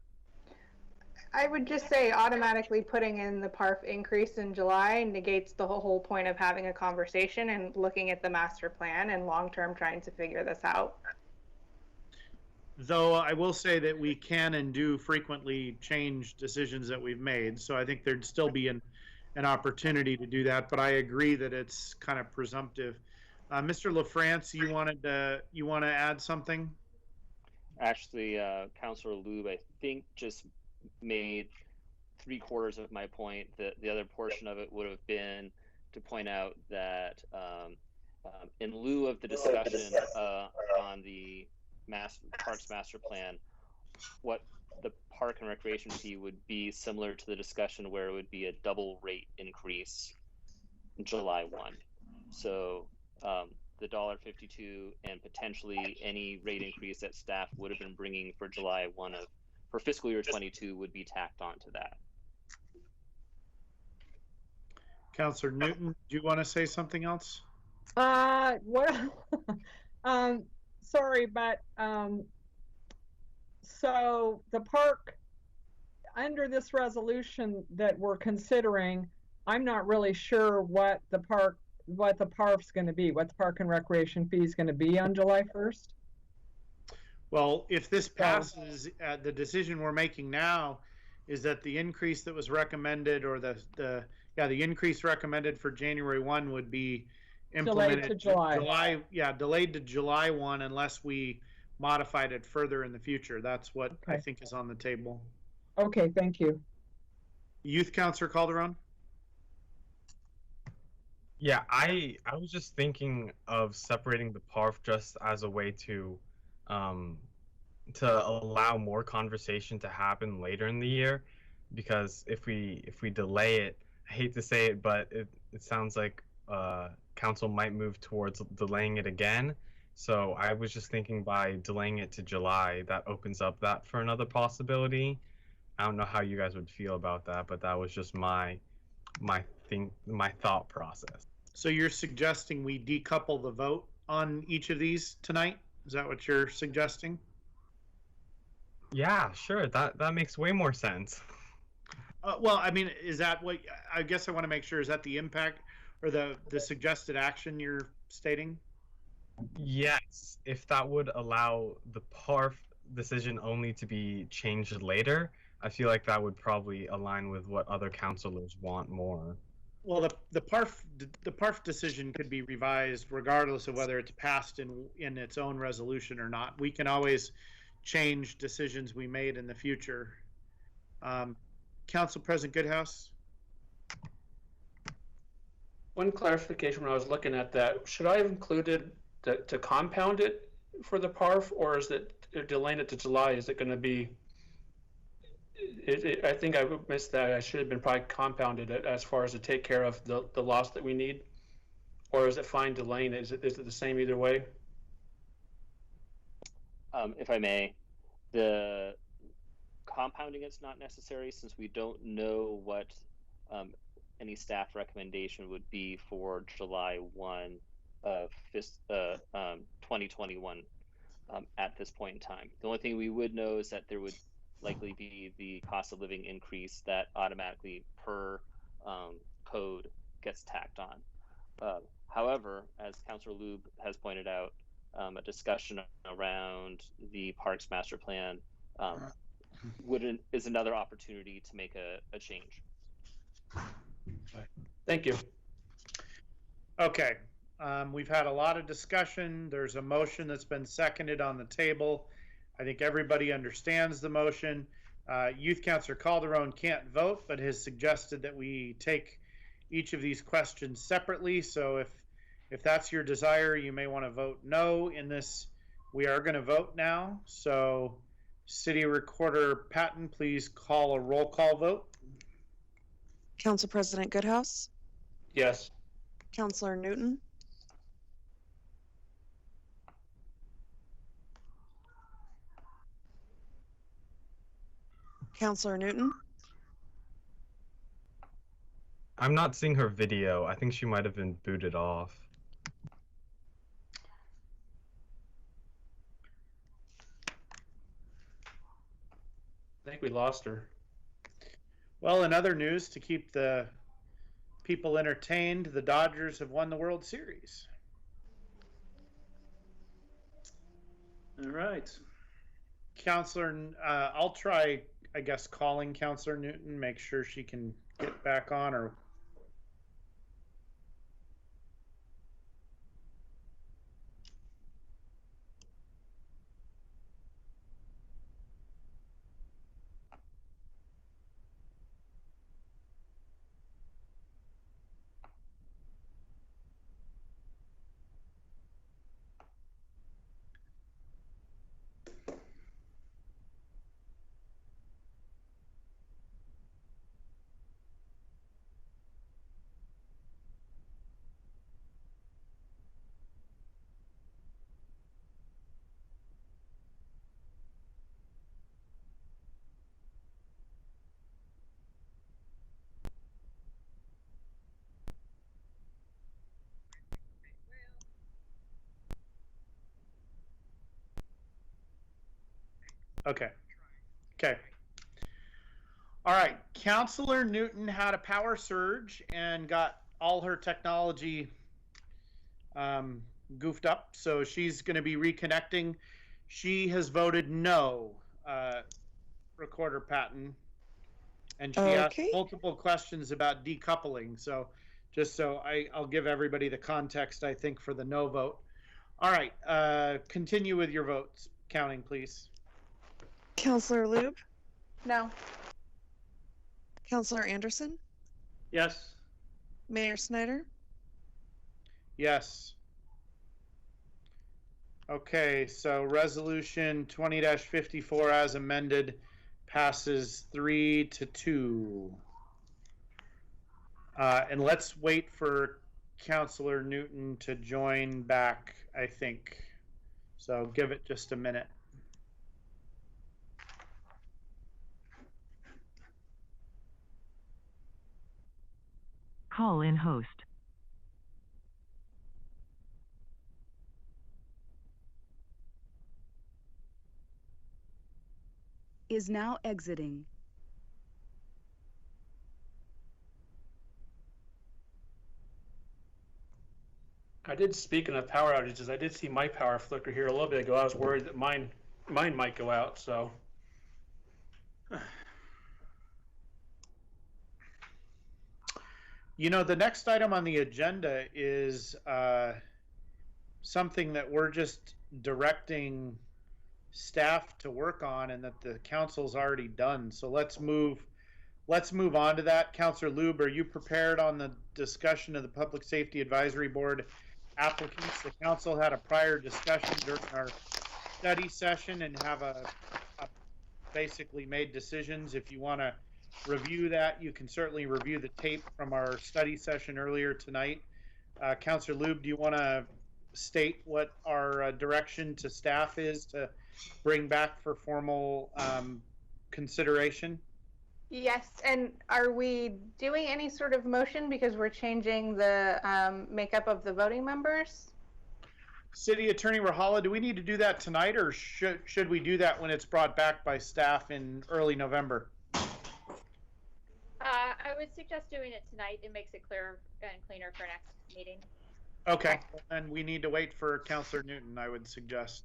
I would just say automatically putting in the PARF increase in July negates the whole point of having a conversation and looking at the master plan and long-term trying to figure this out. Though I will say that we can and do frequently change decisions that we've made. So I think there'd still be an opportunity to do that, but I agree that it's kind of presumptive. Mr. LaFrance, you want to add something? Actually, Councilor Lube, I think, just made 3/4 of my point. The other portion of it would have been to point out that in lieu of the discussion on the Parks Master Plan, what the park and recreation fee would be similar to the discussion where it would be a double rate increase July 1. So the $1.52 and potentially any rate increase that staff would have been bringing for July 1 for fiscal year 22 would be tacked onto that. Councilor Newton, do you want to say something else? Sorry, but So the park, under this resolution that we're considering, I'm not really sure what the park's going to be, what the park and recreation fee is going to be on July 1st. Well, if this passes, the decision we're making now is that the increase that was recommended, or the increase recommended for January 1 would be implemented delayed to July. Delayed to July 1 unless we modified it further in the future. That's what I think is on the table. Okay, thank you. Youth Councilor Calderon? Yeah, I was just thinking of separating the PARF just as a way to allow more conversation to happen later in the year, because if we delay it, I hate to say it, but it sounds like council might move towards delaying it again. So I was just thinking by delaying it to July, that opens up that for another possibility. I don't know how you guys would feel about that, but that was just my thought process. So you're suggesting we decouple the vote on each of these tonight? Is that what you're suggesting? Yeah, sure. That makes way more sense. Well, I mean, is that what, I guess I want to make sure, is that the impact or the suggested action you're stating? Yes, if that would allow the PARF decision only to be changed later, I feel like that would probably align with what other councilors want more. Well, the PARF decision could be revised regardless of whether it's passed in its own resolution or not. We can always change decisions we made in the future. Council President Goodhouse? One clarification when I was looking at that, should I have included to compound it for the PARF, or is it delaying it to July? Is it going to be, I think I missed that. I should have been probably compounded it as far as to take care of the loss that we need, or is it fine delaying it? Is it the same either way? If I may, the compounding it's not necessary, since we don't know what any staff recommendation would be for July 1 of 2021 at this point in time. The only thing we would know is that there would likely be the cost of living increase that automatically per code gets tacked on. However, as Councilor Lube has pointed out, a discussion around the Parks Master Plan is another opportunity to make a change. Thank you. Okay, we've had a lot of discussion. There's a motion that's been seconded on the table. I think everybody understands the motion. Youth Councilor Calderon can't vote, but has suggested that we take each of these questions separately. So if that's your desire, you may want to vote no in this. We are going to vote now. So City Recorder Patton, please call a roll call vote. Council President Goodhouse? Yes. Councilor Newton? Councilor Newton? I'm not seeing her video. I think she might have been booted off. I think we lost her. Well, in other news, to keep the people entertained, the Dodgers have won the World Series. All right. Counselor, I'll try, I guess, calling Counselor Newton, make sure she can get back on, or Okay. Okay. All right. Counselor Newton had a power surge and got all her technology goofed up, so she's going to be reconnecting. She has voted no, Recorder Patton, and she asked multiple questions about decoupling. So just so I'll give everybody the context, I think, for the no vote. All right, continue with your votes counting, please. Counselor Lube? No. Counselor Anderson? Yes. Mayor Snyder? Yes. Okay, so resolution 20-54 as amended passes 3-2. And let's wait for Counselor Newton to join back, I think. So give it just a minute. Call in host. Is now exiting. I did, speaking of power outages, I did see my power flicker here a little bit ago. I was worried that mine might go out, so. You know, the next item on the agenda is something that we're just directing staff to work on and that the council's already done. So let's move on to that. Councilor Lube, are you prepared on the discussion of the Public Safety Advisory Board applicants? The council had a prior discussion during our study session and have basically made decisions. If you want to review that, you can certainly review the tape from our study session earlier tonight. Councilor Lube, do you want to state what our direction to staff is to bring back for formal consideration? Yes, and are we doing any sort of motion because we're changing the makeup of the voting members? City Attorney Rahala, do we need to do that tonight, or should we do that when it's brought back by staff in early November? I would suggest doing it tonight. It makes it clearer and cleaner for next meeting. Okay, and we need to wait for Councilor Newton, I would suggest.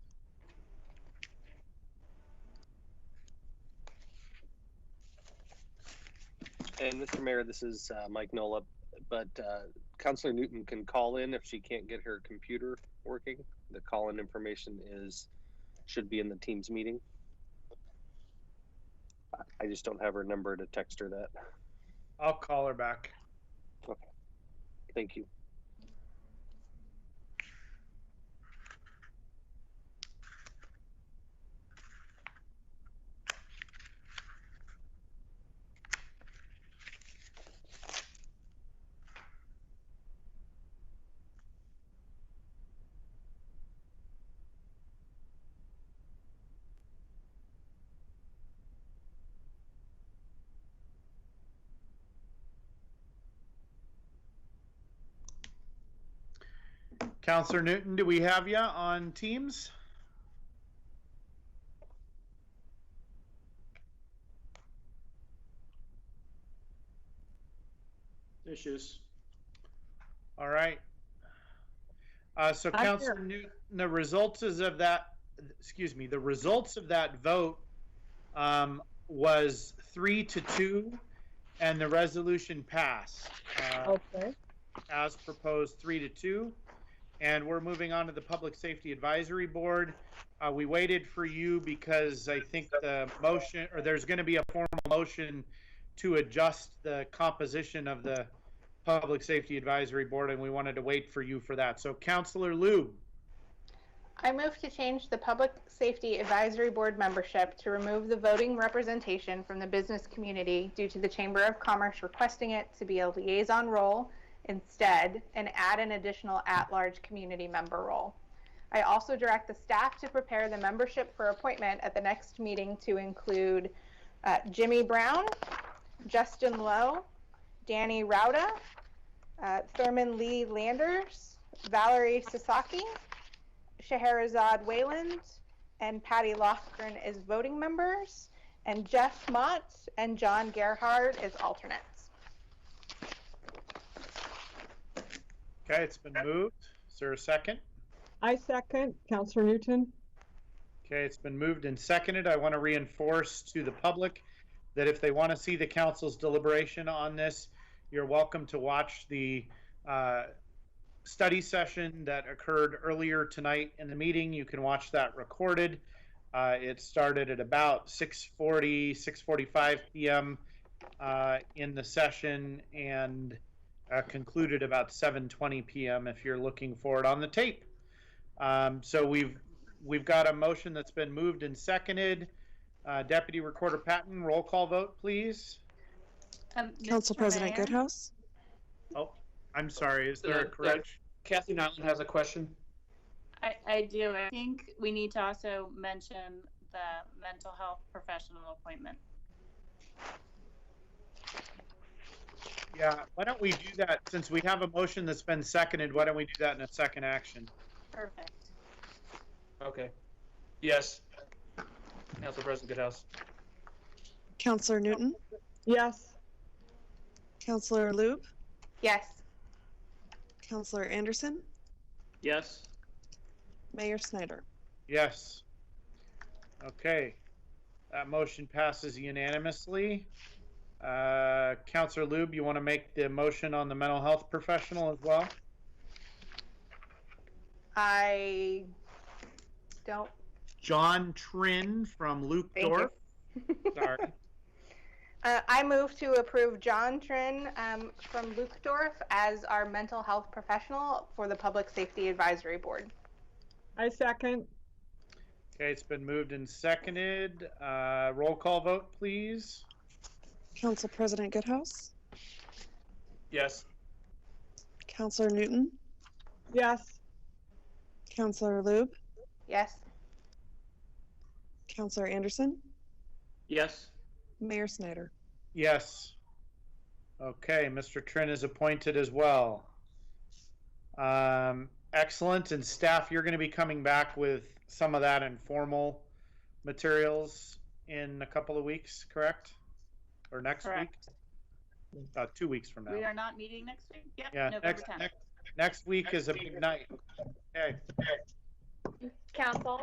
And Mr. Mayor, this is Mike Nola, but Councilor Newton can call in if she can't get her computer working. The call-in information should be in the Teams meeting. I just don't have her number to text her that. I'll call her back. Okay, thank you. Councilor Newton, do we have you on Teams? There she is. All right. So Councilor Newton, the results of that vote was 3-2, and the resolution passed. Okay. As proposed, 3-2. And we're moving on to the Public Safety Advisory Board. We waited for you because I think the motion, or there's going to be a formal motion to adjust the composition of the Public Safety Advisory Board, and we wanted to wait for you for that. So Councilor Lube. I move to change the Public Safety Advisory Board membership to remove the voting representation from the business community due to the Chamber of Commerce requesting it to be a liaison role instead, and add an additional at-large community member role. I also direct the staff to prepare the membership for appointment at the next meeting to include Jimmy Brown, Justin Lowe, Danny Rauda, Thurman Lee Landers, Valerie Sasaki, Scheherazade Wayland, and Patty Lofgren is voting members, and Jeff Mott and John Gerhard is alternates. Okay, it's been moved. Is there a second? I second, Counselor Newton. Okay, it's been moved and seconded. I want to reinforce to the public that if they want to see the council's deliberation on this, you're welcome to watch the study session that occurred earlier tonight in the meeting. You can watch that recorded. It started at about 6:45 p.m. In the session and concluded about 7:20 p.m. if you're looking for it on the tape. So we've got a motion that's been moved and seconded. Deputy Recorder Patton, roll call vote, please. Council President Goodhouse. Oh, I'm sorry. Is there a correction? Kathy Nyland has a question. I do. I think we need to also mention the mental health professional appointment. Yeah, why don't we do that since we have a motion that's been seconded? Why don't we do that in a second action? Perfect. Okay. Yes. Council President Goodhouse. Counselor Newton. Yes. Counselor Lube. Yes. Counselor Anderson. Yes. Mayor Snyder. Yes. Okay. That motion passes unanimously. Counselor Lube, you want to make the motion on the mental health professional as well? I don't. John Trin from Luke Dorf. Sorry. I move to approve John Trin from Lukedorf as our mental health professional for the Public Safety Advisory Board. I second. Okay, it's been moved and seconded. Roll call vote, please. Council President Goodhouse. Yes. Counselor Newton. Yes. Counselor Lube. Yes. Counselor Anderson. Yes. Mayor Snyder. Yes. Okay, Mr. Trin is appointed as well. Excellent. And staff, you're going to be coming back with some of that informal materials in a couple of weeks, correct? Or next Correct. week? 2 weeks from now. We are not meeting next week. Yep. Yeah, November 10th. next week is a big night. Okay. Council,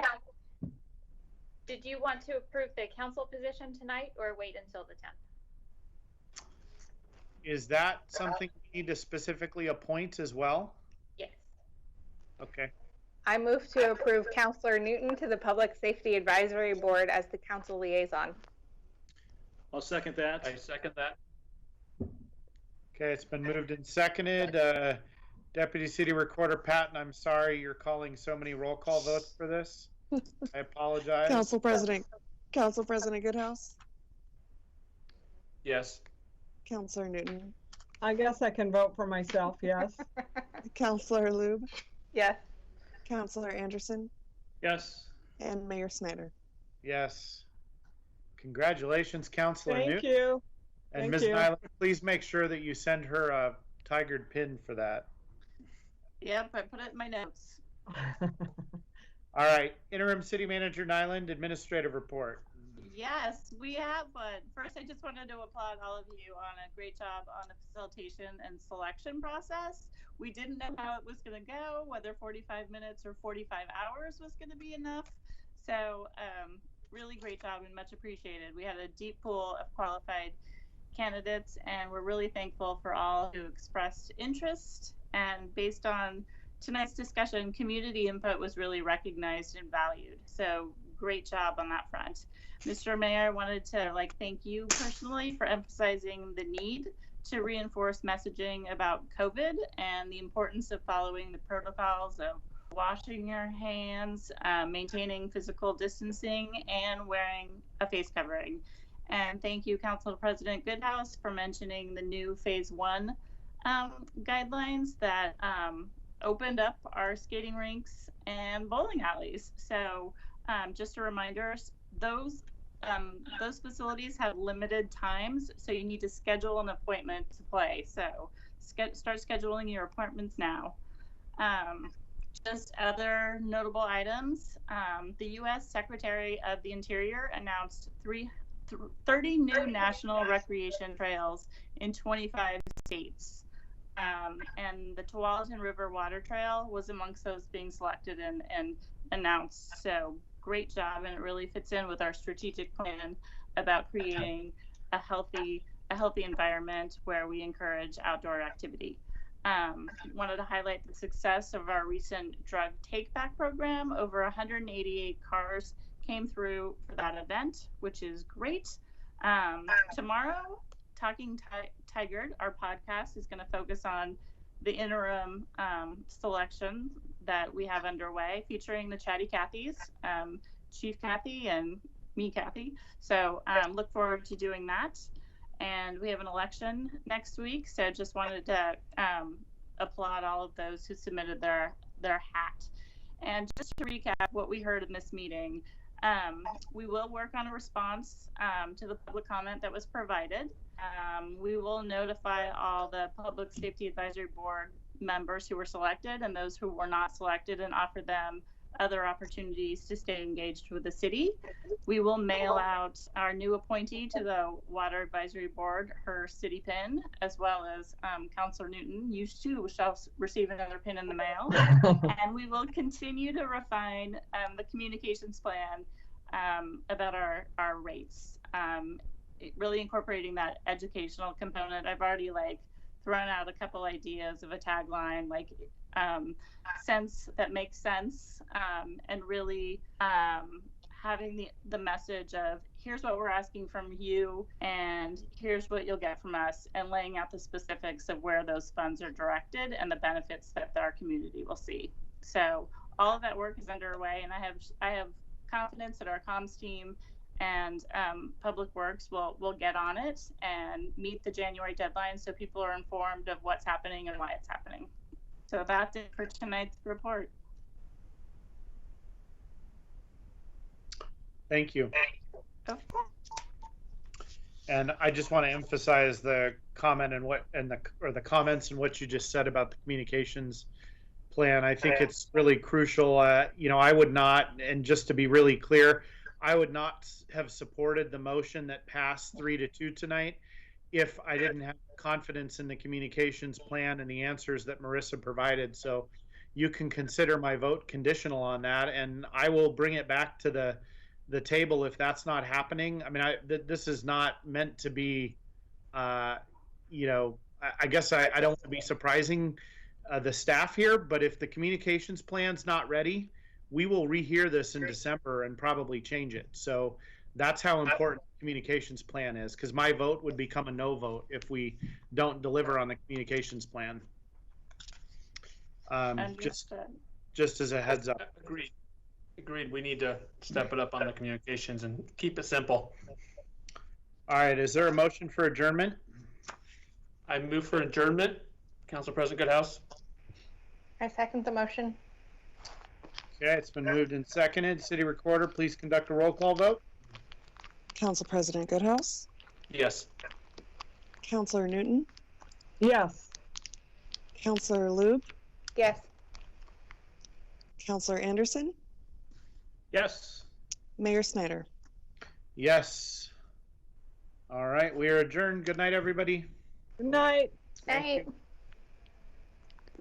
did you want to approve the council position tonight or wait until the 10th? Is that something we need to specifically appoint as well? Yes. Okay. I move to approve Counselor Newton to the Public Safety Advisory Board as the council liaison. I'll second that. I second that. Okay, it's been moved and seconded. Deputy City Recorder Patton, I'm sorry you're calling so many roll call votes for this. I apologize. Council President Goodhouse. Yes. Counselor Newton. I guess I can vote for myself, yes. Counselor Lube. Yes. Counselor Anderson. Yes. And Mayor Snyder. Yes. Congratulations, Counselor Thank Newton. you. And Thank Ms. you. Nyland, please make sure that you send her a Tigard pin for that. Yep, I put it in my notes. All right, Interim City Manager Nyland, Administrative Report. Yes, we have one. First, I just wanted to applaud all of you on a great job on the facilitation and selection process. We didn't know how it was going to go, whether 45 minutes or 45 hours was going to be enough. So really great job and much appreciated. We had a deep pool of qualified candidates, and we're really thankful for all who expressed interest. And based on tonight's discussion, community input was really recognized and valued. So great job on that front. Mr. Mayor, I wanted to thank you personally for emphasizing the need to reinforce messaging about COVID and the importance of following the protocols of washing your hands, maintaining physical distancing, and wearing a face covering. And thank you, Council President Goodhouse, for mentioning the new Phase 1 guidelines that opened up our skating rinks and bowling alleys. So just a reminder, those facilities have limited times, so you need to schedule an appointment to play. So start scheduling your appointments now. Just other notable items. The U.S. Secretary of the Interior announced 30 new national recreation trails in 25 states. And the Tualatin River Water Trail was amongst those being selected and announced. So great job, and it really fits in with our strategic plan about creating a healthy environment where we encourage outdoor activity. Wanted to highlight the success of our recent drug take-back program. Over 188 cars came through for that event, which is great. Tomorrow, Talking Tigard, our podcast, is going to focus on the interim selection that we have underway, featuring the Chatty Cathys, Chief Cathy and me, Kathy. So look forward to doing that. And we have an election next week, so just wanted to applaud all of those who submitted their hat. And just to recap what we heard in this meeting, we will work on a response to the public comment that was provided. We will notify all the Public Safety Advisory Board members who were selected and those who were not selected, and offer them other opportunities to stay engaged with the city. We will mail out our new appointee to the Water Advisory Board her city pin, as well as Councilor Newton. You too shall receive another pin in the mail. And we will continue to refine the communications plan about our rates, really incorporating that educational component. I've already thrown out a couple ideas of a tagline, sense that makes sense, and really having the message of here's what we're asking from you and here's what you'll get from us, and laying out the specifics of where those funds are directed and the benefits that our community will see. So all of that work is underway, and I have confidence that our comms team and Public Works will get on it and meet the January deadline so people are informed of what's happening and why it's happening. So that's it for tonight's report. Thank you. And I just want to emphasize the comment and the comments and what you just said about the communications plan. I think it's really crucial. I would not, and just to be really clear, I would not have supported the motion that passed 3-2 tonight if I didn't have confidence in the communications plan and the answers that Marissa provided. So you can consider my vote conditional on that, and I will bring it back to the table if that's not happening. I mean, this is not meant to be, I guess I don't want to be surprising the staff here, but if the communications plan's not ready, we will rehear this in December and probably change it. So that's how important the communications plan is, because my vote would become a no vote if we don't deliver on the communications plan. Just as a heads up. Agreed. We need to step it up on the communications and keep it simple. All right. Is there a motion for adjournment? I move for adjournment. Council President Goodhouse. I second the motion. Okay, it's been moved and seconded. City Recorder, please conduct a roll call vote. Council President Goodhouse? Yes. Councilor Newton? Yes. Councilor Lube? Yes. Councilor Anderson? Yes. Mayor Snyder? Yes. All right, we are adjourned. Good night, everybody. Good night. Night.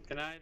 Good night.